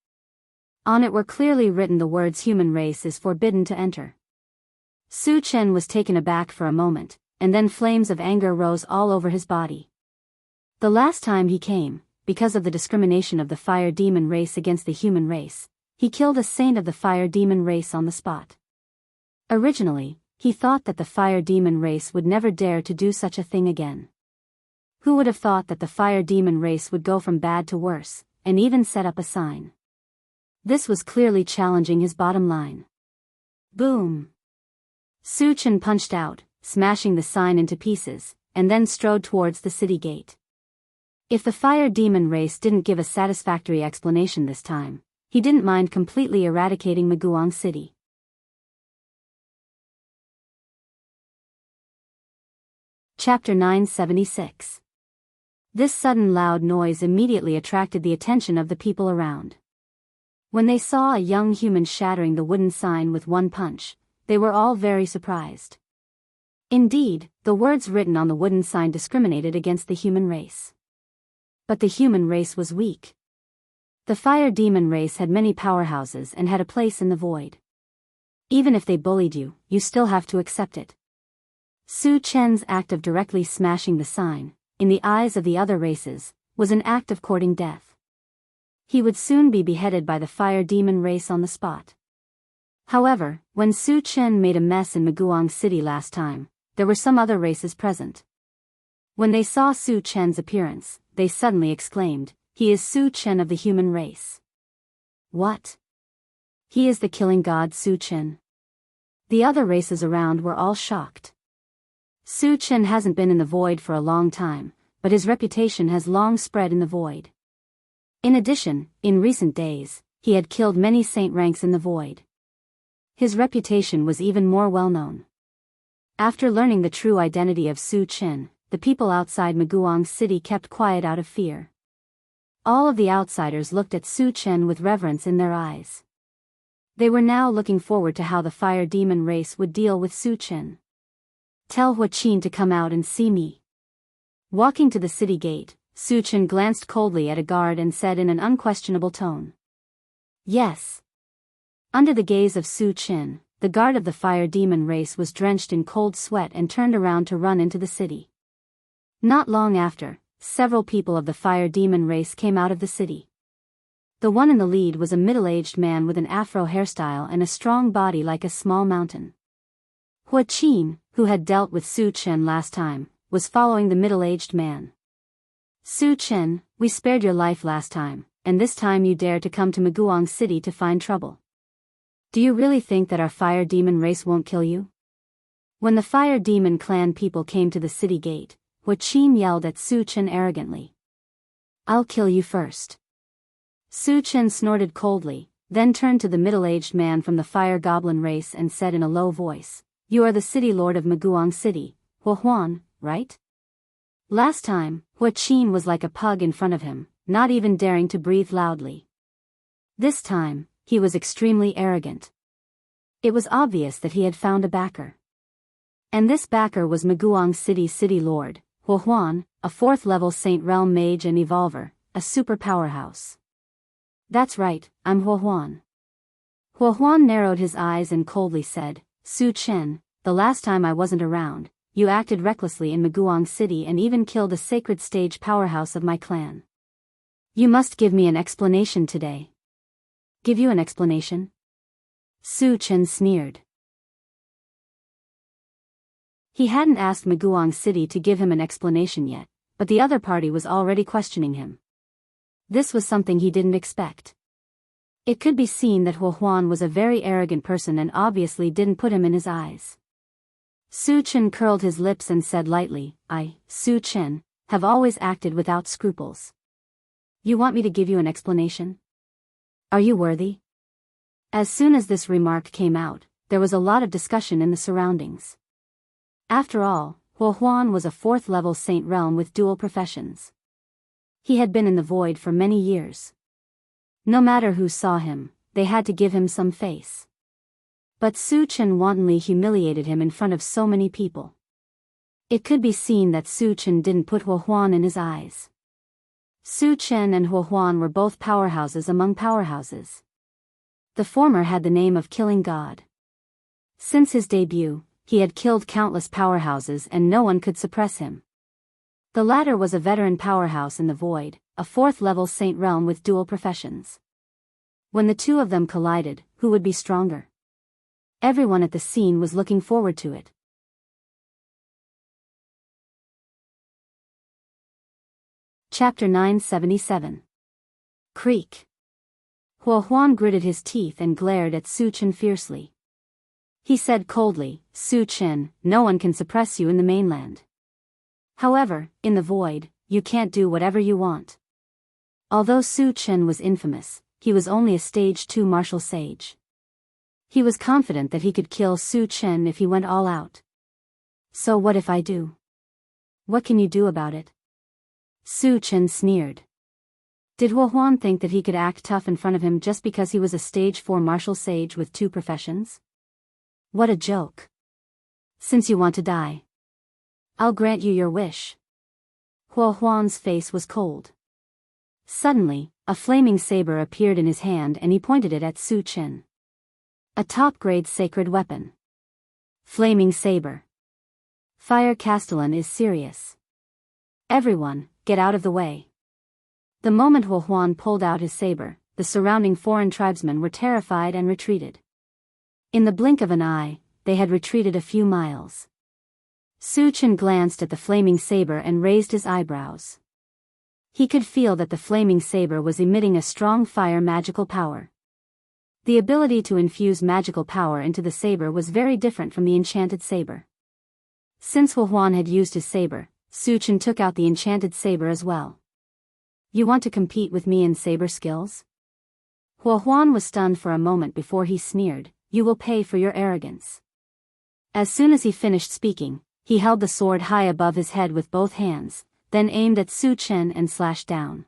On it were clearly written the words "Human race is forbidden to enter." Su Chen was taken aback for a moment, and then flames of anger rose all over his body. The last time he came, because of the discrimination of the fire demon race against the human race, he killed a saint of the fire demon race on the spot. Originally, he thought that the fire demon race would never dare to do such a thing again. Who would have thought that the fire demon race would go from bad to worse, and even set up a sign? This was clearly challenging his bottom line. Boom! Su Chen punched out, smashing the sign into pieces, and then strode towards the city gate. If the fire demon race didn't give a satisfactory explanation this time, he didn't mind completely eradicating Maguang City. Chapter 976. This sudden loud noise immediately attracted the attention of the people around. When they saw a young human shattering the wooden sign with one punch, they were all very surprised. Indeed, the words written on the wooden sign discriminated against the human race. But the human race was weak. The fire demon race had many powerhouses and had a place in the void. Even if they bullied you, you still have to accept it. Su Chen's act of directly smashing the sign, in the eyes of the other races, was an act of courting death. He would soon be beheaded by the fire demon race on the spot. However, when Su Chen made a mess in Maguang City last time, there were some other races present. When they saw Su Chen's appearance, they suddenly exclaimed, "He is Su Chen of the human race." What? He is the killing god Su Chen? The other races around were all shocked. Su Chen hasn't been in the void for a long time, but his reputation has long spread in the void. In addition, in recent days, he had killed many saint ranks in the void. His reputation was even more well-known. After learning the true identity of Su Chen, the people outside Maguang City kept quiet out of fear. All of the outsiders looked at Su Chen with reverence in their eyes. They were now looking forward to how the fire demon race would deal with Su Chen. "Tell Hua Qin to come out and see me." Walking to the city gate, Su Chen glanced coldly at a guard and said in an unquestionable tone, "Yes." Under the gaze of Su Chen, the guard of the fire demon race was drenched in cold sweat and turned around to run into the city. Not long after, several people of the fire demon race came out of the city. The one in the lead was a middle-aged man with an afro hairstyle and a strong body like a small mountain. Hua Qin, who had dealt with Su Chen last time, was following the middle-aged man. "Su Chen, we spared your life last time, and this time you dare to come to Maguang City to find trouble. Do you really think that our fire demon race won't kill you?" When the fire demon clan people came to the city gate, Hua Qin yelled at Su Chen arrogantly, "I'll kill you first." Su Chen snorted coldly, then turned to the middle-aged man from the fire goblin race and said in a low voice, "You are the city lord of Maguang City, Hua Huan, right?" Last time, Hua Qin was like a pug in front of him, not even daring to breathe loudly. This time, he was extremely arrogant. It was obvious that he had found a backer. And this backer was Maguang City's city lord, Hua Huan, a 4th-level Saint Realm mage and evolver, a super powerhouse. "That's right, I'm Hua Huan." Hua Huan narrowed his eyes and coldly said, "Su Chen, the last time I wasn't around, you acted recklessly in Maguang City and even killed a sacred stage powerhouse of my clan. You must give me an explanation today." "Give you an explanation?" Su Chen sneered. He hadn't asked Maguang City to give him an explanation yet, but the other party was already questioning him. This was something he didn't expect. It could be seen that Hua Huan was a very arrogant person and obviously didn't put him in his eyes. Su Chen curled his lips and said lightly, "I, Su Chen, have always acted without scruples. You want me to give you an explanation? Are you worthy?" As soon as this remark came out, there was a lot of discussion in the surroundings. After all, Hua Huan was a 4th-level Saint Realm with dual professions. He had been in the void for many years. No matter who saw him, they had to give him some face. But Su Chen wantonly humiliated him in front of so many people. It could be seen that Su Chen didn't put Hua Huan in his eyes. Su Chen and Hua Huan were both powerhouses among powerhouses. The former had the name of Killing God. Since his debut, he had killed countless powerhouses and no one could suppress him. The latter was a veteran powerhouse in the void, a 4th-level Saint Realm with dual professions. When the two of them collided, who would be stronger? Everyone at the scene was looking forward to it. Chapter 977. Creak. Hua Huan gritted his teeth and glared at Su Chen fiercely. He said coldly, "Su Chen, no one can suppress you in the mainland. However, in the void, you can't do whatever you want." Although Su Chen was infamous, he was only a stage 2 martial sage. He was confident that he could kill Su Chen if he went all out. "So what if I do? What can you do about it?" Su Chen sneered. Did Hua Huan think that he could act tough in front of him just because he was a stage 4 martial sage with 2 professions? What a joke. "Since you want to die, I'll grant you your wish." Hua Huan's face was cold. Suddenly, a flaming saber appeared in his hand and he pointed it at Su Chen. A top-grade sacred weapon. Flaming saber. Fire Castellan is serious. Everyone, get out of the way. The moment Huan pulled out his saber, the surrounding foreign tribesmen were terrified and retreated. In the blink of an eye, they had retreated a few miles. Su Chen glanced at the flaming saber and raised his eyebrows. He could feel that the flaming saber was emitting a strong fire magical power. The ability to infuse magical power into the saber was very different from the enchanted saber. Since Huan had used his saber, Su Chen took out the enchanted saber as well. You want to compete with me in saber skills? Huan was stunned for a moment before he sneered, you will pay for your arrogance. As soon as he finished speaking, he held the sword high above his head with both hands, then aimed at Su Chen and slashed down.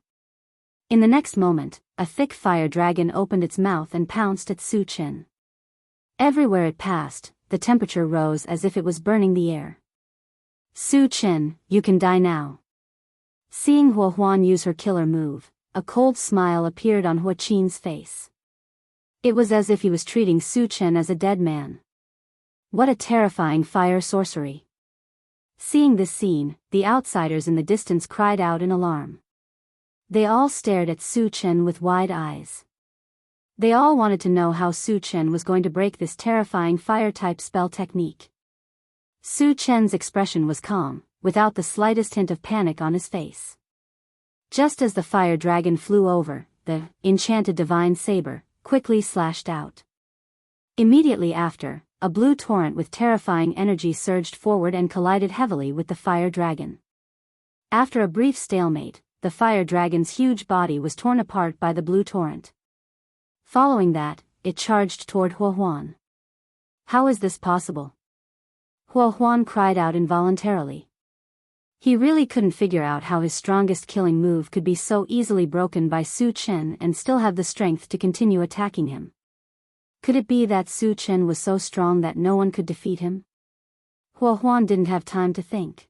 In the next moment, a thick fire dragon opened its mouth and pounced at Su Chen. Everywhere it passed, the temperature rose as if it was burning the air. Su Chen, you can die now. Seeing Huan use her killer move, a cold smile appeared on Hua Qin's face. It was as if he was treating Su Chen as a dead man. What a terrifying fire sorcery. Seeing this scene, the outsiders in the distance cried out in alarm. They all stared at Su Chen with wide eyes. They all wanted to know how Su Chen was going to break this terrifying fire-type spell technique. Su Chen's expression was calm, without the slightest hint of panic on his face. Just as the fire dragon flew over, the enchanted divine saber quickly slashed out. Immediately after, a blue torrent with terrifying energy surged forward and collided heavily with the fire dragon. After a brief stalemate, the fire dragon's huge body was torn apart by the blue torrent. Following that, it charged toward Huan. How is this possible? Huan cried out involuntarily. He really couldn't figure out how his strongest killing move could be so easily broken by Su Chen and still have the strength to continue attacking him. Could it be that Su Chen was so strong that no one could defeat him? Huan didn't have time to think.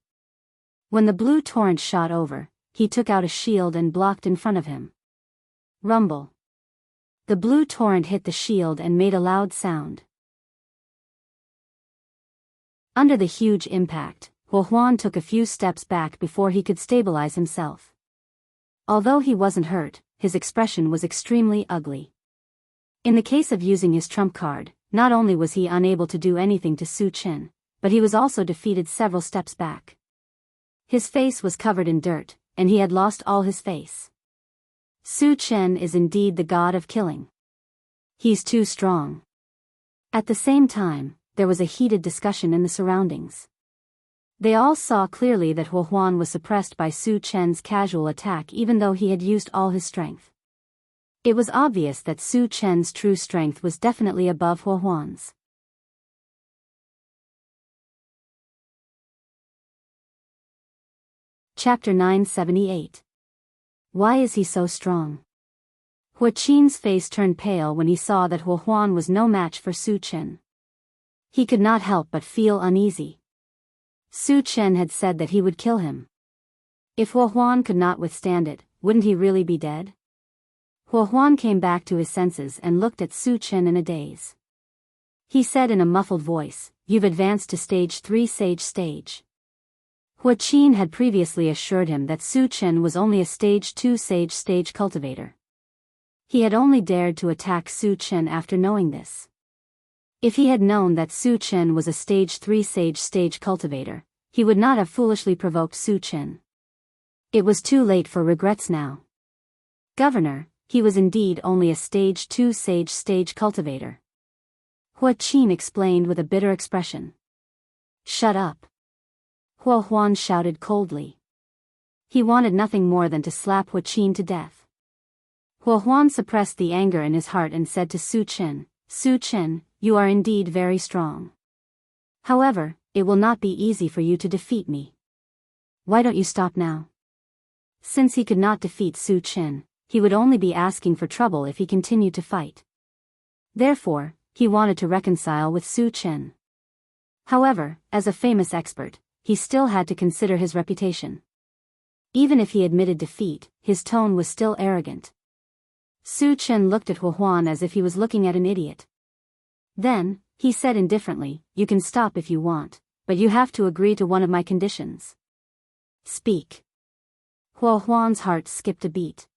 When the blue torrent shot over, he took out a shield and blocked in front of him. Rumble. The blue torrent hit the shield and made a loud sound. Under the huge impact, Huan took a few steps back before he could stabilize himself. Although he wasn't hurt, his expression was extremely ugly. In the case of using his trump card, not only was he unable to do anything to Su Chen, but he was also defeated several steps back. His face was covered in dirt, and he had lost all his face. Su Chen is indeed the god of killing. He's too strong. At the same time, there was a heated discussion in the surroundings. They all saw clearly that Huan was suppressed by Su Chen's casual attack even though he had used all his strength. It was obvious that Su Chen's true strength was definitely above Huan's. Chapter 978. Why is he so strong? Hua Qin's face turned pale when he saw that Huan was no match for Su Chen. He could not help but feel uneasy. Su Chen had said that he would kill him. If Huan could not withstand it, wouldn't he really be dead? Huan came back to his senses and looked at Su Chen in a daze. He said in a muffled voice, "You've advanced to stage 3 sage stage." Hua Qin had previously assured him that Su Chen was only a stage 2 sage stage cultivator. He had only dared to attack Su Chen after knowing this. If he had known that Su Chen was a stage 3 sage stage cultivator, he would not have foolishly provoked Su Chen. It was too late for regrets now. Governor, he was indeed only a stage 2 sage stage cultivator. Hua Qin explained with a bitter expression. Shut up. Huan shouted coldly. He wanted nothing more than to slap Hua Qin to death. Huan suppressed the anger in his heart and said to Su Chen, "Su Chen, you are indeed very strong. However, it will not be easy for you to defeat me. Why don't you stop now?" Since he could not defeat Su Chen, he would only be asking for trouble if he continued to fight. Therefore, he wanted to reconcile with Su Chen. However, as a famous expert, he still had to consider his reputation. Even if he admitted defeat, his tone was still arrogant. Su Chen looked at Huan as if he was looking at an idiot. Then, he said indifferently, "You can stop if you want, but you have to agree to one of my conditions." "Speak." Hua Huan's heart skipped a beat.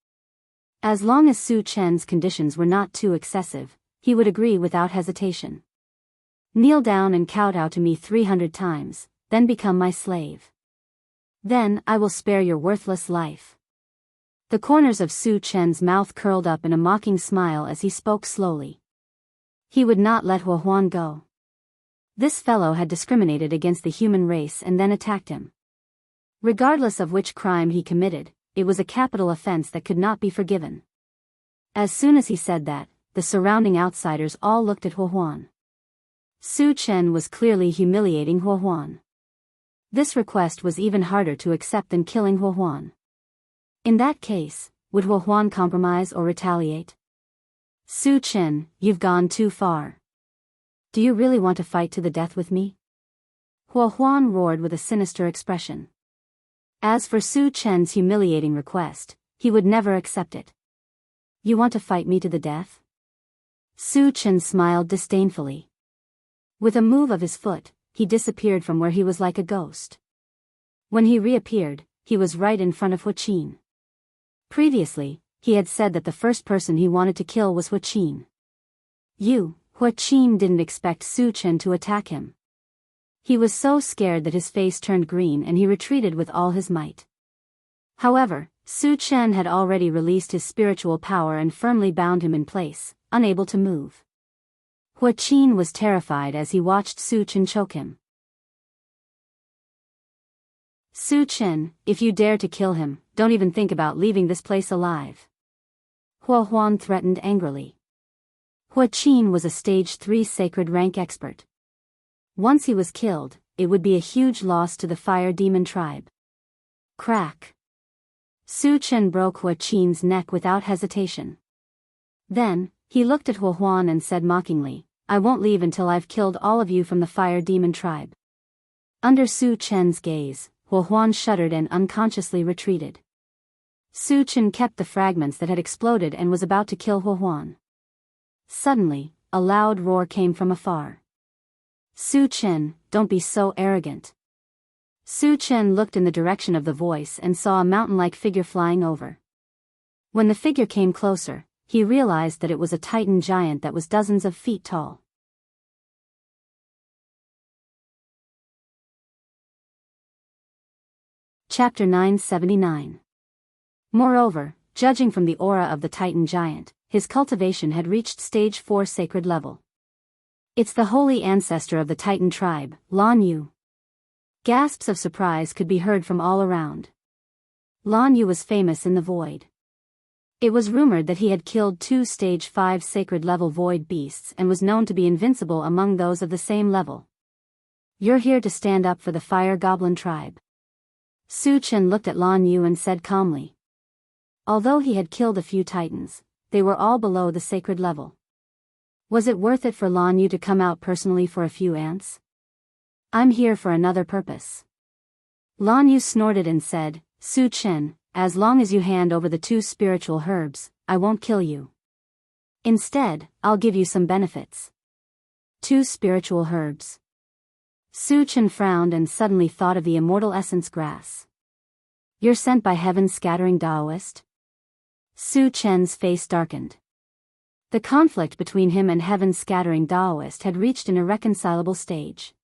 As long as Su Chen's conditions were not too excessive, he would agree without hesitation. Kneel down and kowtow to me 300 times, then become my slave. Then I will spare your worthless life. The corners of Su Chen's mouth curled up in a mocking smile as he spoke slowly. He would not let Hua Huan go. This fellow had discriminated against the human race and then attacked him. Regardless of which crime he committed, it was a capital offense that could not be forgiven. As soon as he said that, the surrounding outsiders all looked at Hua Huan. Su Chen was clearly humiliating Hua Huan. This request was even harder to accept than killing Hua Huan. In that case, would Hua Huan compromise or retaliate? Su Chen, you've gone too far. Do you really want to fight to the death with me? Hua Huan roared with a sinister expression. As for Su Chen's humiliating request, he would never accept it. You want to fight me to the death? Su Chen smiled disdainfully. With a move of his foot, he disappeared from where he was like a ghost. When he reappeared, he was right in front of Hua Qin. Previously, he had said that the first person he wanted to kill was Hua Qin. Hua Qin didn't expect Su Chen to attack him. He was so scared that his face turned green and he retreated with all his might. However, Su Chen had already released his spiritual power and firmly bound him in place, unable to move. Hua Qin was terrified as he watched Su Chen choke him. Su Chen, if you dare to kill him, don't even think about leaving this place alive. Hua Huan threatened angrily. Hua Qin was a stage 3 sacred rank expert. Once he was killed, it would be a huge loss to the fire demon tribe. Crack. Su Chen broke Hua Qin's neck without hesitation. Then, he looked at Hua Huan and said mockingly, I won't leave until I've killed all of you from the fire demon tribe. Under Su Chen's gaze, Hua Huan shuddered and unconsciously retreated. Su Chen kept the fragments that had exploded and was about to kill Hua Huan. Suddenly, a loud roar came from afar. Su Chen, don't be so arrogant. Su Chen looked in the direction of the voice and saw a mountain-like figure flying over. When the figure came closer, he realized that it was a titan giant that was dozens of feet tall. Chapter 979. Moreover, judging from the aura of the titan giant, his cultivation had reached stage 4 sacred level. It's the holy ancestor of the Titan tribe, Lan Yu. Gasps of surprise could be heard from all around. Lan Yu was famous in the void. It was rumored that he had killed 2 stage 5 sacred level void beasts and was known to be invincible among those of the same level. You're here to stand up for the fire goblin tribe. Su Chen looked at Lan Yu and said calmly. Although he had killed a few titans, they were all below the sacred level. Was it worth it for Lan Yu to come out personally for a few ants? I'm here for another purpose. Lan Yu snorted and said, Su Chen, as long as you hand over the 2 spiritual herbs, I won't kill you. Instead, I'll give you some benefits. 2 spiritual herbs. Su Chen frowned and suddenly thought of the immortal essence grass. You're sent by heaven's scattering Taoist? Su Chen's face darkened. The conflict between him and heaven's scattering Taoist had reached an irreconcilable stage.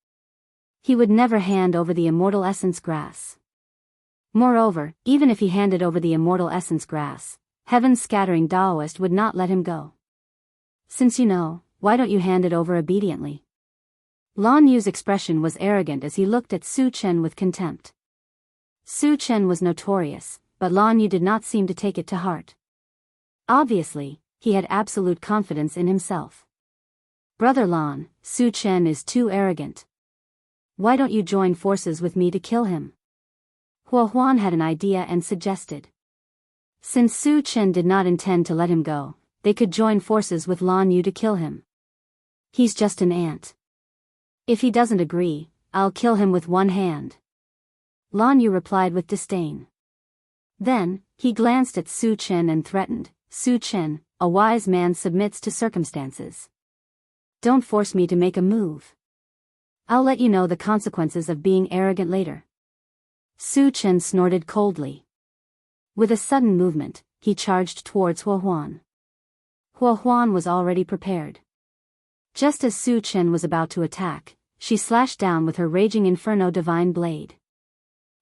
He would never hand over the immortal essence grass. Moreover, even if he handed over the immortal essence grass, heaven's scattering Taoist would not let him go. Since you know, why don't you hand it over obediently? Lan Yu's expression was arrogant as he looked at Su Chen with contempt. Su Chen was notorious, but Lan Yu did not seem to take it to heart. Obviously, he had absolute confidence in himself. Brother Lan, Su Chen is too arrogant. Why don't you join forces with me to kill him? Hua Huan had an idea and suggested. Since Su Chen did not intend to let him go, they could join forces with Lan Yu to kill him. He's just an ant. If he doesn't agree, I'll kill him with one hand. Lan Yu replied with disdain. Then, he glanced at Su Chen and threatened, Su Chen, a wise man submits to circumstances. Don't force me to make a move. I'll let you know the consequences of being arrogant later. Su Chen snorted coldly. With a sudden movement, he charged towards Huo Huan was already prepared. Just as Su Chen was about to attack, she slashed down with her raging inferno divine blade.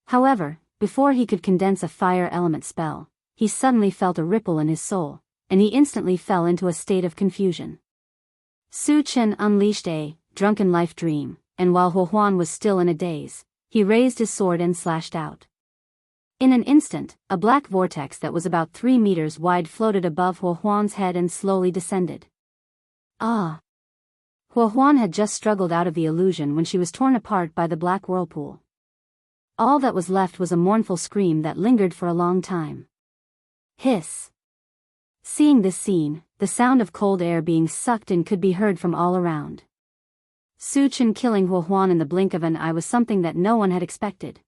However, before he could condense a fire element spell, he suddenly felt a ripple in his soul, and he instantly fell into a state of confusion. Su Chen unleashed a drunken life dream, and while Huo Huan was still in a daze, he raised his sword and slashed out. In an instant, a black vortex that was about 3 meters wide floated above Huo Huan's head and slowly descended. Ah! Huo Huan had just struggled out of the illusion when she was torn apart by the black whirlpool. All that was left was a mournful scream that lingered for a long time. Hiss! Seeing this scene, the sound of cold air being sucked in could be heard from all around. Su Chen killing Huo Huan in the blink of an eye was something that no one had expected.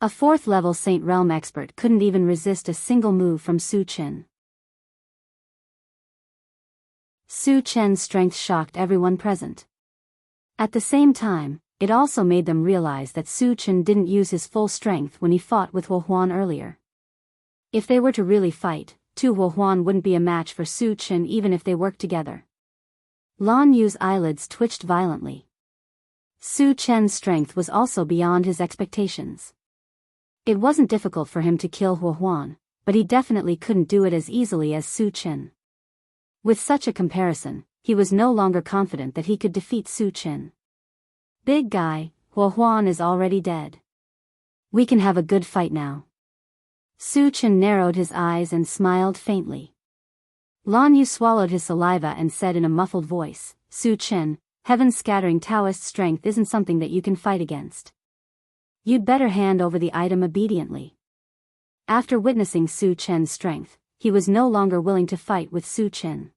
A 4th-level Saint Realm expert couldn't even resist a single move from Su Chen. Su Chen's strength shocked everyone present. At the same time, it also made them realize that Su Chen didn't use his full strength when he fought with Huo Huan earlier. If they were to really fight, Huo Huan wouldn't be a match for Su Chen even if they worked together. Lan Yu's eyelids twitched violently. Su Chen's strength was also beyond his expectations. It wasn't difficult for him to kill Huo Huan, but he definitely couldn't do it as easily as Su Chen. With such a comparison, he was no longer confident that he could defeat Su Chen. Big guy, Huo Huan is already dead. We can have a good fight now. Su Chen narrowed his eyes and smiled faintly. Lan Yu swallowed his saliva and said in a muffled voice, Su Chen, heaven-scattering Taoist strength isn't something that you can fight against. You'd better hand over the item obediently. After witnessing Su Chen's strength, he was no longer willing to fight with Su Chen.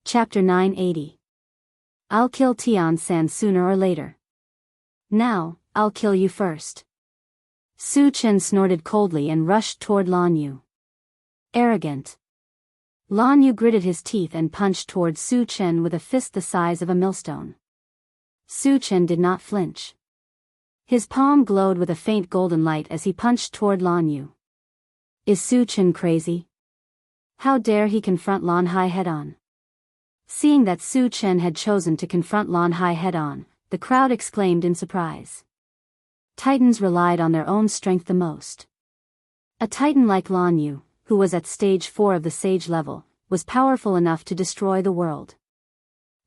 Chapter 980. I'll kill Tian San sooner or later. Now, I'll kill you first. Su Chen snorted coldly and rushed toward Lan Yu. Arrogant. Lan Yu gritted his teeth and punched toward Su Chen with a fist the size of a millstone. Su Chen did not flinch. His palm glowed with a faint golden light as he punched toward Lan Yu. Is Su Chen crazy? How dare he confront Lan Hai head-on? Seeing that Su Chen had chosen to confront Lan Hai head-on, the crowd exclaimed in surprise. Titans relied on their own strength the most. A titan like Lan Yu, who was at stage 4 of the sage level, was powerful enough to destroy the world.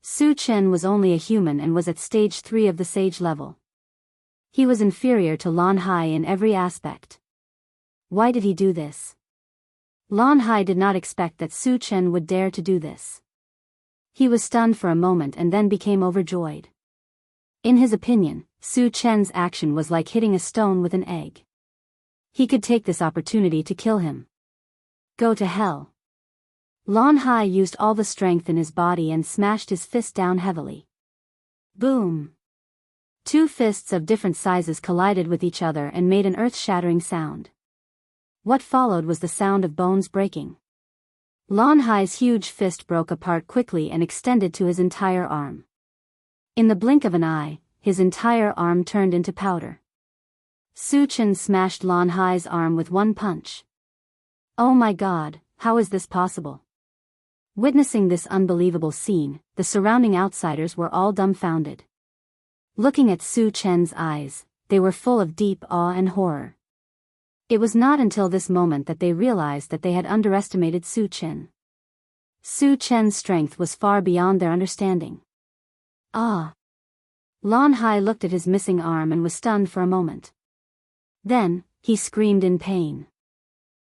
Su Chen was only a human and was at stage 3 of the sage level. He was inferior to Lan Hai in every aspect. Why did he do this? Lan Hai did not expect that Su Chen would dare to do this. He was stunned for a moment and then became overjoyed. In his opinion, Su Chen's action was like hitting a stone with an egg. He could take this opportunity to kill him. Go to hell. Lan Hai used all the strength in his body and smashed his fist down heavily. Boom! 2 fists of different sizes collided with each other and made an earth-shattering sound. What followed was the sound of bones breaking. Lan Hai's huge fist broke apart quickly and extended to his entire arm. In the blink of an eye, his entire arm turned into powder. Su Chen smashed Lan Hai's arm with one punch. Oh my god, how is this possible? Witnessing this unbelievable scene, the surrounding outsiders were all dumbfounded. Looking at Su Chen's eyes, they were full of deep awe and horror. It was not until this moment that they realized that they had underestimated Su Chen. Su Chen's strength was far beyond their understanding. Ah! Lan Hai looked at his missing arm and was stunned for a moment. Then, he screamed in pain.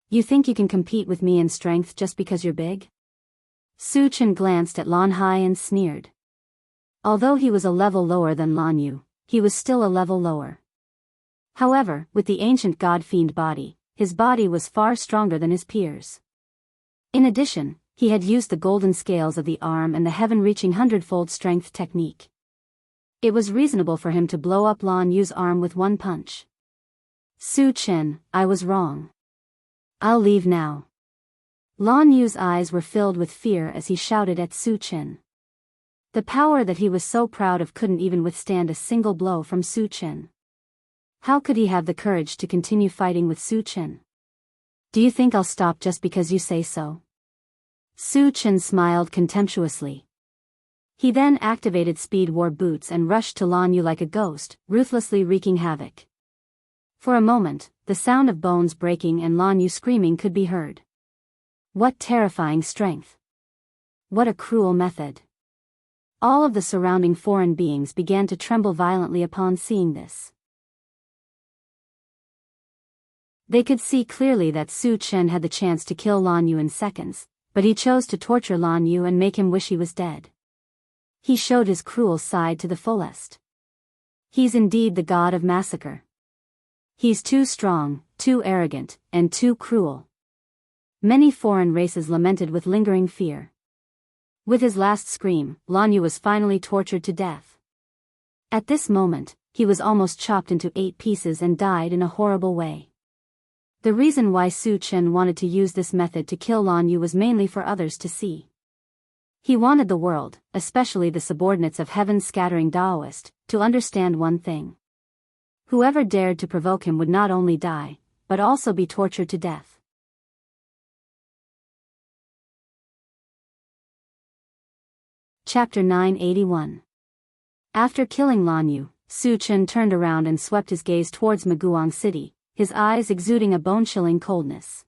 You think you can compete with me in strength just because you're big? Su Chen glanced at Lan Hai and sneered. Although he was a level lower than Lan Yu, he was still a level lower. However, with the ancient god-fiend body, his body was far stronger than his peers. In addition, he had used the golden scales of the arm and the heaven-reaching 100-fold strength technique. It was reasonable for him to blow up Lan Yu's arm with one punch. Su Chen, I was wrong. I'll leave now. Lan Yu's eyes were filled with fear as he shouted at Su Chen. The power that he was so proud of couldn't even withstand a single blow from Su Chen. How could he have the courage to continue fighting with Su Chen? Do you think I'll stop just because you say so? Su Chen smiled contemptuously. He then activated Speed War boots and rushed to Lan Yu like a ghost, ruthlessly wreaking havoc. For a moment, the sound of bones breaking and Lan Yu screaming could be heard. What terrifying strength! What a cruel method! All of the surrounding foreign beings began to tremble violently upon seeing this. They could see clearly that Su Chen had the chance to kill Lan Yu in seconds, but he chose to torture Lan Yu and make him wish he was dead. He showed his cruel side to the fullest. He's indeed the god of massacre. He's too strong, too arrogant, and too cruel. Many foreign races lamented with lingering fear. With his last scream, Lan Yu was finally tortured to death. At this moment, he was almost chopped into 8 pieces and died in a horrible way. The reason why Su Chen wanted to use this method to kill Lan Yu was mainly for others to see. He wanted the world, especially the subordinates of Heaven's Scattering Daoist, to understand one thing. Whoever dared to provoke him would not only die, but also be tortured to death. Chapter 981. After killing Lan Yu, Su Chen turned around and swept his gaze towards Maguang City, his eyes exuding a bone-chilling coldness.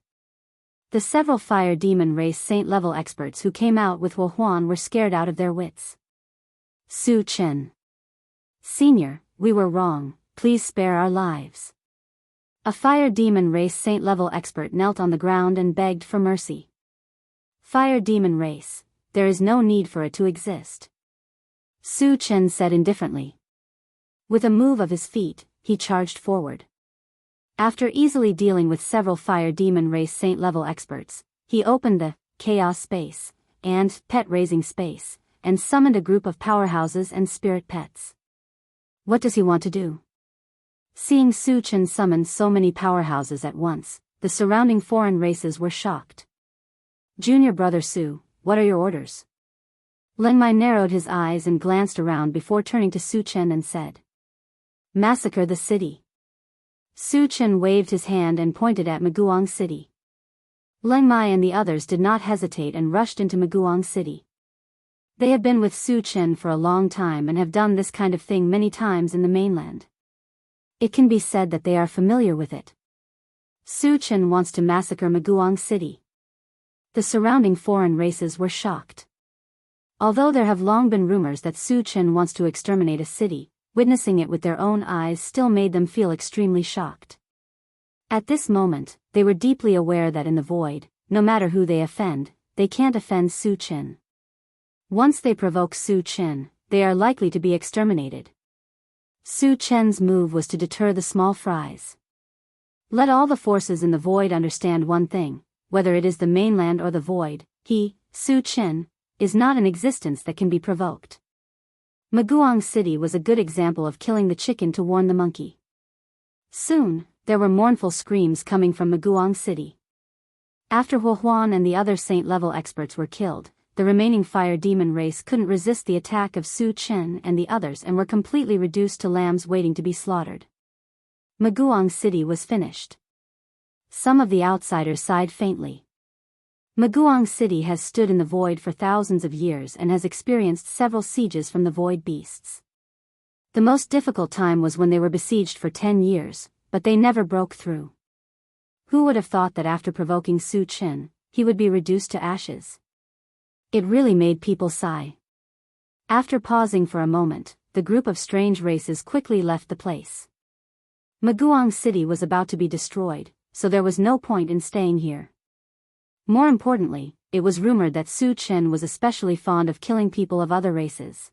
The several fire demon race saint-level experts who came out with Huan were scared out of their wits. Su Chen. Senior, we were wrong, please spare our lives. A fire demon race saint-level expert knelt on the ground and begged for mercy. Fire demon race, there is no need for it to exist. Su Chen said indifferently. With a move of his feet, he charged forward. After easily dealing with several fire demon race saint-level experts, he opened the chaos space and pet-raising space, and summoned a group of powerhouses and spirit pets. What does he want to do? Seeing Su Chen summon so many powerhouses at once, the surrounding foreign races were shocked. Junior brother Su, what are your orders? Leng Mai narrowed his eyes and glanced around before turning to Su Chen and said, "Massacre the city." Su Chen waved his hand and pointed at Maguang City. Leng Mai and the others did not hesitate and rushed into Maguang City. They have been with Su Chen for a long time and have done this kind of thing many times in the mainland. It can be said that they are familiar with it. Su Chen wants to massacre Maguang City. The surrounding foreign races were shocked. Although there have long been rumors that Su Chen wants to exterminate a city, witnessing it with their own eyes still made them feel extremely shocked. At this moment, they were deeply aware that in the void, no matter who they offend, they can't offend Su Chen. Once they provoke Su Chen, they are likely to be exterminated. Su Chen's move was to deter the small fries. Let all the forces in the void understand one thing, whether it is the mainland or the void, he, Su Chen, is not an existence that can be provoked. Maguang City was a good example of killing the chicken to warn the monkey. Soon, there were mournful screams coming from Maguang City. After Huan and the other saint-level experts were killed, the remaining fire demon race couldn't resist the attack of Su Chen and the others and were completely reduced to lambs waiting to be slaughtered. Maguang City was finished. Some of the outsiders sighed faintly. Maguang City has stood in the void for thousands of years and has experienced several sieges from the void beasts. The most difficult time was when they were besieged for 10 years, but they never broke through. Who would have thought that after provoking Su Chen, he would be reduced to ashes? It really made people sigh. After pausing for a moment, the group of strange races quickly left the place. Maguang City was about to be destroyed, so there was no point in staying here. More importantly, it was rumored that Su Chen was especially fond of killing people of other races.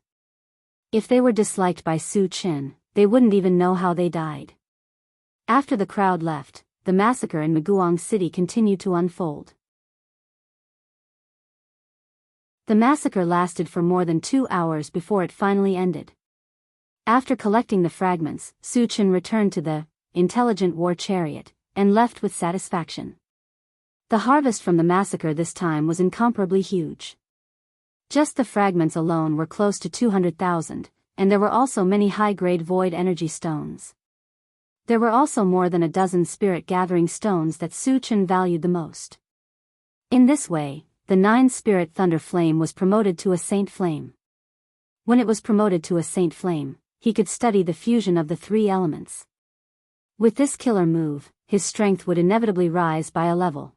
If they were disliked by Su Chen, they wouldn't even know how they died. After the crowd left, the massacre in Maguang City continued to unfold. The massacre lasted for more than 2 hours before it finally ended. After collecting the fragments, Su Chen returned to the intelligent war chariot and left with satisfaction. The harvest from the massacre this time was incomparably huge. Just the fragments alone were close to 200,000, and there were also many high-grade void energy stones. There were also more than a dozen spirit-gathering stones that Su Chen valued the most. In this way, the 9-spirit thunder flame was promoted to a saint flame. When it was promoted to a saint flame, he could study the fusion of the 3 elements. With this killer move, his strength would inevitably rise by a level.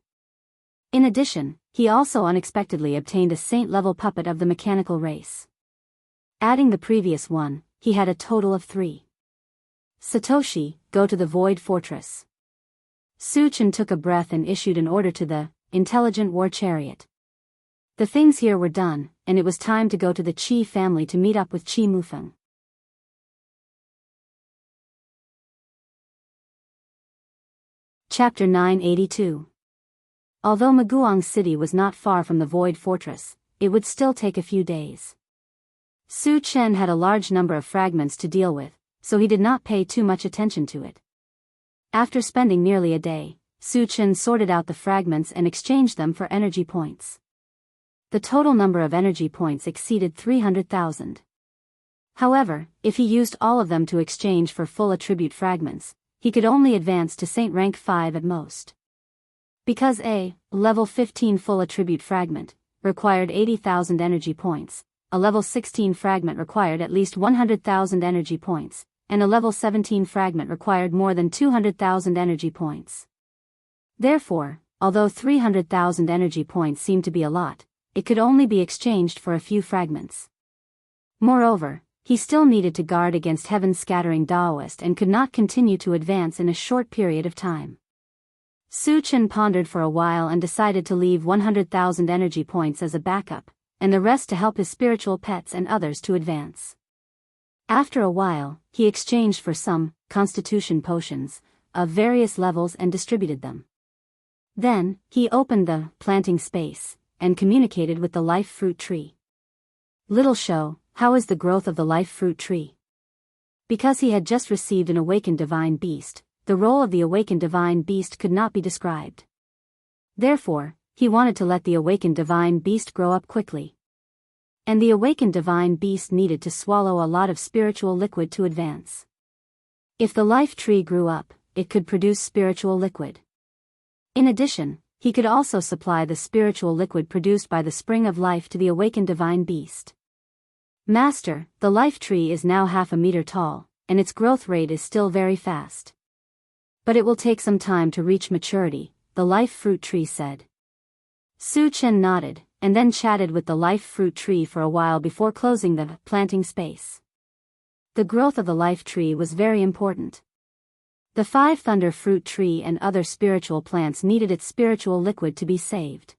In addition, he also unexpectedly obtained a saint-level puppet of the mechanical race. Adding the previous one, he had a total of 3. Satoshi, go to the Void Fortress. Su Chen took a breath and issued an order to the intelligent war chariot. The things here were done, and it was time to go to the Qi family to meet up with Qi Mufeng. Chapter 982. Although Maguang City was not far from the Void Fortress, it would still take a few days. Su Chen had a large number of fragments to deal with, so he did not pay too much attention to it. After spending nearly a day, Su Chen sorted out the fragments and exchanged them for energy points. The total number of energy points exceeded 300,000. However, if he used all of them to exchange for full attribute fragments, he could only advance to Saint rank 5 at most. Because a level 15 full attribute fragment required 80,000 energy points, a level 16 fragment required at least 100,000 energy points, and a level 17 fragment required more than 200,000 energy points. Therefore, although 300,000 energy points seemed to be a lot, it could only be exchanged for a few fragments. Moreover, he still needed to guard against heaven-scattering Daoist and could not continue to advance in a short period of time. Su Chen pondered for a while and decided to leave 100,000 energy points as a backup, and the rest to help his spiritual pets and others to advance. After a while, he exchanged for some constitution potions of various levels and distributed them. Then, he opened the planting space and communicated with the life fruit tree. Little Show, how is the growth of the life fruit tree? Because he had just received an awakened divine beast, the role of the awakened divine beast could not be described. Therefore, he wanted to let the awakened divine beast grow up quickly. And the awakened divine beast needed to swallow a lot of spiritual liquid to advance. If the life tree grew up, it could produce spiritual liquid. In addition, he could also supply the spiritual liquid produced by the spring of life to the awakened divine beast. Master, the life tree is now 0.5 meter tall, and its growth rate is still very fast. But it will take some time to reach maturity, the life fruit tree said. Su Chen nodded, and then chatted with the life fruit tree for a while before closing the planting space. The growth of the life tree was very important. The 5 thunder fruit tree and other spiritual plants needed its spiritual liquid to be saved.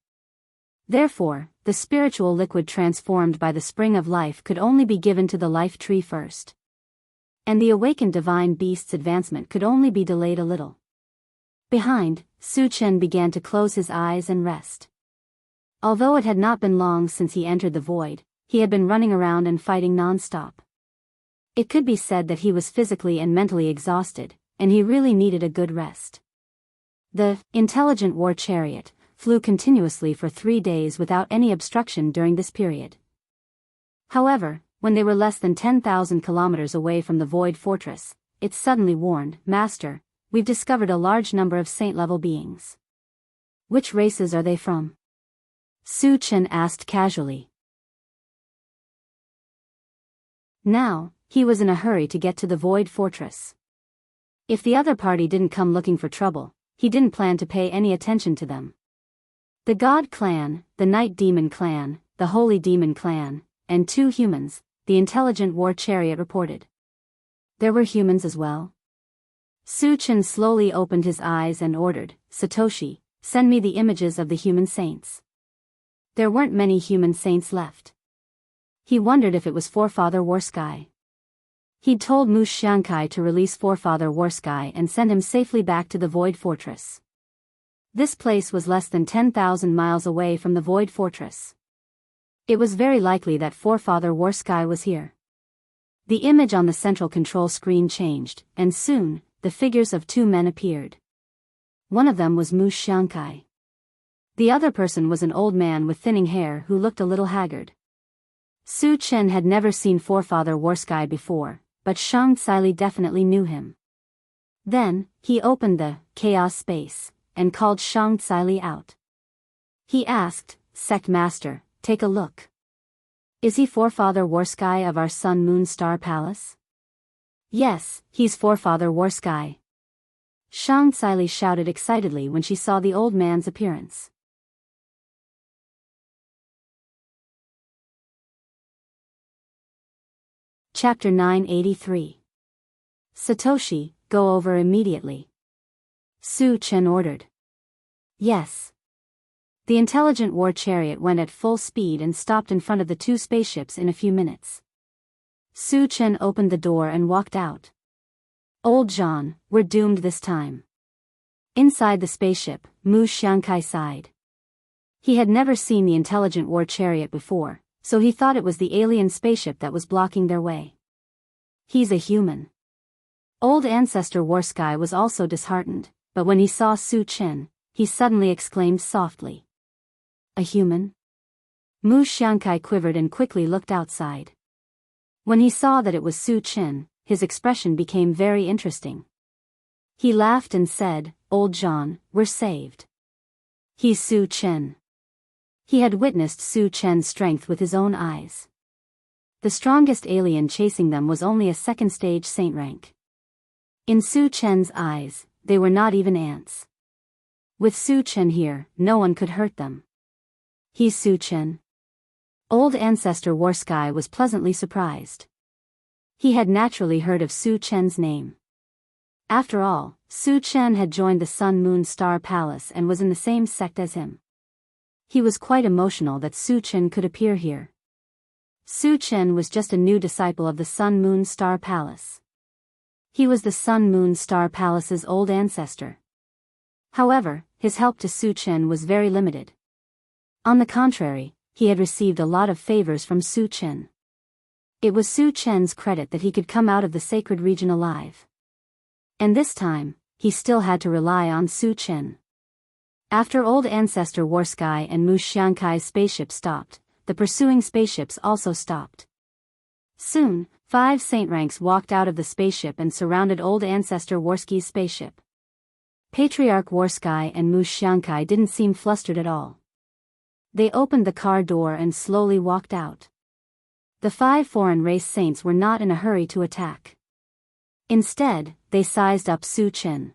Therefore, the spiritual liquid transformed by the spring of life could only be given to the life tree first. And the awakened divine beast's advancement could only be delayed a little. Behind, Su Chen began to close his eyes and rest. Although it had not been long since he entered the void, he had been running around and fighting non-stop. It could be said that he was physically and mentally exhausted, and he really needed a good rest. The intelligent war chariot flew continuously for 3 days without any obstruction during this period. However, when they were less than 10,000 kilometers away from the Void Fortress, it suddenly warned, "Master, we've discovered a large number of saint-level beings. Which races are they from?" Su Chen asked casually. Now, he was in a hurry to get to the Void Fortress. If the other party didn't come looking for trouble, he didn't plan to pay any attention to them. The God Clan, the Night Demon Clan, the Holy Demon Clan, and 2 humans, the intelligent war chariot reported. There were humans as well. Su Chen slowly opened his eyes and ordered, "Satoshi, send me the images of the human saints." There weren't many human saints left. He wondered if it was Forefather Warsky. He'd told Mu Xiankai to release Forefather Warsky and send him safely back to the Void Fortress. This place was less than 10,000 miles away from the Void Fortress. It was very likely that Forefather Warsky was here. The image on the central control screen changed, and soon, the figures of 2 men appeared. One of them was Mu Xiankai. The other person was an old man with thinning hair who looked a little haggard. Su Chen had never seen Forefather Warsky before, but Shang Tsili definitely knew him. Then, he opened the chaos space and called Shang Tsili out. He asked, Sect Master, take a look. Is he forefather Warsky of our Sun Moon Star Palace? Yes, he's forefather Warsky. Shang Tsili shouted excitedly when she saw the old man's appearance. Chapter 983. Satoshi, go over immediately. Su Chen ordered. Yes. The intelligent war chariot went at full speed and stopped in front of the two spaceships in a few minutes. Su Chen opened the door and walked out. Old Jean, we're doomed this time. Inside the spaceship, Mu Xiankai sighed. He had never seen the intelligent war chariot before, so he thought it was the alien spaceship that was blocking their way. He's a human. Old Ancestor Warsky was also disheartened, but when he saw Su Chen, he suddenly exclaimed softly. A human? Mu Xiankai quivered and quickly looked outside. When he saw that it was Su Chen, his expression became very interesting. He laughed and said, Old Jean, we're saved. He's Su Chen. He had witnessed Su Chen's strength with his own eyes. The strongest alien chasing them was only a second-stage saint rank. In Su Chen's eyes, they were not even ants. With Su Chen here, no one could hurt them. He's Su Chen. Old Ancestor Warsky was pleasantly surprised. He had naturally heard of Su Chen's name. After all, Su Chen had joined the Sun Moon Star Palace and was in the same sect as him. He was quite emotional that Su Chen could appear here. Su Chen was just a new disciple of the Sun Moon Star Palace. He was the Sun Moon Star Palace's old ancestor. However, his help to Su Chen was very limited. On the contrary, he had received a lot of favors from Su Chen. It was Su Chen's credit that he could come out of the sacred region alive. And this time, he still had to rely on Su Chen. After old ancestor Warsky and Mu Xiankai's spaceship stopped, the pursuing spaceships also stopped. Soon, 5 saint ranks walked out of the spaceship and surrounded old ancestor Warsky's spaceship. Patriarch Warsky and Mu Xiankai didn't seem flustered at all. They opened the car door and slowly walked out. The 5 foreign race saints were not in a hurry to attack. Instead, they sized up Su Chen.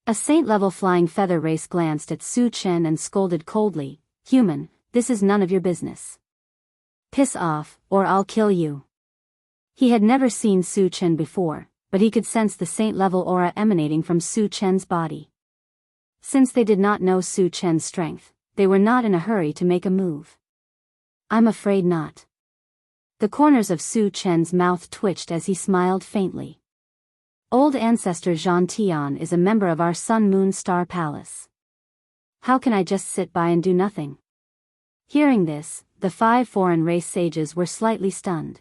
A saint-level flying feather race glanced at Su Chen and scolded coldly, Human, this is none of your business. Piss off, or I'll kill you. He had never seen Su Chen before, but he could sense the saint-level aura emanating from Su Chen's body. Since they did not know Su Chen's strength, they were not in a hurry to make a move. I'm afraid not. The corners of Su Chen's mouth twitched as he smiled faintly. Old ancestor Zhan Tian is a member of our Sun Moon Star Palace. How can I just sit by and do nothing? Hearing this, the 5 foreign race sages were slightly stunned.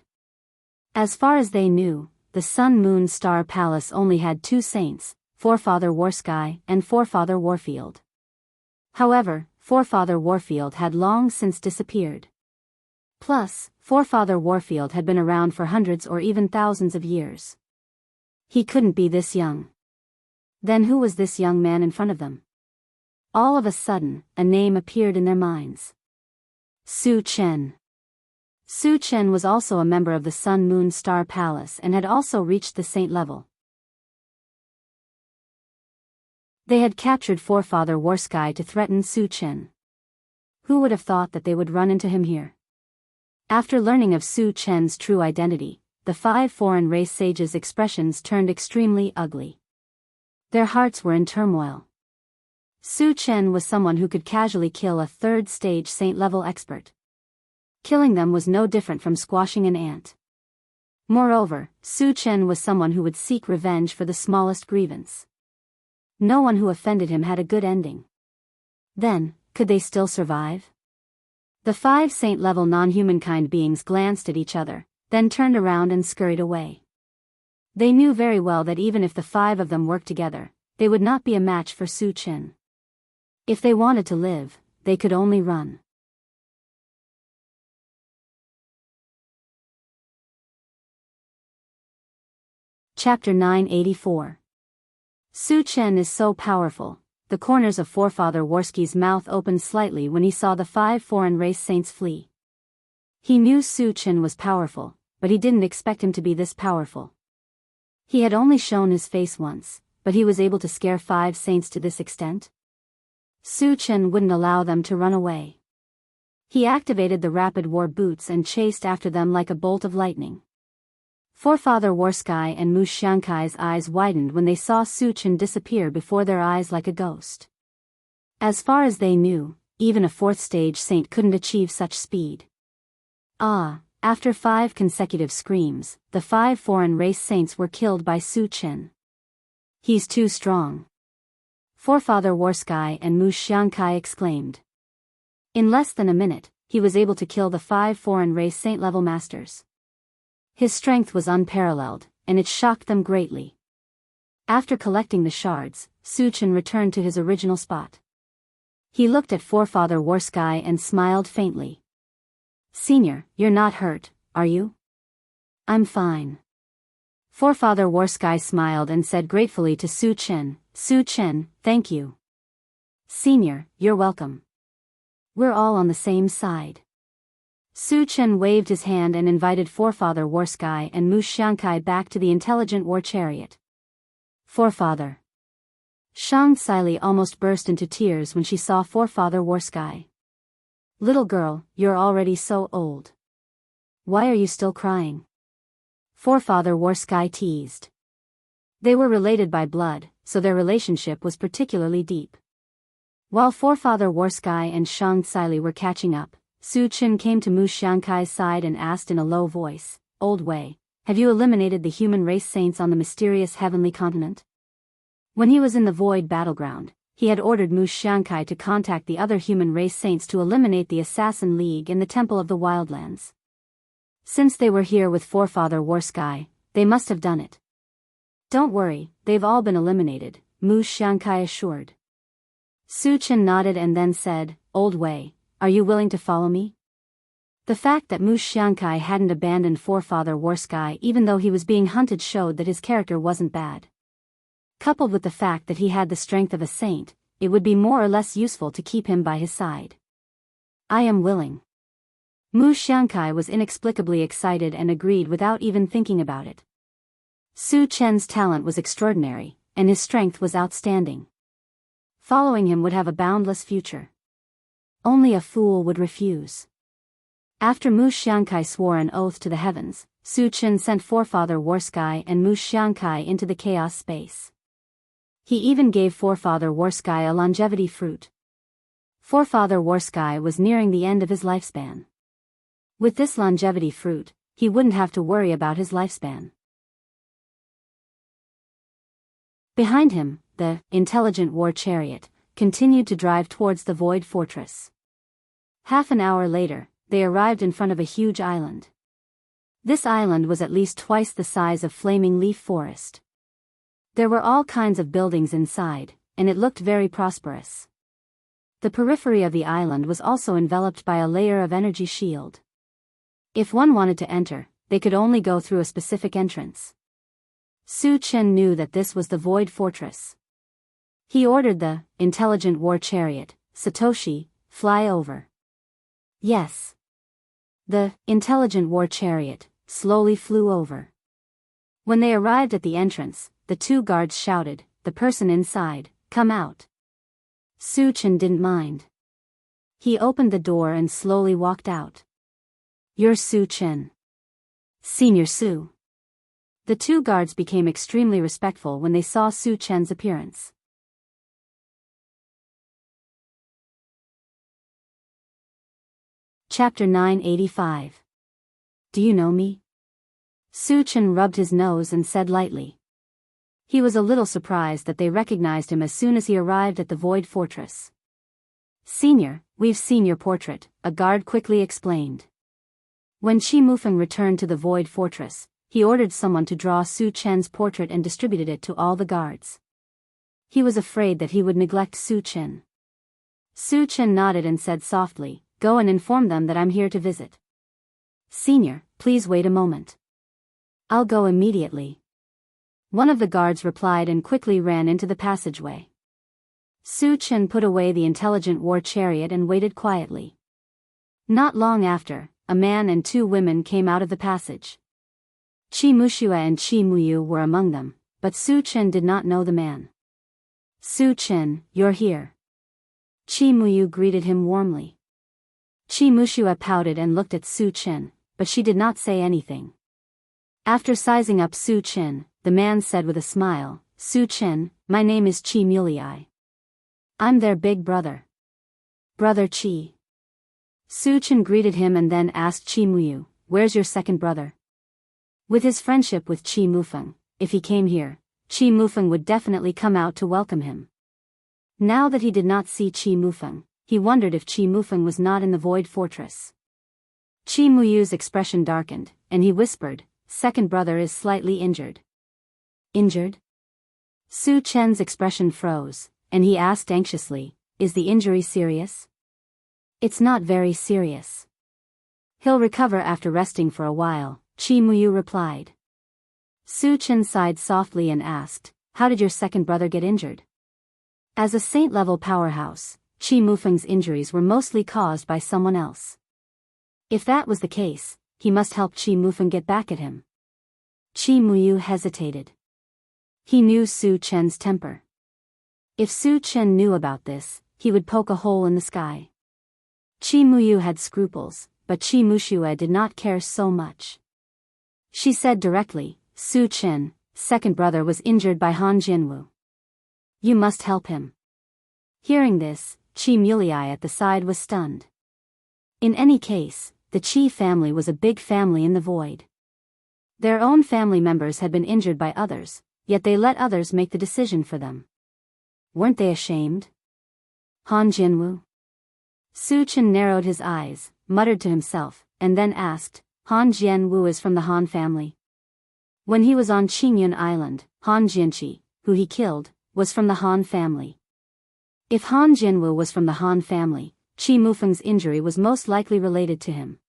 As far as they knew, the Sun Moon Star Palace only had 2 saints, Forefather Warsky and Forefather Warfield. However, Forefather Warfield had long since disappeared. Plus, Forefather Warfield had been around for hundreds or even thousands of years. He couldn't be this young. Then who was this young man in front of them? All of a sudden, a name appeared in their minds. Su Chen. Su Chen was also a member of the Sun Moon Star Palace and had also reached the saint level. They had captured Forefather Warsky to threaten Su Chen. Who would have thought that they would run into him here? After learning of Su Chen's true identity, the 5 foreign race sages' expressions turned extremely ugly. Their hearts were in turmoil. Su Chen was someone who could casually kill a 3rd-stage saint-level expert. Killing them was no different from squashing an ant. Moreover, Su Chen was someone who would seek revenge for the smallest grievance. No one who offended him had a good ending. Then, could they still survive? The 5 saint-level non-humankind beings glanced at each other, then turned around and scurried away. They knew very well that even if the 5 of them worked together, they would not be a match for Su Chen. If they wanted to live, they could only run. Chapter 984. Su Chen is so powerful. The corners of Forefather Worski's mouth opened slightly when he saw the 5 foreign race saints flee. He knew Su Chen was powerful, but he didn't expect him to be this powerful. He had only shown his face once, but he was able to scare 5 saints to this extent. Su Chen wouldn't allow them to run away. He activated the rapid war boots and chased after them like a bolt of lightning. Forefather Warsky and Mu Xiankai's eyes widened when they saw Su Chen disappear before their eyes like a ghost. As far as they knew, even a 4th stage saint couldn't achieve such speed. After 5 consecutive screams, the 5 foreign race saints were killed by Su Chen. He's too strong. Forefather Warsky and Mu Xiankai exclaimed. In less than a minute, he was able to kill the 5 foreign race saint-level masters. His strength was unparalleled, and it shocked them greatly. After collecting the shards, Su Chen returned to his original spot. He looked at Forefather Warsky and smiled faintly. Senior, you're not hurt, are you? I'm fine. Forefather Warsky smiled and said gratefully to Su Chen, Su Chen, thank you. Senior, you're welcome. We're all on the same side. Su Chen waved his hand and invited Forefather Warsky and Mu Xiankai back to the intelligent war chariot. Forefather. Shang Xili almost burst into tears when she saw Forefather Warsky. Little girl, you're already so old. Why are you still crying? Forefather Warsky teased. They were related by blood, so their relationship was particularly deep. While Forefather Warsky and Shang Xili were catching up, Su Chen came to Mu Xiankai's side and asked in a low voice, Old Wei, have you eliminated the human race saints on the mysterious heavenly continent? When he was in the void battleground, he had ordered Mu Xiankai to contact the other human race saints to eliminate the Assassin League in the Temple of the Wildlands. Since they were here with Forefather Warsky, they must have done it. Don't worry, they've all been eliminated, Mu Xiankai assured. Su Chen nodded and then said, Old Wei, are you willing to follow me? The fact that Mu Xiankai hadn't abandoned Forefather Warsky even though he was being hunted showed that his character wasn't bad. Coupled with the fact that he had the strength of a saint, it would be more or less useful to keep him by his side. I am willing. Mu Xiankai was inexplicably excited and agreed without even thinking about it. Su Chen's talent was extraordinary, and his strength was outstanding. Following him would have a boundless future. Only a fool would refuse. After Mu Xiankai swore an oath to the heavens, Su Chen sent Forefather Warsky and Mu Xiankai into the chaos space. He even gave Forefather Warsky a longevity fruit. Forefather Warsky was nearing the end of his lifespan. With this longevity fruit, he wouldn't have to worry about his lifespan. Behind him, the intelligent war chariot continued to drive towards the void fortress. Half an hour later, they arrived in front of a huge island. This island was at least twice the size of Flaming Leaf Forest. There were all kinds of buildings inside, and it looked very prosperous. The periphery of the island was also enveloped by a layer of energy shield. If one wanted to enter, they could only go through a specific entrance. Su Chen knew that this was the Void Fortress. He ordered the intelligent war chariot, Satoshi, fly over. Yes. The intelligent war chariot slowly flew over. When they arrived at the entrance, the 2 guards shouted, "The person inside, come out." Su Chen didn't mind. He opened the door and slowly walked out. You're Su Chen. Senior Su. The 2 guards became extremely respectful when they saw Su Chen's appearance. Chapter 985. Do you know me? Su Chen rubbed his nose and said lightly. He was a little surprised that they recognized him as soon as he arrived at the Void Fortress. Senior, we've seen your portrait, a guard quickly explained. When Qi Mufeng returned to the Void Fortress, he ordered someone to draw Su Chen's portrait and distributed it to all the guards. He was afraid that he would neglect Su Chen. Su Chen nodded and said softly, "Go and inform them that I'm here to visit." Senior, please wait a moment. I'll go immediately. One of the guards replied and quickly ran into the passageway. Su Chen put away the intelligent war chariot and waited quietly. Not long after, a man and two women came out of the passage. Qi Muxue and Qi Muyu were among them, but Su Chen did not know the man. Su Chen, you're here. Qi Muyu greeted him warmly. Qi Muxue pouted and looked at Su Chen, but she did not say anything. After sizing up Su Chen, the man said with a smile, Su Chen, my name is Qi Mulei. I'm their big brother. Brother Qi. Su Chen greeted him and then asked Qi Muyu, where's your second brother? With his friendship with Qi Mufeng, if he came here, Qi Mufeng would definitely come out to welcome him. Now that he did not see Qi Mufeng, he wondered if Qi Mufeng was not in the Void Fortress. Qi Muyu's expression darkened, and he whispered, second brother is slightly injured. Injured? Su Chen's expression froze, and he asked anxiously, is the injury serious? It's not very serious. He'll recover after resting for a while, Qi Muyu replied. Su Chen sighed softly and asked, how did your second brother get injured? As a saint-level powerhouse, Qi Mufeng's injuries were mostly caused by someone else. If that was the case, he must help Qi Mufeng get back at him. Qi Muyu hesitated. He knew Su Chen's temper. If Su Chen knew about this, he would poke a hole in the sky. Qi Muyu had scruples, but Qi Muxue did not care so much. She said directly, Su Chen, second brother was injured by Han Jianwu. You must help him. Hearing this, Qi Mulei at the side was stunned. In any case, the Qi family was a big family in the void. Their own family members had been injured by others, yet they let others make the decision for them. Weren't they ashamed? Han Jianwu? Su Chen narrowed his eyes, muttered to himself, and then asked, Han Jianwu is from the Han family. When he was on Qingyun Island, Han Jianqi, who he killed, was from the Han family. If Han Jianwu was from the Han family, Qi Mufeng's injury was most likely related to him.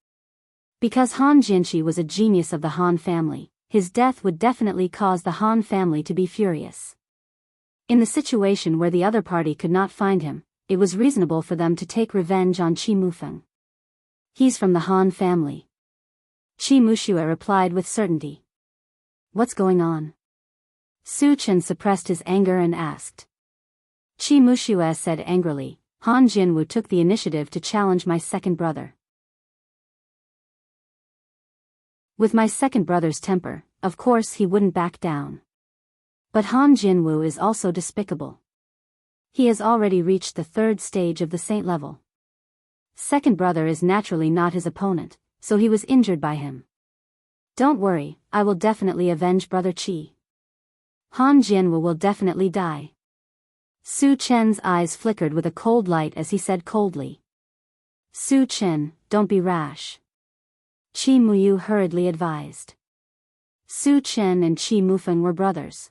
Because Han Jianqi was a genius of the Han family, his death would definitely cause the Han family to be furious. In the situation where the other party could not find him, it was reasonable for them to take revenge on Qi Mufeng. He's from the Han family. Qi Muxue replied with certainty. What's going on? Su Chen suppressed his anger and asked. Qi Muxue said angrily, Han Jianwu took the initiative to challenge my second brother. With my second brother's temper, of course he wouldn't back down. But Han Jianwu is also despicable. He has already reached the third stage of the saint level. Second brother is naturally not his opponent, so he was injured by him. Don't worry, I will definitely avenge brother Qi. Han Jianwu will definitely die. Su Chen's eyes flickered with a cold light as he said coldly. Su Chen, don't be rash. Qi Muyu hurriedly advised. Su Chen and Qi Mufeng were brothers.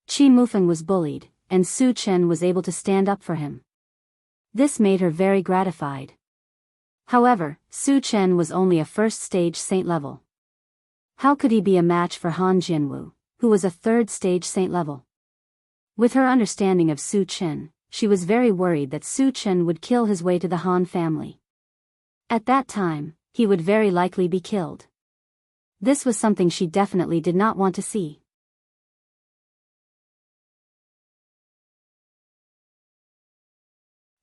Qi Mufeng was bullied, and Su Chen was able to stand up for him. This made her very gratified. However, Su Chen was only a first-stage saint level. How could he be a match for Han Jianwu, who was a third-stage saint level? With her understanding of Su Chen, she was very worried that Su Chen would kill his way to the Han family. At that time, he would very likely be killed. This was something she definitely did not want to see.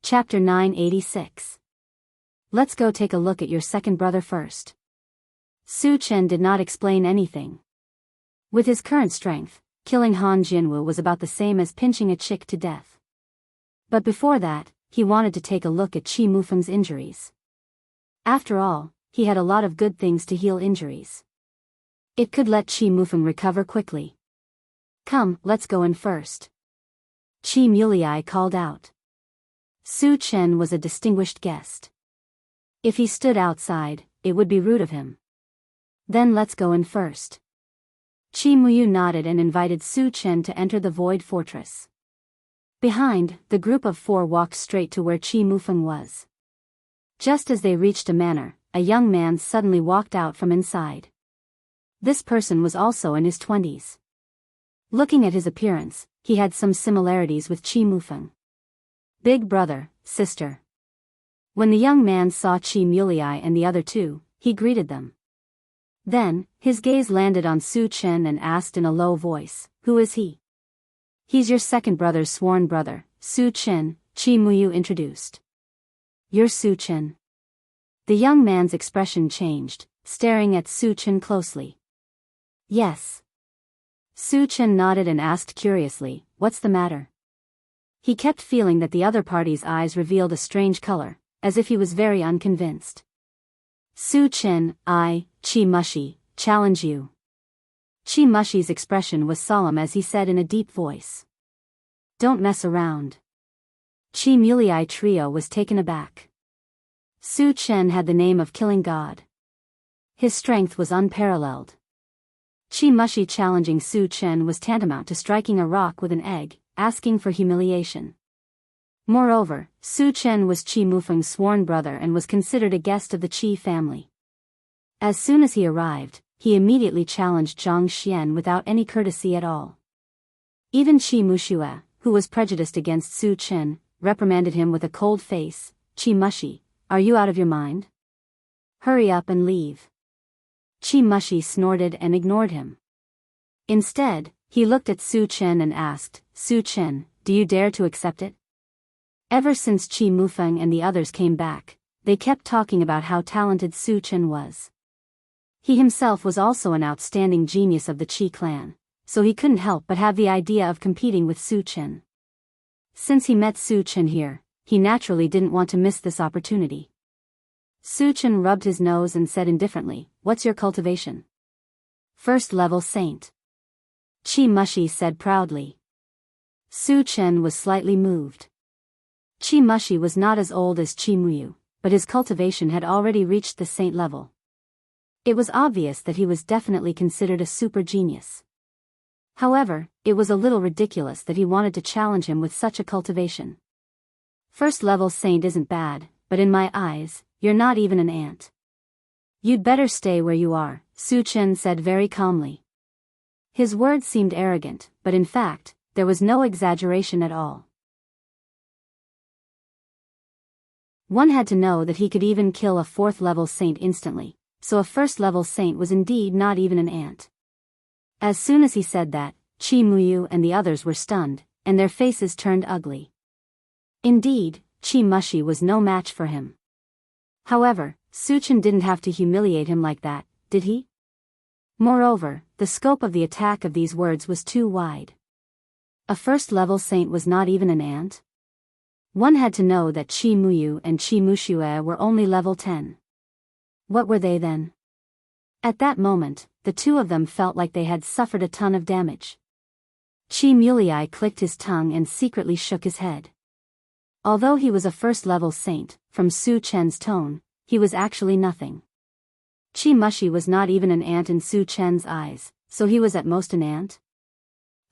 Chapter 986. Let's go take a look at your second brother first. Su Chen did not explain anything. With his current strength, killing Han Jianwu was about the same as pinching a chick to death. But before that, he wanted to take a look at Qi Mufeng's injuries. After all, he had a lot of good things to heal injuries. It could let Qi Mufeng recover quickly. Come, let's go in first. Qi Mulei called out. Su Chen was a distinguished guest. If he stood outside, it would be rude of him. Then let's go in first. Qi Muyu nodded and invited Su Chen to enter the Void Fortress. Behind, the group of four walked straight to where Qi Mufeng was. Just as they reached a manor, a young man suddenly walked out from inside. This person was also in his 20s. Looking at his appearance, he had some similarities with Qi Mufeng. Big brother, sister. When the young man saw Qi Mulei and the other two, he greeted them. Then, his gaze landed on Su Chen and asked in a low voice, "Who is he?" "He's your second brother's sworn brother, Su Chen," Qi Muyu introduced. "You're Su Chen?" The young man's expression changed, staring at Su Chen closely. "Yes." Su Chen nodded and asked curiously, "What's the matter?" He kept feeling that the other party's eyes revealed a strange color, as if he was very unconvinced. "Su Chen, I, Qi Mushi, challenge you." Qi Mushi's expression was solemn as he said in a deep voice. "Don't mess around." Qi Mulei trio was taken aback. Su Chen had the name of killing god. His strength was unparalleled. Qi Mushi challenging Su Chen was tantamount to striking a rock with an egg, asking for humiliation. Moreover, Su Chen was Qi Mufeng's sworn brother and was considered a guest of the Qi family. As soon as he arrived, he immediately challenged Zhang Xian without any courtesy at all. Even Qi Mushue, who was prejudiced against Su Chen, reprimanded him with a cold face. "Qi Mushi, are you out of your mind? Hurry up and leave." Qi Mushi snorted and ignored him. Instead, he looked at Su Chen and asked, "Su Chen, do you dare to accept it?" Ever since Qi Mufeng and the others came back, they kept talking about how talented Su Chen was. He himself was also an outstanding genius of the Qi clan, so he couldn't help but have the idea of competing with Su Chen. Since he met Su Chen here, he naturally didn't want to miss this opportunity. Su Chen rubbed his nose and said indifferently, "What's your cultivation?" "First level saint." Qi Mushi said proudly. Su Chen was slightly moved. Qi Mushi was not as old as Qi Muyu, but his cultivation had already reached the saint level. It was obvious that he was definitely considered a super genius. However, it was a little ridiculous that he wanted to challenge him with such a cultivation. "First level saint isn't bad, but in my eyes, you're not even an ant. You'd better stay where you are," Su Chen said very calmly. His words seemed arrogant, but in fact, there was no exaggeration at all. One had to know that he could even kill a fourth-level saint instantly, so a first-level saint was indeed not even an ant. As soon as he said that, Qi Muyu and the others were stunned, and their faces turned ugly. Indeed, Qi Mushi was no match for him. However, Su Chen didn't have to humiliate him like that, did he? Moreover, the scope of the attack of these words was too wide. A first-level saint was not even an ant? One had to know that Qi Muyu and Qi Mushue were only level 10. What were they then? At that moment, the two of them felt like they had suffered a ton of damage. Qi Mulei clicked his tongue and secretly shook his head. Although he was a first-level saint, from Su Chen's tone, he was actually nothing. Qi Mushi was not even an ant in Su Chen's eyes, so he was at most an ant.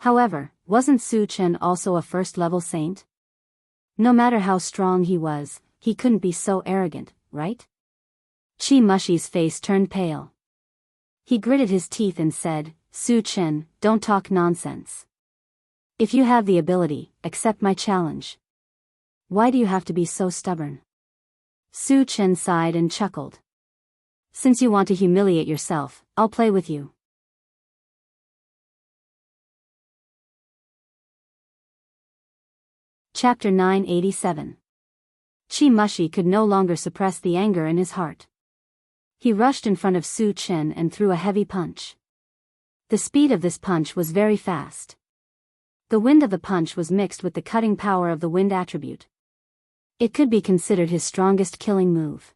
However, wasn't Su Chen also a first-level saint? No matter how strong he was, he couldn't be so arrogant, right? Qi Mushi's face turned pale. He gritted his teeth and said, "Su Chen, don't talk nonsense. If you have the ability, accept my challenge. Why do you have to be so stubborn?" Su Chen sighed and chuckled. "Since you want to humiliate yourself, I'll play with you." Chapter 987. Qi Mushi could no longer suppress the anger in his heart. He rushed in front of Su Chen and threw a heavy punch. The speed of this punch was very fast. The wind of the punch was mixed with the cutting power of the wind attribute. It could be considered his strongest killing move.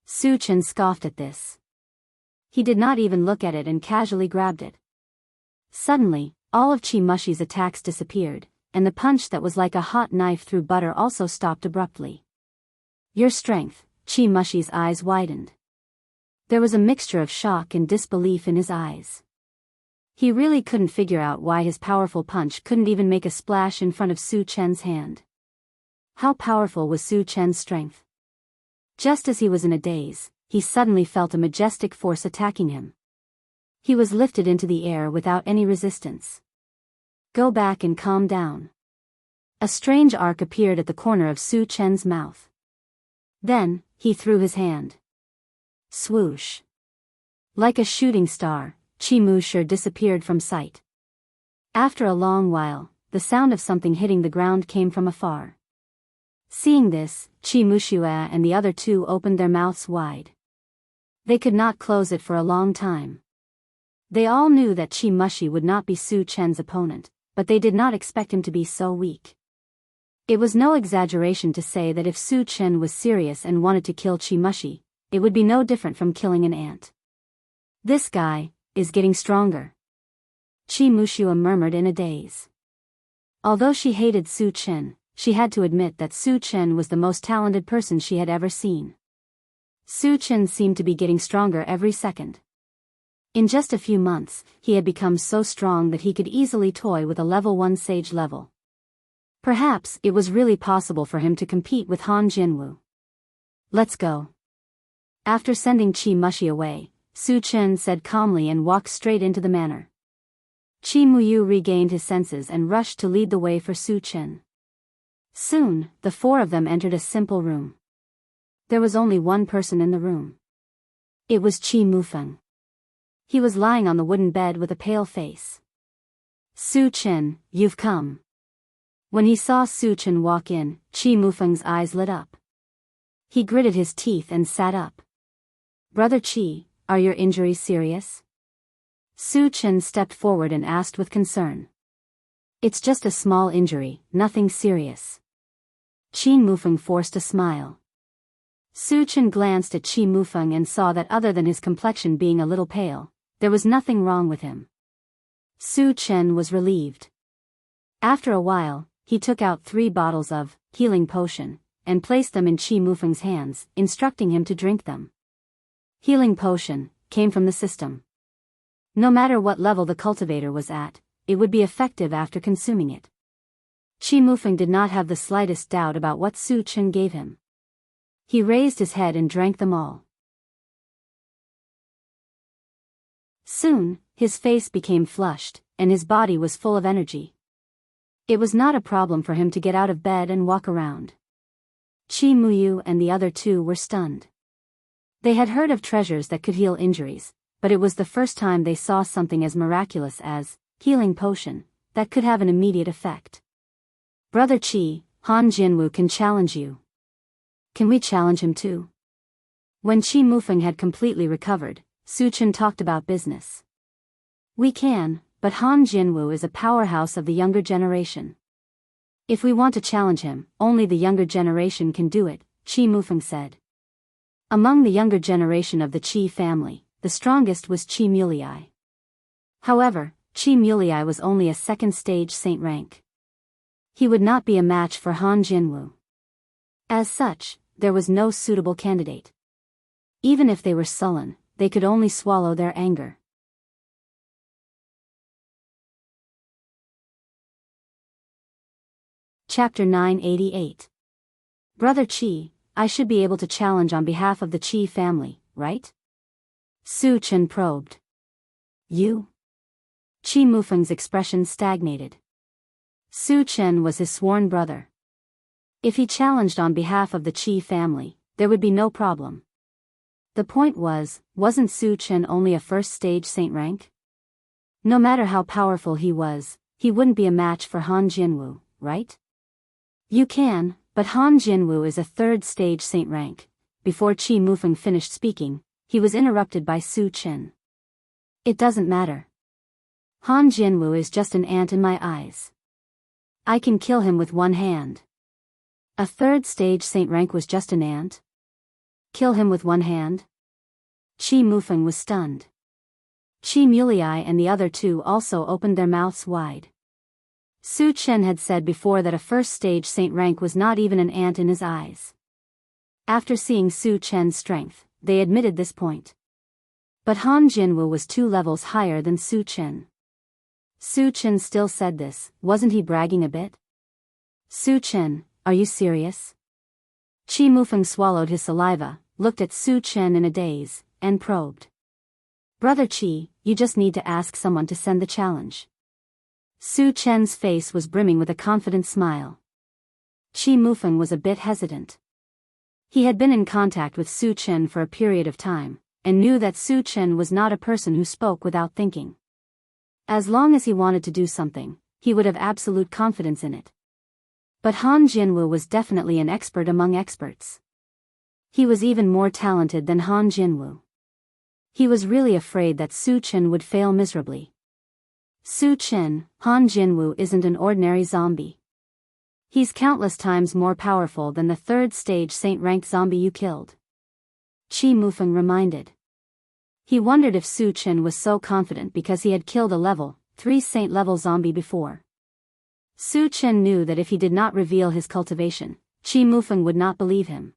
Su Chen scoffed at this. He did not even look at it and casually grabbed it. Suddenly, all of Qi Mushi's attacks disappeared, and the punch that was like a hot knife through butter also stopped abruptly. "Your strength," Qi Mushi's eyes widened. There was a mixture of shock and disbelief in his eyes. He really couldn't figure out why his powerful punch couldn't even make a splash in front of Su Chen's hand. How powerful was Su Chen's strength? Just as he was in a daze, he suddenly felt a majestic force attacking him. He was lifted into the air without any resistance. Go back and calm down. A strange arc appeared at the corner of Su Chen's mouth. Then, he threw his hand. Swoosh. Like a shooting star, Qi Mushu disappeared from sight. After a long while, the sound of something hitting the ground came from afar. Seeing this, Qi Mushu and the other two opened their mouths wide. They could not close it for a long time. They all knew that Qi Mushu would not be Su Chen's opponent, but they did not expect him to be so weak. It was no exaggeration to say that if Su Chen was serious and wanted to kill Qi Mushu, it would be no different from killing an ant. This guy is getting stronger. Qi Mushu murmured in a daze. Although she hated Su Chen, she had to admit that Su Chen was the most talented person she had ever seen. Su Chen seemed to be getting stronger every second. In just a few months, he had become so strong that he could easily toy with a level 1 sage level. Perhaps it was really possible for him to compete with Han Jinwu. Let's go. After sending Qi Mushu away, Su Chen said calmly and walked straight into the manor. Qi Mushu regained his senses and rushed to lead the way for Su Chen. Soon, the four of them entered a simple room. There was only one person in the room. It was Qi Mufeng. He was lying on the wooden bed with a pale face. Su Chen, you've come. When he saw Su Chen walk in, Qi Mufeng's eyes lit up. He gritted his teeth and sat up. Brother Qi, are your injuries serious? Su Chen stepped forward and asked with concern. It's just a small injury, nothing serious. Qi Mufeng forced a smile. Su Chen glanced at Qi Mufeng and saw that other than his complexion being a little pale, there was nothing wrong with him. Su Chen was relieved. After a while, he took out 3 bottles of healing potion and placed them in Qi Mufeng's hands, instructing him to drink them. Healing potion came from the system. No matter what level the cultivator was at, it would be effective after consuming it. Qi Mufeng did not have the slightest doubt about what Su Chen gave him. He raised his head and drank them all. Soon, his face became flushed, and his body was full of energy. It was not a problem for him to get out of bed and walk around. Qi Mushu and the other two were stunned. They had heard of treasures that could heal injuries, but it was the first time they saw something as miraculous as healing potion that could have an immediate effect. Brother Qi, Han Jinwu can challenge you. Can we challenge him too? When Qi Mufeng had completely recovered, Su Chen talked about business. We can, but Han Jinwu is a powerhouse of the younger generation. If we want to challenge him, only the younger generation can do it, Qi Mufeng said. Among the younger generation of the Qi family, the strongest was Qi Mulyi. However, Qi Mulyi was only a second-stage saint rank. He would not be a match for Han Jinwu. As such, there was no suitable candidate. Even if they were sullen, they could only swallow their anger. Chapter 988. Brother Qi, I should be able to challenge on behalf of the Qi family, right? Su Chen probed. You? Qi Mufeng's expression stagnated. Su Chen was his sworn brother. If he challenged on behalf of the Qi family, there would be no problem. The point was, wasn't Su Chen only a first-stage saint rank? No matter how powerful he was, he wouldn't be a match for Han Jinwu, right? You can, but Han Jinwu is a third-stage saint rank. Before Qi Mufeng finished speaking, he was interrupted by Su Chen. It doesn't matter. Han Jinwu is just an ant in my eyes. I can kill him with one hand. A third-stage saint rank was just an ant? Kill him with one hand? Qi Mufeng was stunned. Qi Mulyi and the other two also opened their mouths wide. Su Chen had said before that a first-stage saint rank was not even an ant in his eyes. After seeing Su Chen's strength, they admitted this point. But Han Jinwu was 2 levels higher than Su Chen. Su Chen still said this, wasn't he bragging a bit? Su Chen, are you serious? Qi Mufeng swallowed his saliva, looked at Su Chen in a daze, and probed. Brother Qi, you just need to ask someone to send the challenge. Su Chen's face was brimming with a confident smile. Chi Mufeng was a bit hesitant. He had been in contact with Su Chen for a period of time, and knew that Su Chen was not a person who spoke without thinking. As long as he wanted to do something, he would have absolute confidence in it. But Han Jinwu was definitely an expert among experts. He was even more talented than Han Jinwu. He was really afraid that Su Chen would fail miserably. Su Chen, Han Jinwu isn't an ordinary zombie. He's countless times more powerful than the third stage saint-ranked zombie you killed. Chi Mufeng reminded. He wondered if Su Chen was so confident because he had killed a level 3 saint-level zombie before. Su Chen knew that if he did not reveal his cultivation, Chi Mufeng would not believe him.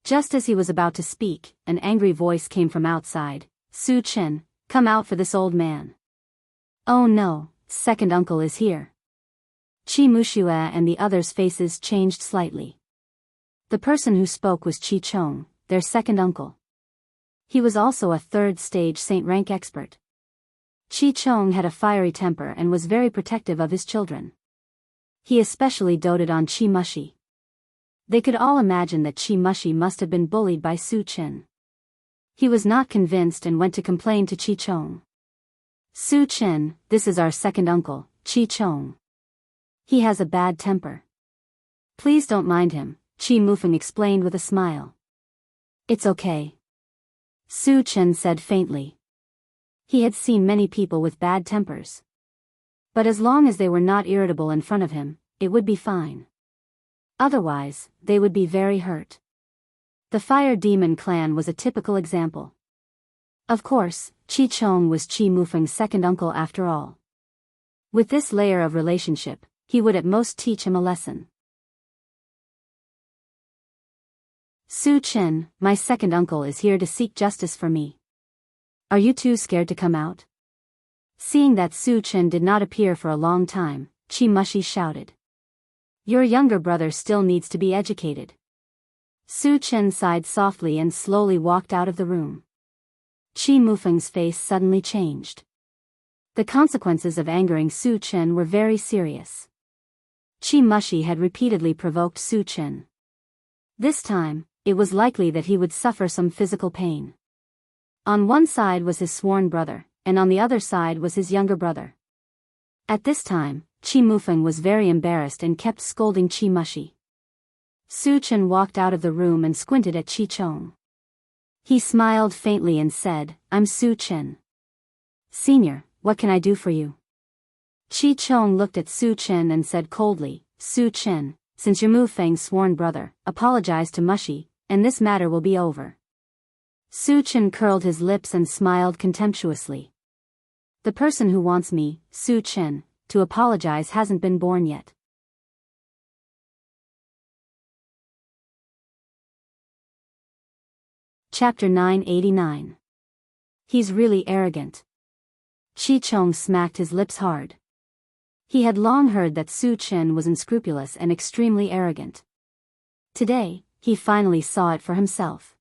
Just as he was about to speak, an angry voice came from outside. Su Chen, come out for this old man. Oh no, second uncle is here. Chi Mushue and the others' faces changed slightly. The person who spoke was Chi Chong, their second uncle. He was also a third-stage saint-rank expert. Chi Chong had a fiery temper and was very protective of his children. He especially doted on Chi Mushi. They could all imagine that Chi Mushi must have been bullied by Su Chen. He was not convinced and went to complain to Chi Chong. Su Chen, this is our second uncle, Chi Chong. He has a bad temper. Please don't mind him, Chi Mufeng explained with a smile. It's okay. Su Chen said faintly. He had seen many people with bad tempers. But as long as they were not irritable in front of him, it would be fine. Otherwise, they would be very hurt. The Fire Demon clan was a typical example. Of course, Chi Chong was Chi Mufeng's second uncle after all. With this layer of relationship, he would at most teach him a lesson. Su Chen, my second uncle is here to seek justice for me. Are you too scared to come out? Seeing that Su Chen did not appear for a long time, Chi Mushi shouted. Your younger brother still needs to be educated. Su Chen sighed softly and slowly walked out of the room. Chi Mufeng's face suddenly changed. The consequences of angering Su Chen were very serious. Chi Mushi had repeatedly provoked Su Chen. This time, it was likely that he would suffer some physical pain. On one side was his sworn brother, and on the other side was his younger brother. At this time, Chi Mufeng was very embarrassed and kept scolding Chi Mushi. Su Chen walked out of the room and squinted at Chi Chong. He smiled faintly and said, I'm Su Chen. Senior, what can I do for you? Chi Chong looked at Su Chen and said coldly, Su Chen, since your Mufeng's sworn brother, apologize to Mushi, and this matter will be over. Su Chen curled his lips and smiled contemptuously. The person who wants me, Su Chen, to apologize hasn't been born yet. Chapter 989. He's really arrogant. Chi Chong smacked his lips hard. He had long heard that Su Chen was unscrupulous and extremely arrogant. Today, he finally saw it for himself.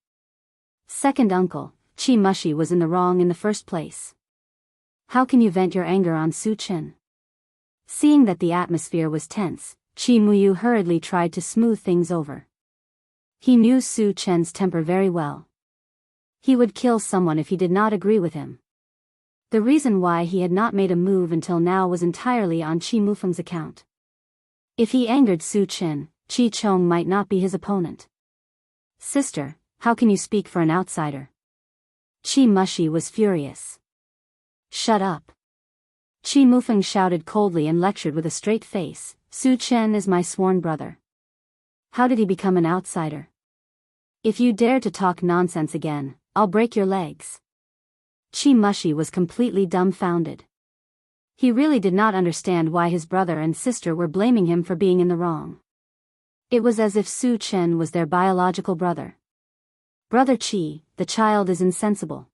Second uncle, Chi Mushi was in the wrong in the first place. How can you vent your anger on Su Chen? Seeing that the atmosphere was tense, Chi Muyu hurriedly tried to smooth things over. He knew Su Chen's temper very well. He would kill someone if he did not agree with him. The reason why he had not made a move until now was entirely on Chi Mufeng's account. If he angered Su Chen, Chi Chong might not be his opponent. Sister, how can you speak for an outsider? Chi Mushi was furious. Shut up. Chi Mufeng shouted coldly and lectured with a straight face, Su Chen is my sworn brother. How did he become an outsider? If you dare to talk nonsense again, I'll break your legs. Chi Mushi was completely dumbfounded. He really did not understand why his brother and sister were blaming him for being in the wrong. It was as if Su Chen was their biological brother. Brother Chi, the child is insensible.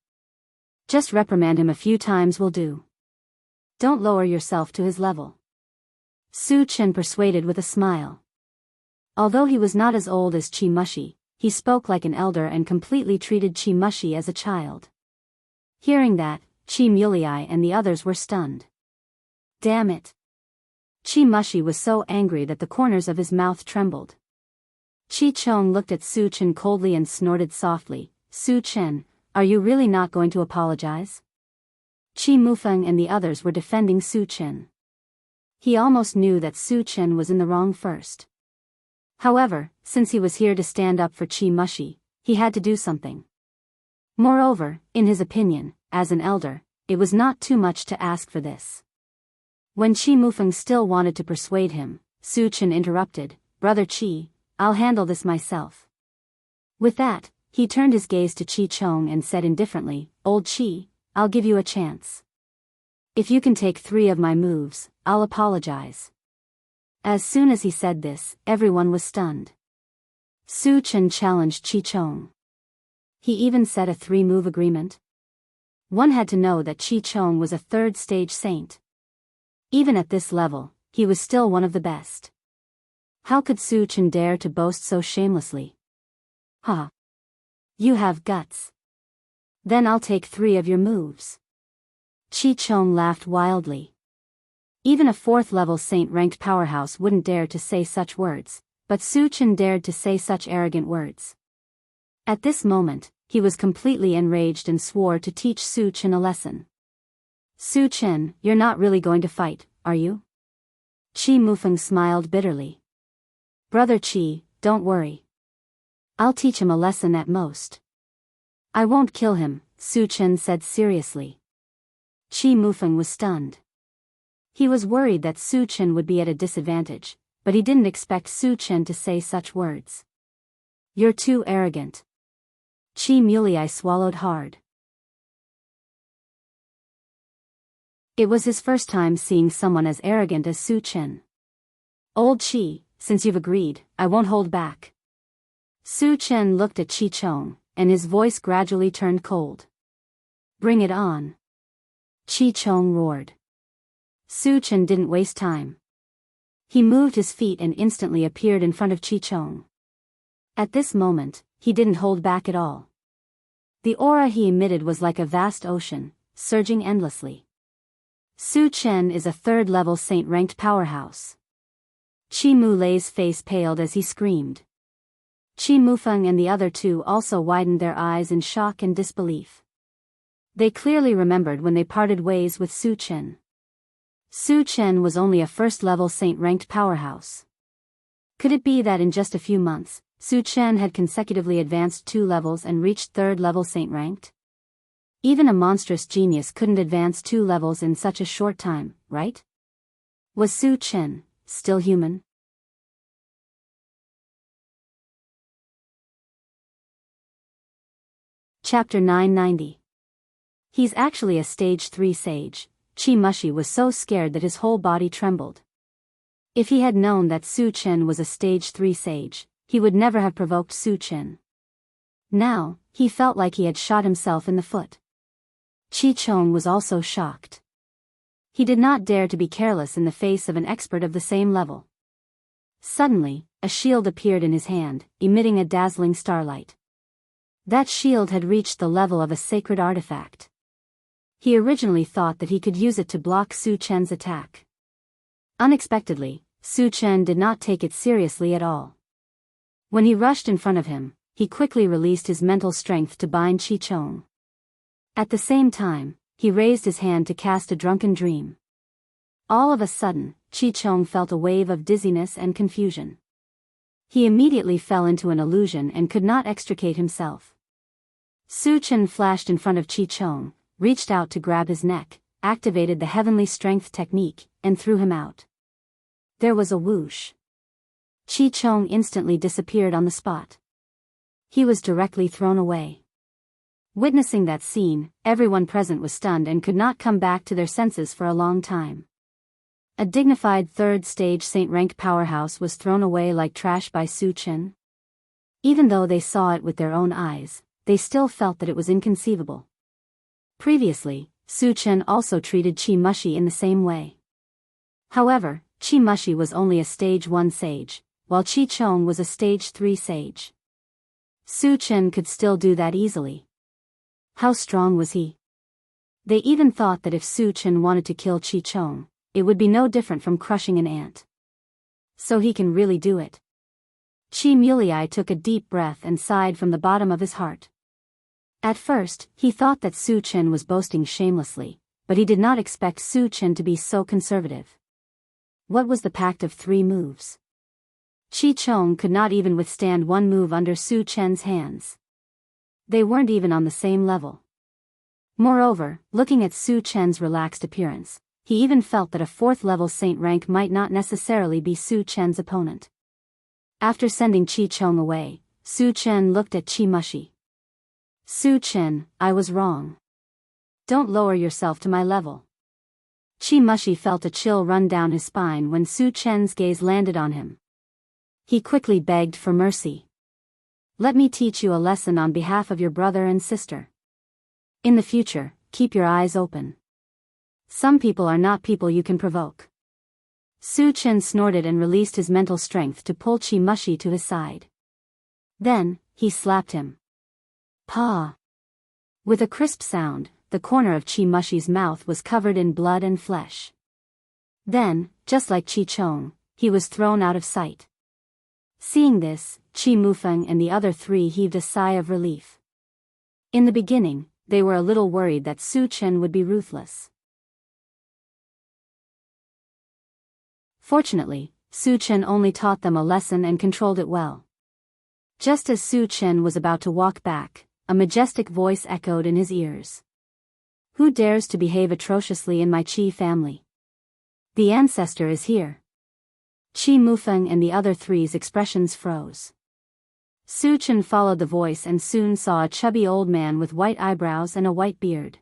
Just reprimand him a few times will do. Don't lower yourself to his level. Su Chen persuaded with a smile. Although he was not as old as Chi Mushi, he spoke like an elder and completely treated Chi Mushi as a child. Hearing that, Chi Mulei and the others were stunned. Damn it. Chi Mushi was so angry that the corners of his mouth trembled. Chi Chong looked at Su Chen coldly and snorted softly, Su Chen, are you really not going to apologize? Chi Mufeng and the others were defending Su Chen. He almost knew that Su Chen was in the wrong first. However, since he was here to stand up for Chi Mushi, he had to do something. Moreover, in his opinion, as an elder, it was not too much to ask for this. When Chi Mufeng still wanted to persuade him, Su Chen interrupted, Brother Chi, I'll handle this myself. With that, he turned his gaze to Chi Chong and said indifferently, Old Chi, I'll give you a chance. If you can take 3 of my moves, I'll apologize. As soon as he said this, everyone was stunned. Su Chen challenged Chi Chong. He even set a 3-move agreement. One had to know that Chi Chong was a 3rd stage saint. Even at this level, he was still one of the best. How could Su Chen dare to boast so shamelessly? Ha! You have guts. Then I'll take 3 of your moves. Chi Chong laughed wildly. Even a 4th-level saint-ranked powerhouse wouldn't dare to say such words, but Su Chen dared to say such arrogant words. At this moment, he was completely enraged and swore to teach Su Chen a lesson. Su Chen, you're not really going to fight, are you? Chi Mufeng smiled bitterly. Brother Chi, don't worry. I'll teach him a lesson at most. I won't kill him, Su Chen said seriously. Chi Mufeng was stunned. He was worried that Su Chen would be at a disadvantage, but he didn't expect Su Chen to say such words. You're too arrogant. Chi Mulei swallowed hard. It was his first time seeing someone as arrogant as Su Chen. Old Chi, since you've agreed, I won't hold back. Su Chen looked at Chi Chong, and his voice gradually turned cold. Bring it on. Chi Chong roared. Su Chen didn't waste time. He moved his feet and instantly appeared in front of Chi Chong. At this moment, he didn't hold back at all. The aura he emitted was like a vast ocean, surging endlessly. Su Chen is a 3rd-level saint-ranked powerhouse. Chi Mulei's face paled as he screamed. Chi Mufeng and the other 2 also widened their eyes in shock and disbelief. They clearly remembered when they parted ways with Su Chen. Su Chen was only a 1st-level saint-ranked powerhouse. Could it be that in just a few months, Su Chen had consecutively advanced 2 levels and reached 3rd-level saint-ranked? Even a monstrous genius couldn't advance 2 levels in such a short time, right? Was Su Chen still human? Chapter 990. He's actually a stage 3 sage. Chi Mushi was so scared that his whole body trembled. If he had known that Su Chen was a stage 3 sage, he would never have provoked Su Chen. Now, he felt like he had shot himself in the foot. Chi Chong was also shocked. He did not dare to be careless in the face of an expert of the same level. Suddenly, a shield appeared in his hand, emitting a dazzling starlight. That shield had reached the level of a sacred artifact. He originally thought that he could use it to block Su Chen's attack. Unexpectedly, Su Chen did not take it seriously at all. When he rushed in front of him, he quickly released his mental strength to bind Chi Chong. At the same time, he raised his hand to cast a drunken dream. All of a sudden, Chi Chong felt a wave of dizziness and confusion. He immediately fell into an illusion and could not extricate himself. Su Chen flashed in front of Chi Chong, reached out to grab his neck, activated the heavenly strength technique, and threw him out. There was a whoosh. Chi Chong instantly disappeared on the spot. He was directly thrown away. Witnessing that scene, everyone present was stunned and could not come back to their senses for a long time. A dignified 3rd-stage saint-rank powerhouse was thrown away like trash by Su Chen. Even though they saw it with their own eyes, they still felt that it was inconceivable. Previously, Su Chen also treated Chi Mushi in the same way. However, Chi Mushi was only a stage 1 sage, while Chi Chong was a stage 3 sage. Su Chen could still do that easily. How strong was he? They even thought that if Su Chen wanted to kill Chi Chong, it would be no different from crushing an ant. So he can really do it. Chi Mulei took a deep breath and sighed from the bottom of his heart. At first, he thought that Su Chen was boasting shamelessly, but he did not expect Su Chen to be so conservative. What was the pact of 3 moves? Chi Chong could not even withstand one move under Su Chen's hands. They weren't even on the same level. Moreover, looking at Su Chen's relaxed appearance, he even felt that a 4th-level saint rank might not necessarily be Su Chen's opponent. After sending Chi Chong away, Su Chen looked at Chi Mushi. Su Chen, I was wrong. Don't lower yourself to my level. Chi Mushi felt a chill run down his spine when Su Chen's gaze landed on him. He quickly begged for mercy. Let me teach you a lesson on behalf of your brother and sister. In the future, keep your eyes open. Some people are not people you can provoke. Su Chen snorted and released his mental strength to pull Chi Mushi to his side. Then, he slapped him. Pa! With a crisp sound, the corner of Chi Mushi's mouth was covered in blood and flesh. Then, just like Chi Chong, he was thrown out of sight. Seeing this, Chi Mufeng and the other 3 heaved a sigh of relief. In the beginning, they were a little worried that Su Chen would be ruthless. Fortunately, Su Chen only taught them a lesson and controlled it well. Just as Su Chen was about to walk back, a majestic voice echoed in his ears. Who dares to behave atrociously in my Qi family? The ancestor is here. Qi Mufeng and the other 3's expressions froze. Su Chen followed the voice and soon saw a chubby old man with white eyebrows and a white beard.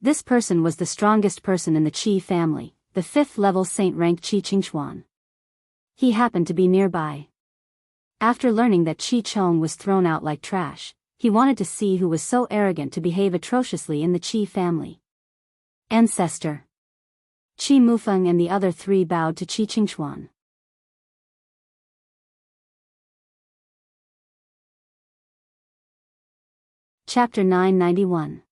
This person was the strongest person in the Qi family, the 5th-level saint rank Qi Qingchuan. He happened to be nearby. After learning that Qi Chong was thrown out like trash, he wanted to see who was so arrogant to behave atrociously in the Qi family. Ancestor. Qi Mufeng and the other 3 bowed to Qi Qingchuan. Chapter 991.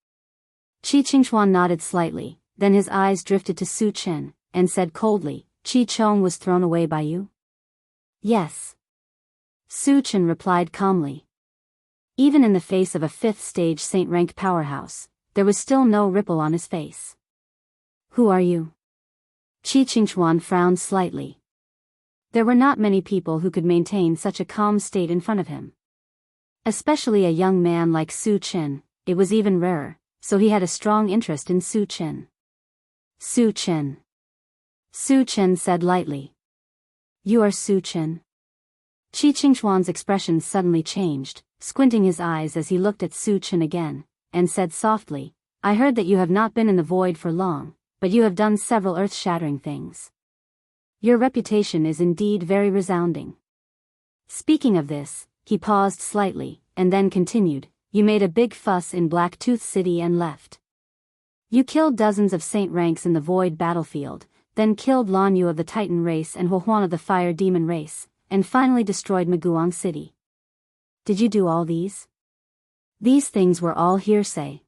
Qi Qingchuan nodded slightly, then his eyes drifted to Su Chen, and said coldly, Qi Chong was thrown away by you? Yes. Su Chen replied calmly. Even in the face of a 5th-stage saint rank powerhouse, there was still no ripple on his face. Who are you? Qi Qingchuan frowned slightly. There were not many people who could maintain such a calm state in front of him. Especially a young man like Su Chen, it was even rarer, so he had a strong interest in Su Chen. Su Chen. Su Chen said lightly. You are Su Chen? Qi Qingchuan's expression suddenly changed, squinting his eyes as he looked at Su Chen again, and said softly, I heard that you have not been in the void for long, but you have done several earth-shattering things. Your reputation is indeed very resounding. Speaking of this, he paused slightly, and then continued, you made a big fuss in Blacktooth City and left. You killed dozens of saint ranks in the void battlefield, then killed Lan Yu of the Titan race and Huohuan of the Fire Demon race, and finally destroyed Maguang City. Did you do all these? These things were all hearsay.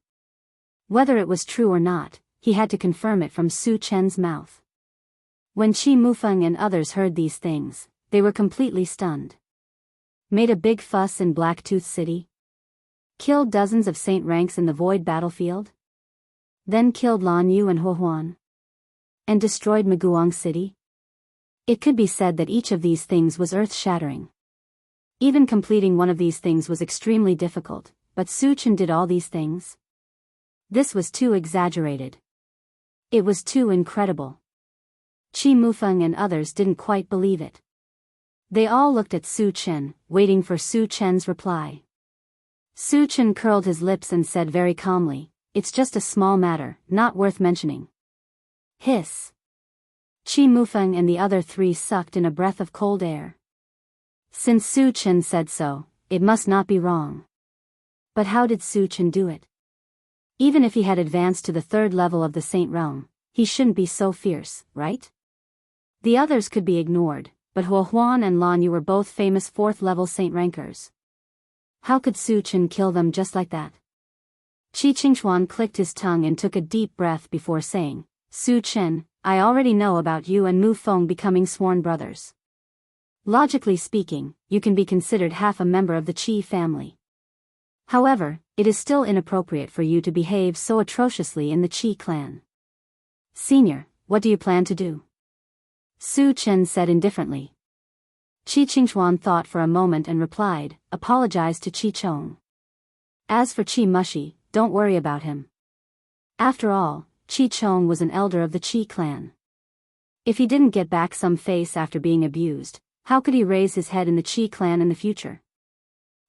Whether it was true or not, he had to confirm it from Su Chen's mouth. When Qi Mufeng and others heard these things, they were completely stunned. Made a big fuss in Blacktooth City? Killed dozens of saint ranks in the void battlefield? Then killed Lan Yu and Huohuan? And destroyed Maguang City? It could be said that each of these things was earth-shattering. Even completing one of these things was extremely difficult, but Su Chen did all these things? This was too exaggerated. It was too incredible. Qi Mufeng and others didn't quite believe it. They all looked at Su Chen, waiting for Su Chen's reply. Su Chen curled his lips and said very calmly, it's just a small matter, not worth mentioning. Hiss. Qi Mufeng and the other 3 sucked in a breath of cold air. Since Su Chen said so, it must not be wrong. But how did Su Chen do it? Even if he had advanced to the 3rd level of the Saint Realm, he shouldn't be so fierce, right? The others could be ignored, but Huohuan and Lan Yu were both famous 4th-level saint rankers. How could Su Chen kill them just like that? Qi Qingchuan clicked his tongue and took a deep breath before saying, Su Chen, I already know about you and Mu Feng becoming sworn brothers. Logically speaking, you can be considered half a member of the Qi family. However, it is still inappropriate for you to behave so atrociously in the Qi clan. Senior, what do you plan to do? Su Chen said indifferently. Qi Qingchuan thought for a moment and replied, apologize to Qi Chong. As for Qi Mushi, don't worry about him. After all, Qi Chong was an elder of the Qi clan. If he didn't get back some face after being abused, how could he raise his head in the Qi clan in the future?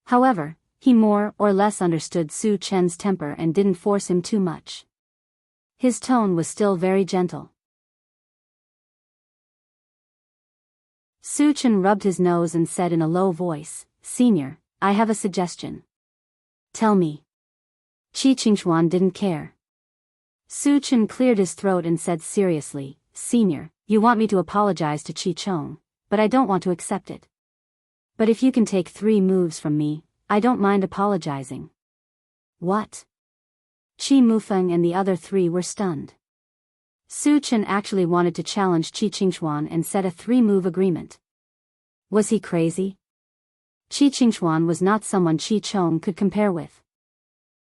However, he more or less understood Su Chen's temper and didn't force him too much. His tone was still very gentle. Su Chen rubbed his nose and said in a low voice, Senior, I have a suggestion. Tell me. Qi Qingchuan didn't care. Su Chen cleared his throat and said seriously, Senior, you want me to apologize to Qi Chong, but I don't want to accept it. But if you can take 3 moves from me, I don't mind apologizing. What? Qi Mufeng and the other 3 were stunned. Su Chen actually wanted to challenge Qi Qingchuan and set a 3-move agreement. Was he crazy? Qi Qingchuan was not someone Qi Chong could compare with.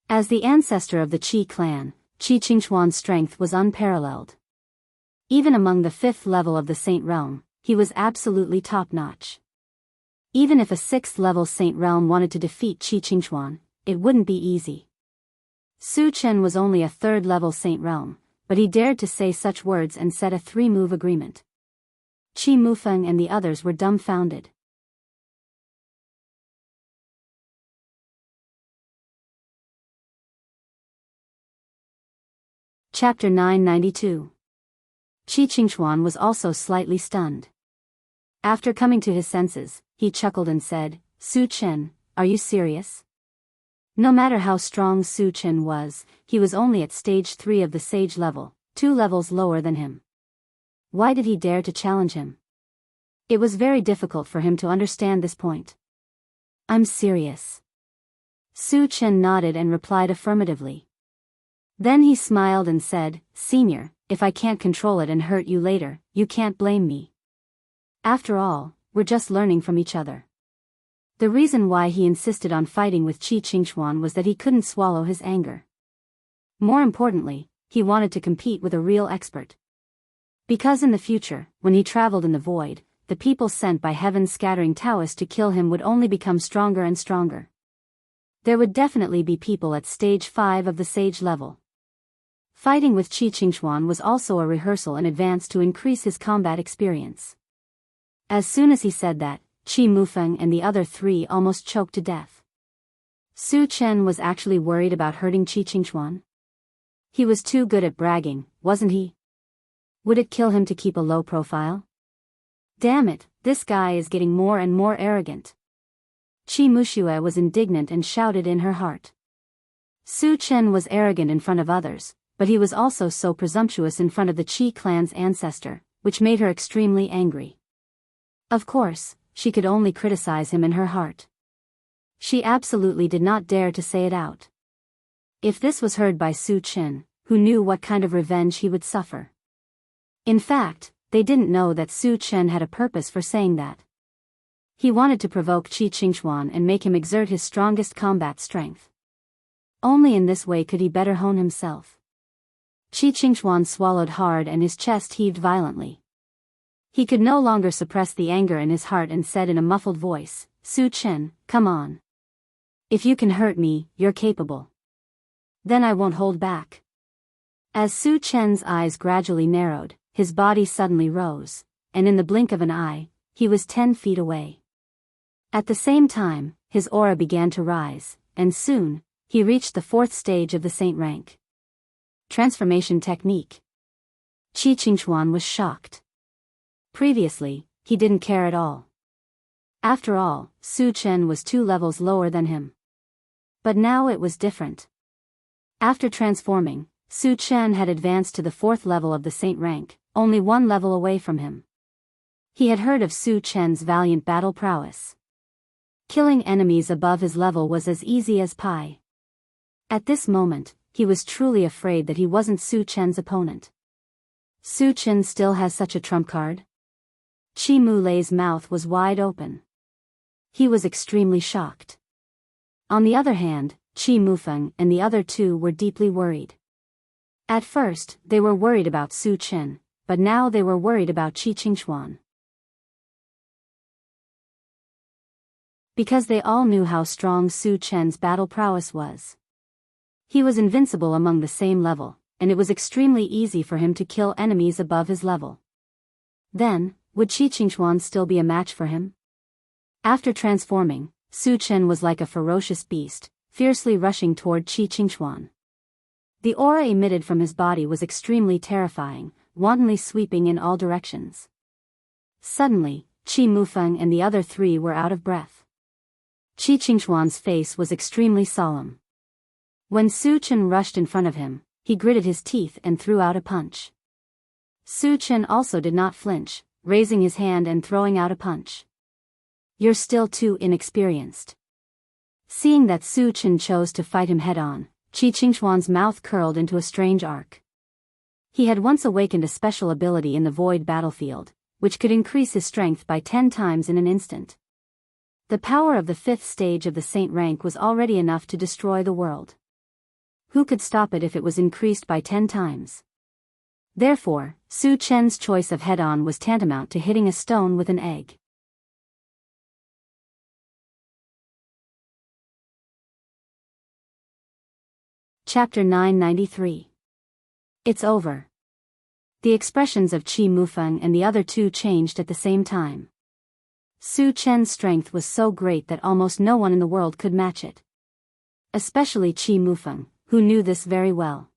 As the ancestor of the Qi clan, Qi Qingchuan's strength was unparalleled. Even among the 5th level of the Saint Realm, he was absolutely top-notch. Even if a 6th-level Saint Realm wanted to defeat Qi Qingchuan, it wouldn't be easy. Su Chen was only a 3rd-level Saint Realm, but he dared to say such words and set a 3-move agreement. Qi Mufeng and the others were dumbfounded. Chapter 992. Qi Qingchuan was also slightly stunned. After coming to his senses, he chuckled and said, Su Chen, are you serious? No matter how strong Su Chen was, he was only at stage 3 of the sage level, 2 levels lower than him. Why did he dare to challenge him? It was very difficult for him to understand this point. I'm serious. Su Chen nodded and replied affirmatively. Then he smiled and said, Senior, if I can't control it and hurt you later, you can't blame me. After all, we're just learning from each other. The reason why he insisted on fighting with Qi Qingchuan was that he couldn't swallow his anger. More importantly, he wanted to compete with a real expert. Because in the future, when he traveled in the void, the people sent by heaven's scattering Taoists to kill him would only become stronger and stronger. There would definitely be people at stage 5 of the sage level. Fighting with Qi Qingchuan was also a rehearsal in advance to increase his combat experience. As soon as he said that, Qi Mufeng and the other 3 almost choked to death. Su Chen was actually worried about hurting Qi Qingchuan. He was too good at bragging, wasn't he? Would it kill him to keep a low profile? Damn it, this guy is getting more and more arrogant. Qi Muxue was indignant and shouted in her heart. Su Chen was arrogant in front of others, but he was also so presumptuous in front of the Qi clan's ancestor, which made her extremely angry. Of course, she could only criticize him in her heart. She absolutely did not dare to say it out. If this was heard by Su Chen, who knew what kind of revenge he would suffer? In fact, they didn't know that Su Chen had a purpose for saying that. He wanted to provoke Qi Qingchuan and make him exert his strongest combat strength. Only in this way could he better hone himself. Qi Qingchuan swallowed hard and his chest heaved violently. He could no longer suppress the anger in his heart and said in a muffled voice, Su Chen, come on. If you can hurt me, you're capable. Then I won't hold back. As Su Chen's eyes gradually narrowed, his body suddenly rose, and in the blink of an eye, he was 10 feet away. At the same time, his aura began to rise, and soon, he reached the 4th stage of the saint rank. Transformation technique. Qi Qingchuan was shocked. Previously, he didn't care at all. After all, Su Chen was 2 levels lower than him. But now it was different. After transforming, Su Chen had advanced to the 4th level of the saint rank, only 1 level away from him. He had heard of Su Chen's valiant battle prowess. Killing enemies above his level was as easy as pie. At this moment, he was truly afraid that he wasn't Su Chen's opponent. Su Chen still has such a trump card? Chi Mulei's mouth was wide open. He was extremely shocked. On the other hand, Chi Mufeng and the other two were deeply worried. At first, they were worried about Su Chen, but now they were worried about Qi Qingxuan. Because they all knew how strong Su Chen's battle prowess was. He was invincible among the same level, and it was extremely easy for him to kill enemies above his level. Then, would Qi Qingxuan still be a match for him? After transforming, Su Chen was like a ferocious beast, fiercely rushing toward Qi Qingxuan. The aura emitted from his body was extremely terrifying, wantonly sweeping in all directions. Suddenly, Qi Mufeng and the other three were out of breath. Qi Qingxuan's face was extremely solemn. When Su Chen rushed in front of him, he gritted his teeth and threw out a punch. Su Chen also did not flinch, raising his hand and throwing out a punch. "You're still too inexperienced." Seeing that Su Chen chose to fight him head-on, Qi Qingxuan's mouth curled into a strange arc. He had once awakened a special ability in the void battlefield, which could increase his strength by 10 times in an instant. The power of the 5th stage of the saint rank was already enough to destroy the world. Who could stop it if it was increased by 10 times? Therefore, Su Chen's choice of head-on was tantamount to hitting a stone with an egg. Chapter 993. It's over. The expressions of Qi Mufeng and the other two changed at the same time. Su Chen's strength was so great that almost no one in the world could match it. Especially Qi Mufeng, who knew this very well.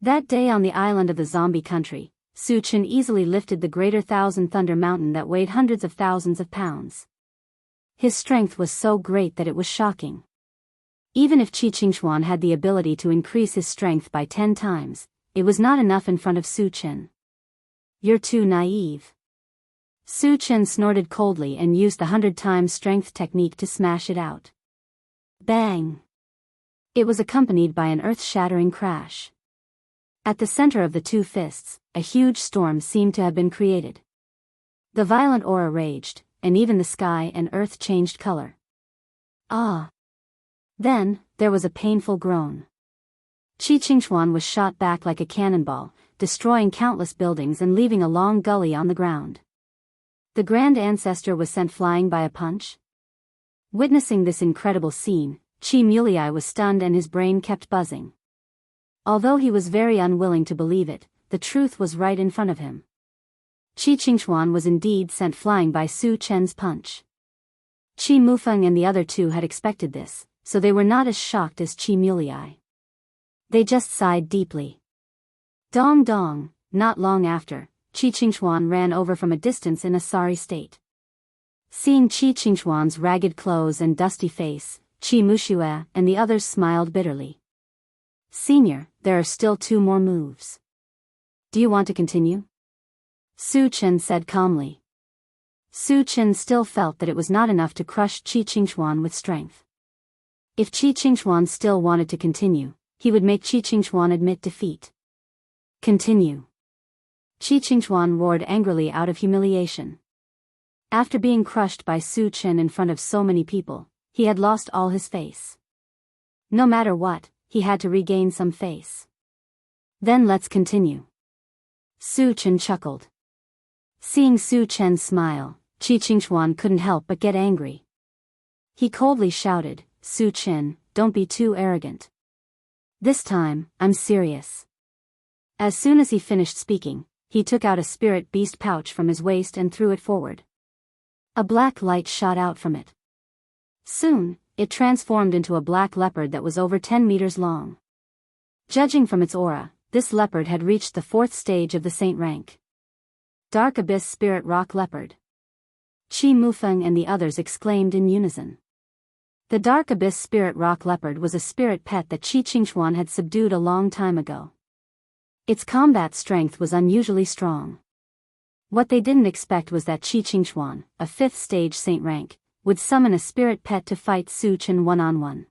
That day on the island of the zombie country, Su Chen easily lifted the greater Thousand Thunder Mountain that weighed hundreds of thousands of pounds. His strength was so great that it was shocking. Even if Qi Qingxuan had the ability to increase his strength by 10 times, it was not enough in front of Su Chen. "You're too naive." Su Chen snorted coldly and used the 100 times strength technique to smash it out. Bang! It was accompanied by an earth-shattering crash. At the center of the two fists, a huge storm seemed to have been created. The violent aura raged, and even the sky and earth changed color. Ah! Then, there was a painful groan. Qi Qingxuan was shot back like a cannonball, destroying countless buildings and leaving a long gully on the ground. The Grand Ancestor was sent flying by a punch? Witnessing this incredible scene, Qi Mulei was stunned and his brain kept buzzing. Although he was very unwilling to believe it, the truth was right in front of him. Qi Qingxuan was indeed sent flying by Su Chen's punch. Qi Mufeng and the other two had expected this, so they were not as shocked as Qi Mulei. They just sighed deeply. Dong dong, not long after, Qi Qingxuan ran over from a distance in a sorry state. Seeing Qi Qingxuan's ragged clothes and dusty face, Qi Muxue and the others smiled bitterly. "Senior, there are still 2 more moves. Do you want to continue?" Su Chen said calmly. Su Chen still felt that it was not enough to crush Qi Qingxuan with strength. If Qi Qingxuan still wanted to continue, he would make Qi Qingxuan admit defeat. "Continue." Qi Qingxuan roared angrily out of humiliation. After being crushed by Su Chen in front of so many people, he had lost all his face. No matter what, he had to regain some face. "Then let's continue." Su Chen chuckled. Seeing Su Chen smile, Qi Qingxuan couldn't help but get angry. He coldly shouted, "Su Chen, don't be too arrogant. This time, I'm serious." As soon as he finished speaking, he took out a spirit beast pouch from his waist and threw it forward. A black light shot out from it. Soon, it transformed into a black leopard that was over 10 meters long. Judging from its aura, this leopard had reached the 4th stage of the saint rank. Dark Abyss Spirit Rock Leopard. Qi Mufeng and the others exclaimed in unison. The Dark Abyss Spirit Rock Leopard was a spirit pet that Qi Qingxuan had subdued a long time ago. Its combat strength was unusually strong. What they didn't expect was that Qi Qingxuan, a 5th stage saint rank, would summon a spirit pet to fight Su Chen one-on-one.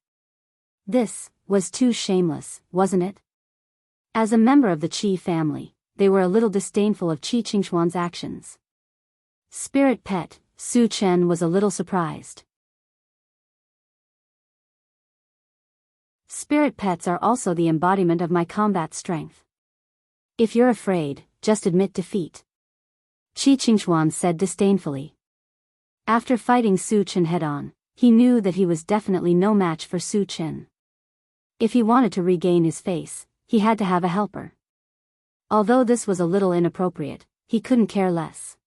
This was too shameless, wasn't it? As a member of the Qi family, they were a little disdainful of Qi Qingxuan's actions. Spirit pet, Su Chen was a little surprised. Spirit pets are also the embodiment of my combat strength. If you're afraid, just admit defeat. Qi Qingxuan said disdainfully. After fighting Su Chen head-on, he knew that he was definitely no match for Su Chen. If he wanted to regain his face, he had to have a helper. Although this was a little inappropriate, he couldn't care less.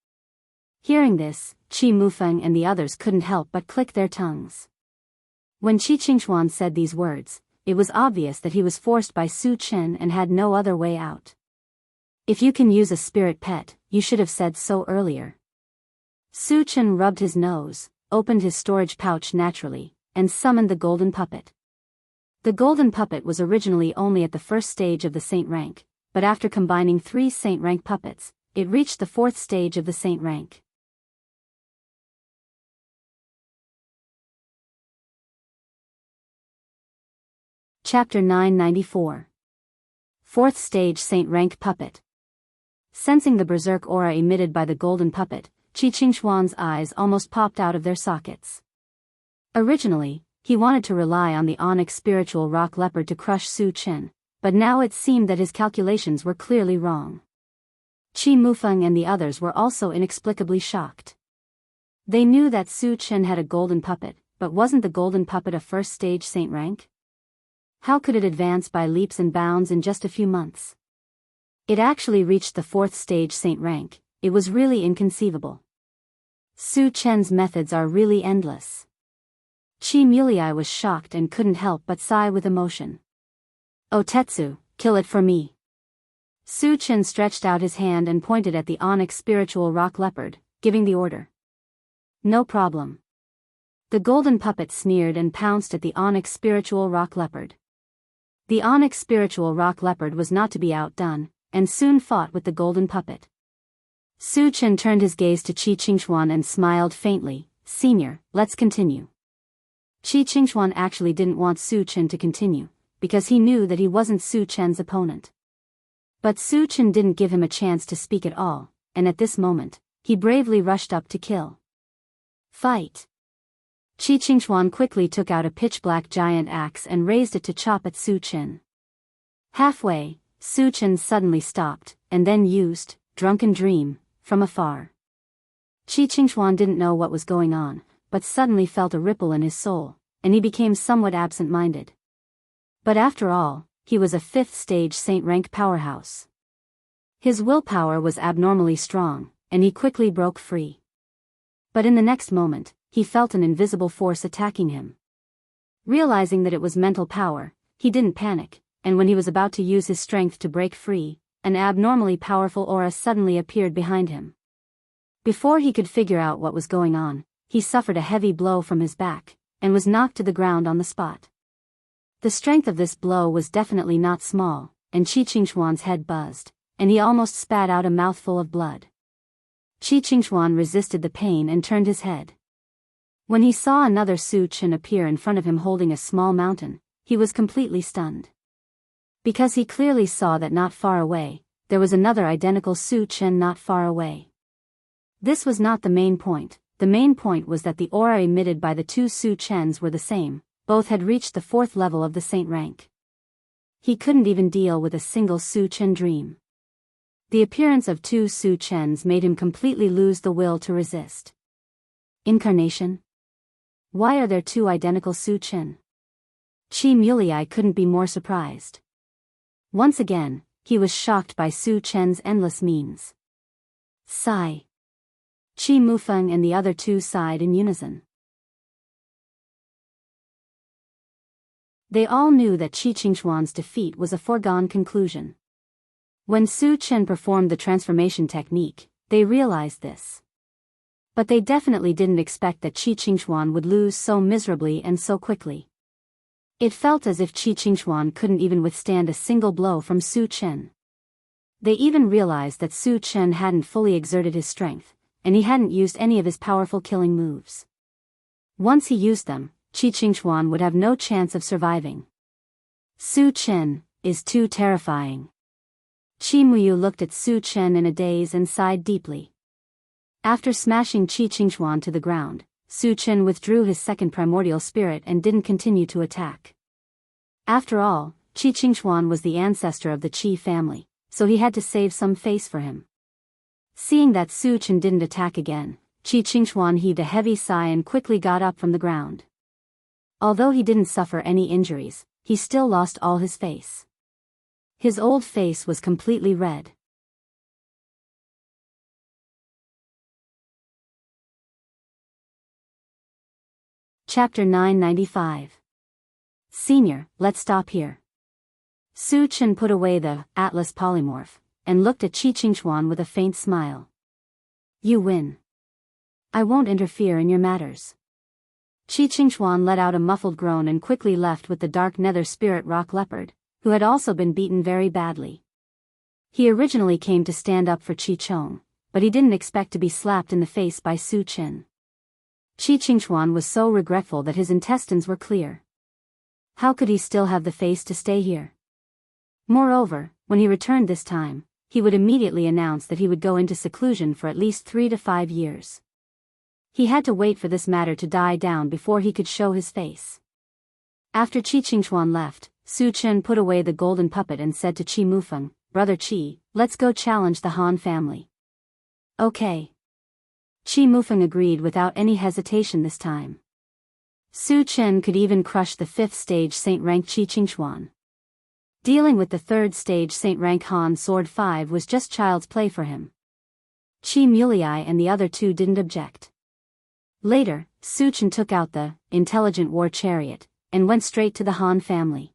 Hearing this, Qi Mufeng and the others couldn't help but click their tongues. When Qi Qingxuan said these words, it was obvious that he was forced by Su Chen and had no other way out. If you can use a spirit pet, you should have said so earlier. Su Chen rubbed his nose, opened his storage pouch naturally, and summoned the golden puppet. The golden puppet was originally only at the first stage of the saint rank, but after combining 3 saint rank puppets, it reached the 4th stage of the saint rank. Chapter 994. 4th Stage Saint Rank Puppet. Sensing the berserk aura emitted by the golden puppet, Qi Qingxuan's eyes almost popped out of their sockets. Originally, he wanted to rely on the onyx spiritual rock leopard to crush Su Chen, but now it seemed that his calculations were clearly wrong. Qi Mufeng and the others were also inexplicably shocked. They knew that Su Chen had a golden puppet, but wasn't the golden puppet a 1st stage saint rank? How could it advance by leaps and bounds in just a few months? It actually reached the 4th stage saint rank. It was really inconceivable. Su Chen's methods are really endless. Qi Mulei was shocked and couldn't help but sigh with emotion. "Oh Tetsu, kill it for me." Su Chen stretched out his hand and pointed at the onyx spiritual rock leopard, giving the order. "No problem." The golden puppet sneered and pounced at the onyx spiritual rock leopard. The onyx spiritual rock leopard was not to be outdone, and soon fought with the golden puppet. Su Chen turned his gaze to Qi Qingxuan and smiled faintly. "Senior, let's continue." Qi Qingxuan actually didn't want Su Chen to continue, because he knew that he wasn't Su Chen's opponent. But Su Chen didn't give him a chance to speak at all, and at this moment, he bravely rushed up to kill. "Fight!" Qi Qingxuan quickly took out a pitch-black giant axe and raised it to chop at Su Chen. Halfway, Su Chen suddenly stopped, and then used Drunken Dream from afar. Qi Qingxuan didn't know what was going on, but suddenly felt a ripple in his soul, and he became somewhat absent-minded. But after all, he was a 5th stage saint rank powerhouse. His willpower was abnormally strong, and he quickly broke free. But in the next moment, he felt an invisible force attacking him. Realizing that it was mental power, he didn't panic, and when he was about to use his strength to break free, an abnormally powerful aura suddenly appeared behind him. Before he could figure out what was going on, he suffered a heavy blow from his back, and was knocked to the ground on the spot. The strength of this blow was definitely not small, and Qi Qingxuan's head buzzed, and he almost spat out a mouthful of blood. Qi Qingxuan resisted the pain and turned his head. When he saw another Su Chen appear in front of him holding a small mountain, he was completely stunned. Because he clearly saw that not far away, there was another identical Su Chen not far away. This was not the main point. The main point was that the aura emitted by the 2 Su Chens were the same. Both had reached the 4th level of the saint rank. He couldn't even deal with a single Su Chen dream. The appearance of 2 Su Chens made him completely lose the will to resist. Incarnation? Why are there 2 identical Su Chen? Qi Mulei couldn't be more surprised. Once again, he was shocked by Su Chen's endless means. Sigh. Qi Mufeng and the other 2 sighed in unison. They all knew that Qi Qingxuan's defeat was a foregone conclusion. When Su Chen performed the transformation technique, they realized this. But they definitely didn't expect that Qi Qingxuan would lose so miserably and so quickly. It felt as if Qi Qingxuan couldn't even withstand a single blow from Su Chen. They even realized that Su Chen hadn't fully exerted his strength, and he hadn't used any of his powerful killing moves. Once he used them, Qi Qingxuan would have no chance of surviving. Su Chen is too terrifying. Chi Muyu looked at Su Chen in a daze and sighed deeply. After smashing Chi Qingxuan to the ground, Su Chen withdrew his second primordial spirit and didn't continue to attack. After all, Chi Qingxuan was the ancestor of the Qi family, so he had to save some face for him. Seeing that Su Chen didn't attack again, Chi Qingxuan heaved a heavy sigh and quickly got up from the ground. Although he didn't suffer any injuries, he still lost all his face. His old face was completely red. Chapter 995. Senior, let's stop here. Su Chen put away the Atlas polymorph and looked at Chi Qingxuan with a faint smile. You win. I won't interfere in your matters. Chi Qingxuan let out a muffled groan and quickly left with the dark nether spirit rock leopard, who had also been beaten very badly. He originally came to stand up for Chi Chong, but he didn't expect to be slapped in the face by Su Chen. Chi Qingxuan was so regretful that his intestines were clear. How could he still have the face to stay here? Moreover, when he returned this time, he would immediately announce that he would go into seclusion for at least 3 to 5 years. He had to wait for this matter to die down before he could show his face. After Chi Qingxuan left, Su Chen put away the golden puppet and said to Qi Mufeng, Brother Qi, let's go challenge the Han family. Okay. Qi Mufeng agreed without any hesitation this time. Su Chen could even crush the 5th stage Saint rank Chi Qingxuan. Dealing with the 3rd stage Saint rank Han Sword 5 was just child's play for him. Qi Mulei and the other two didn't object. Later, Su Chen took out the intelligent war chariot and went straight to the Han family.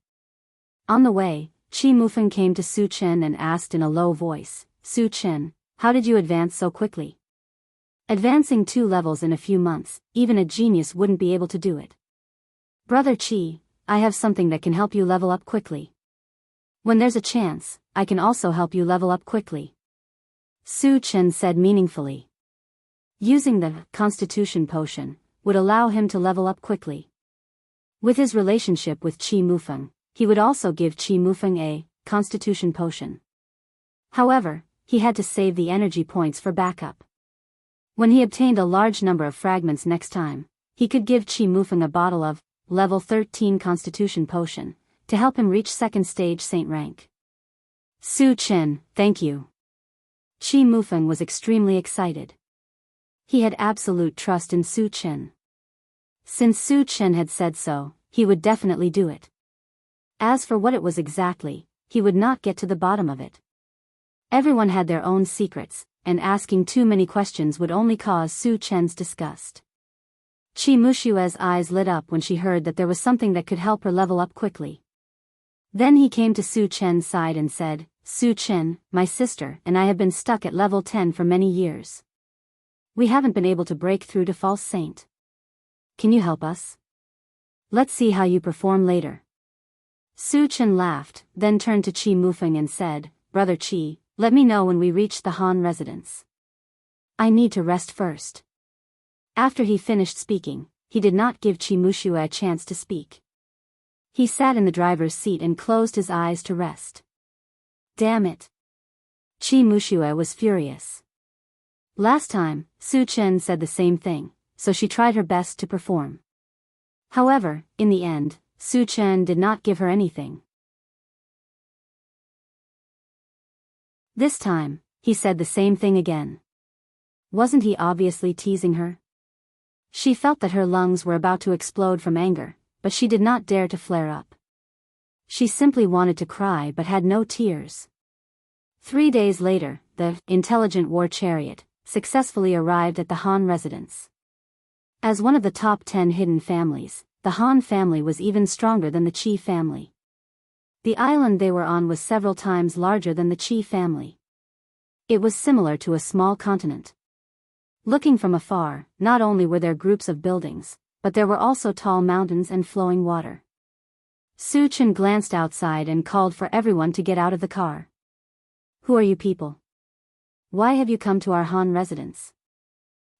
On the way, Qi Mufeng came to Su Chen and asked in a low voice, Su Chen, how did you advance so quickly? Advancing 2 levels in a few months, even a genius wouldn't be able to do it. Brother Qi, I have something that can help you level up quickly. When there's a chance, I can also help you level up quickly. Su Chen said meaningfully. Using the Constitution Potion would allow him to level up quickly. With his relationship with Qi Mufeng, he would also give Qi Mufeng a Constitution Potion. However, he had to save the energy points for backup. When he obtained a large number of fragments next time, he could give Qi Mufeng a bottle of Level 13 Constitution Potion to help him reach 2nd stage Saint rank. Su Chen, thank you. Qi Mufeng was extremely excited. He had absolute trust in Su Chen. Since Su Chen had said so, he would definitely do it. As for what it was exactly, he would not get to the bottom of it. Everyone had their own secrets, and asking too many questions would only cause Su Chen's disgust. Qi Mushue's eyes lit up when she heard that there was something that could help her level up quickly. Then he came to Su Chen's side and said, Su Chen, my sister and I have been stuck at level 10 for many years. We haven't been able to break through to False Saint. Can you help us? Let's see how you perform later. Su Chen laughed, then turned to Qi Mufeng and said, Brother Qi, let me know when we reach the Han residence. I need to rest first. After he finished speaking, he did not give Qi Mushue a chance to speak. He sat in the driver's seat and closed his eyes to rest. Damn it. Qi Mushue was furious. Last time, Su Chen said the same thing, so she tried her best to perform. However, in the end, Su Chen did not give her anything. This time, he said the same thing again. Wasn't he obviously teasing her? She felt that her lungs were about to explode from anger, but she did not dare to flare up. She simply wanted to cry but had no tears. 3 days later, the intelligent war chariot successfully arrived at the Han residence. As one of the top 10 hidden families, the Han family was even stronger than the Qi family. The island they were on was several times larger than the Qi family. It was similar to a small continent. Looking from afar, not only were there groups of buildings, but there were also tall mountains and flowing water. Su Chen glanced outside and called for everyone to get out of the car. Who are you people? Why have you come to our Han residence?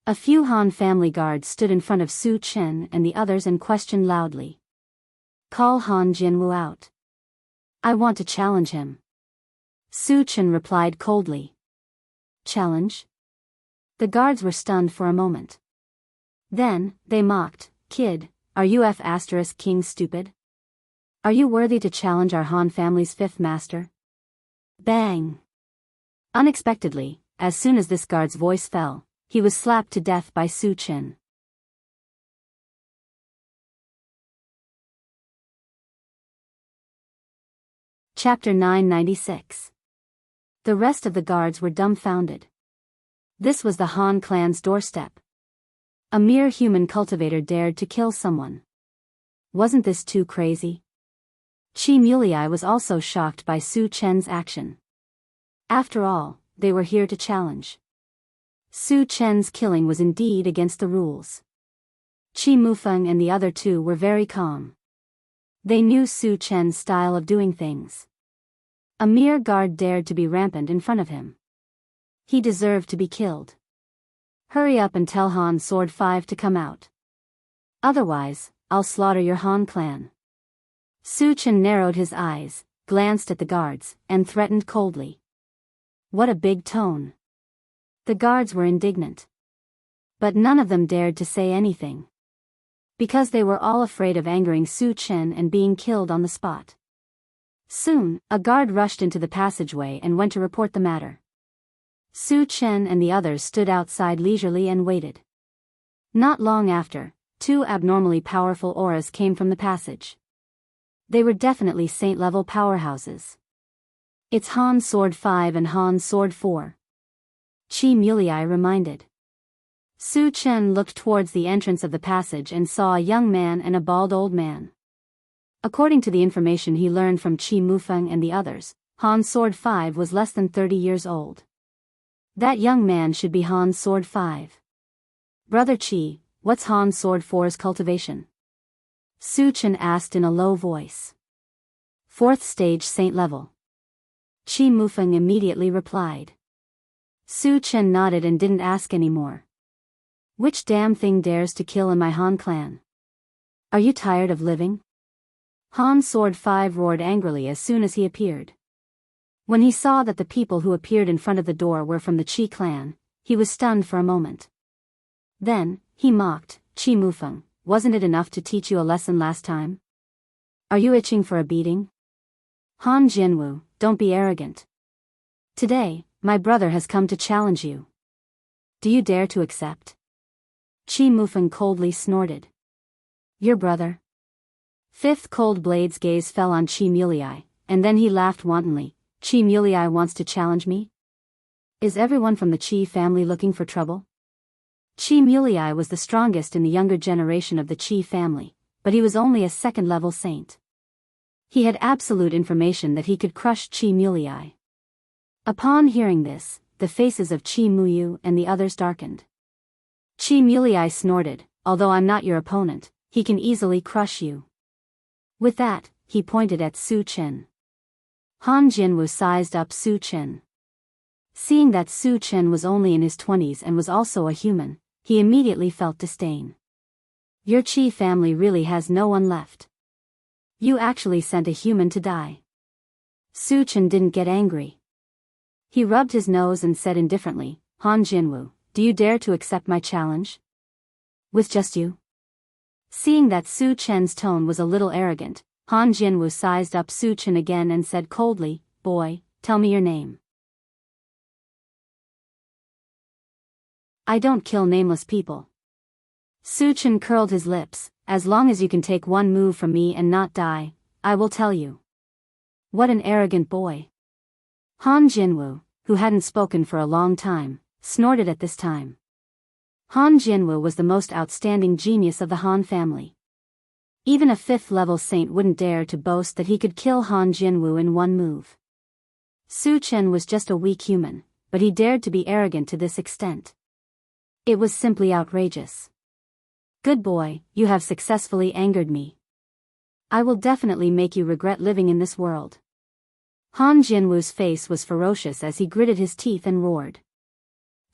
A few Han family guards stood in front of Su Chen and the others and questioned loudly. Call Han Jinwu out. I want to challenge him. Su Chen replied coldly. Challenge? The guards were stunned for a moment. Then, they mocked, Kid, are you King stupid? Are you worthy to challenge our Han family's fifth master? Bang! Unexpectedly, as soon as this guard's voice fell, he was slapped to death by Su Chen. Chapter 996. The rest of the guards were dumbfounded. This was the Han clan's doorstep. A mere human cultivator dared to kill someone. Wasn't this too crazy? Chi Mulei was also shocked by Su Chen's action. After all, they were here to challenge. Su Chen's killing was indeed against the rules. Chi Mufeng and the other two were very calm. They knew Su Chen's style of doing things. A mere guard dared to be rampant in front of him. He deserved to be killed. Hurry up and tell Han Sword 5 to come out. Otherwise, I'll slaughter your Han clan. Su Chen narrowed his eyes, glanced at the guards, and threatened coldly. What a big tone. The guards were indignant. But none of them dared to say anything. Because they were all afraid of angering Su Chen and being killed on the spot. Soon, a guard rushed into the passageway and went to report the matter. Su Chen and the others stood outside leisurely and waited. Not long after, two abnormally powerful auras came from the passage. They were definitely saint-level powerhouses. It's Han Sword 5 and Han Sword 4. Chi Mulei reminded. Su Chen looked towards the entrance of the passage and saw a young man and a bald old man. According to the information he learned from Chi Mufeng and the others, Han Sword 5 was less than 30 years old. That young man should be Han Sword 5. Brother Chi, what's Han Sword 4's cultivation? Su Chen asked in a low voice. 4th stage saint level. Chi Mufeng immediately replied. Su Chen nodded and didn't ask any more. Which damn thing dares to kill in my Han clan? Are you tired of living? Han Sword 5 roared angrily as soon as he appeared. When he saw that the people who appeared in front of the door were from the Chi clan, he was stunned for a moment. Then, he mocked, Chi Mufeng, wasn't it enough to teach you a lesson last time? Are you itching for a beating? Han Jianwu, don't be arrogant. Today, my brother has come to challenge you. Do you dare to accept? Chi Mufeng coldly snorted. Your brother? Fifth Cold Blade's gaze fell on Chi Mulei, and then he laughed wantonly. Chi Mulei wants to challenge me? Is everyone from the Chi family looking for trouble? Chi Mulei was the strongest in the younger generation of the Chi family, but he was only a second-level saint. He had absolute information that he could crush Chi Mulei. Upon hearing this, the faces of Chi Muyu and the others darkened. Chi Mulei snorted, although I'm not your opponent, he can easily crush you. With that, he pointed at Su Chen. Han Jianwu sized up Su Chen. Seeing that Su Chen was only in his 20s and was also a human, he immediately felt disdain. Your Chi family really has no one left. You actually sent a human to die. Su Chen didn't get angry. He rubbed his nose and said indifferently, Han Jianwu, do you dare to accept my challenge? With just you? Seeing that Su Chen's tone was a little arrogant, Han Jianwu sized up Su Chen again and said coldly, Boy, tell me your name. I don't kill nameless people. Su Chen curled his lips. As long as you can take one move from me and not die, I will tell you. What an arrogant boy. Han Jianwu, who hadn't spoken for a long time, snorted at this time. Han Jianwu was the most outstanding genius of the Han family. Even a 5th-level saint wouldn't dare to boast that he could kill Han Jianwu in one move. Su Chen was just a weak human, but he dared to be arrogant to this extent. It was simply outrageous. Good boy, you have successfully angered me. I will definitely make you regret living in this world. Han Jianwu's face was ferocious as he gritted his teeth and roared.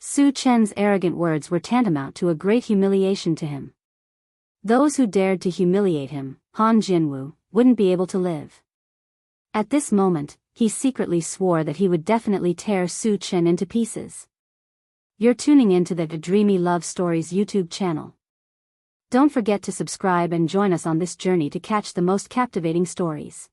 Su Chen's arrogant words were tantamount to a great humiliation to him. Those who dared to humiliate him, Han Jianwu, wouldn't be able to live. At this moment, he secretly swore that he would definitely tear Su Chen into pieces. You're tuning into the Dreamy Love Stories YouTube channel. Don't forget to subscribe and join us on this journey to catch the most captivating stories.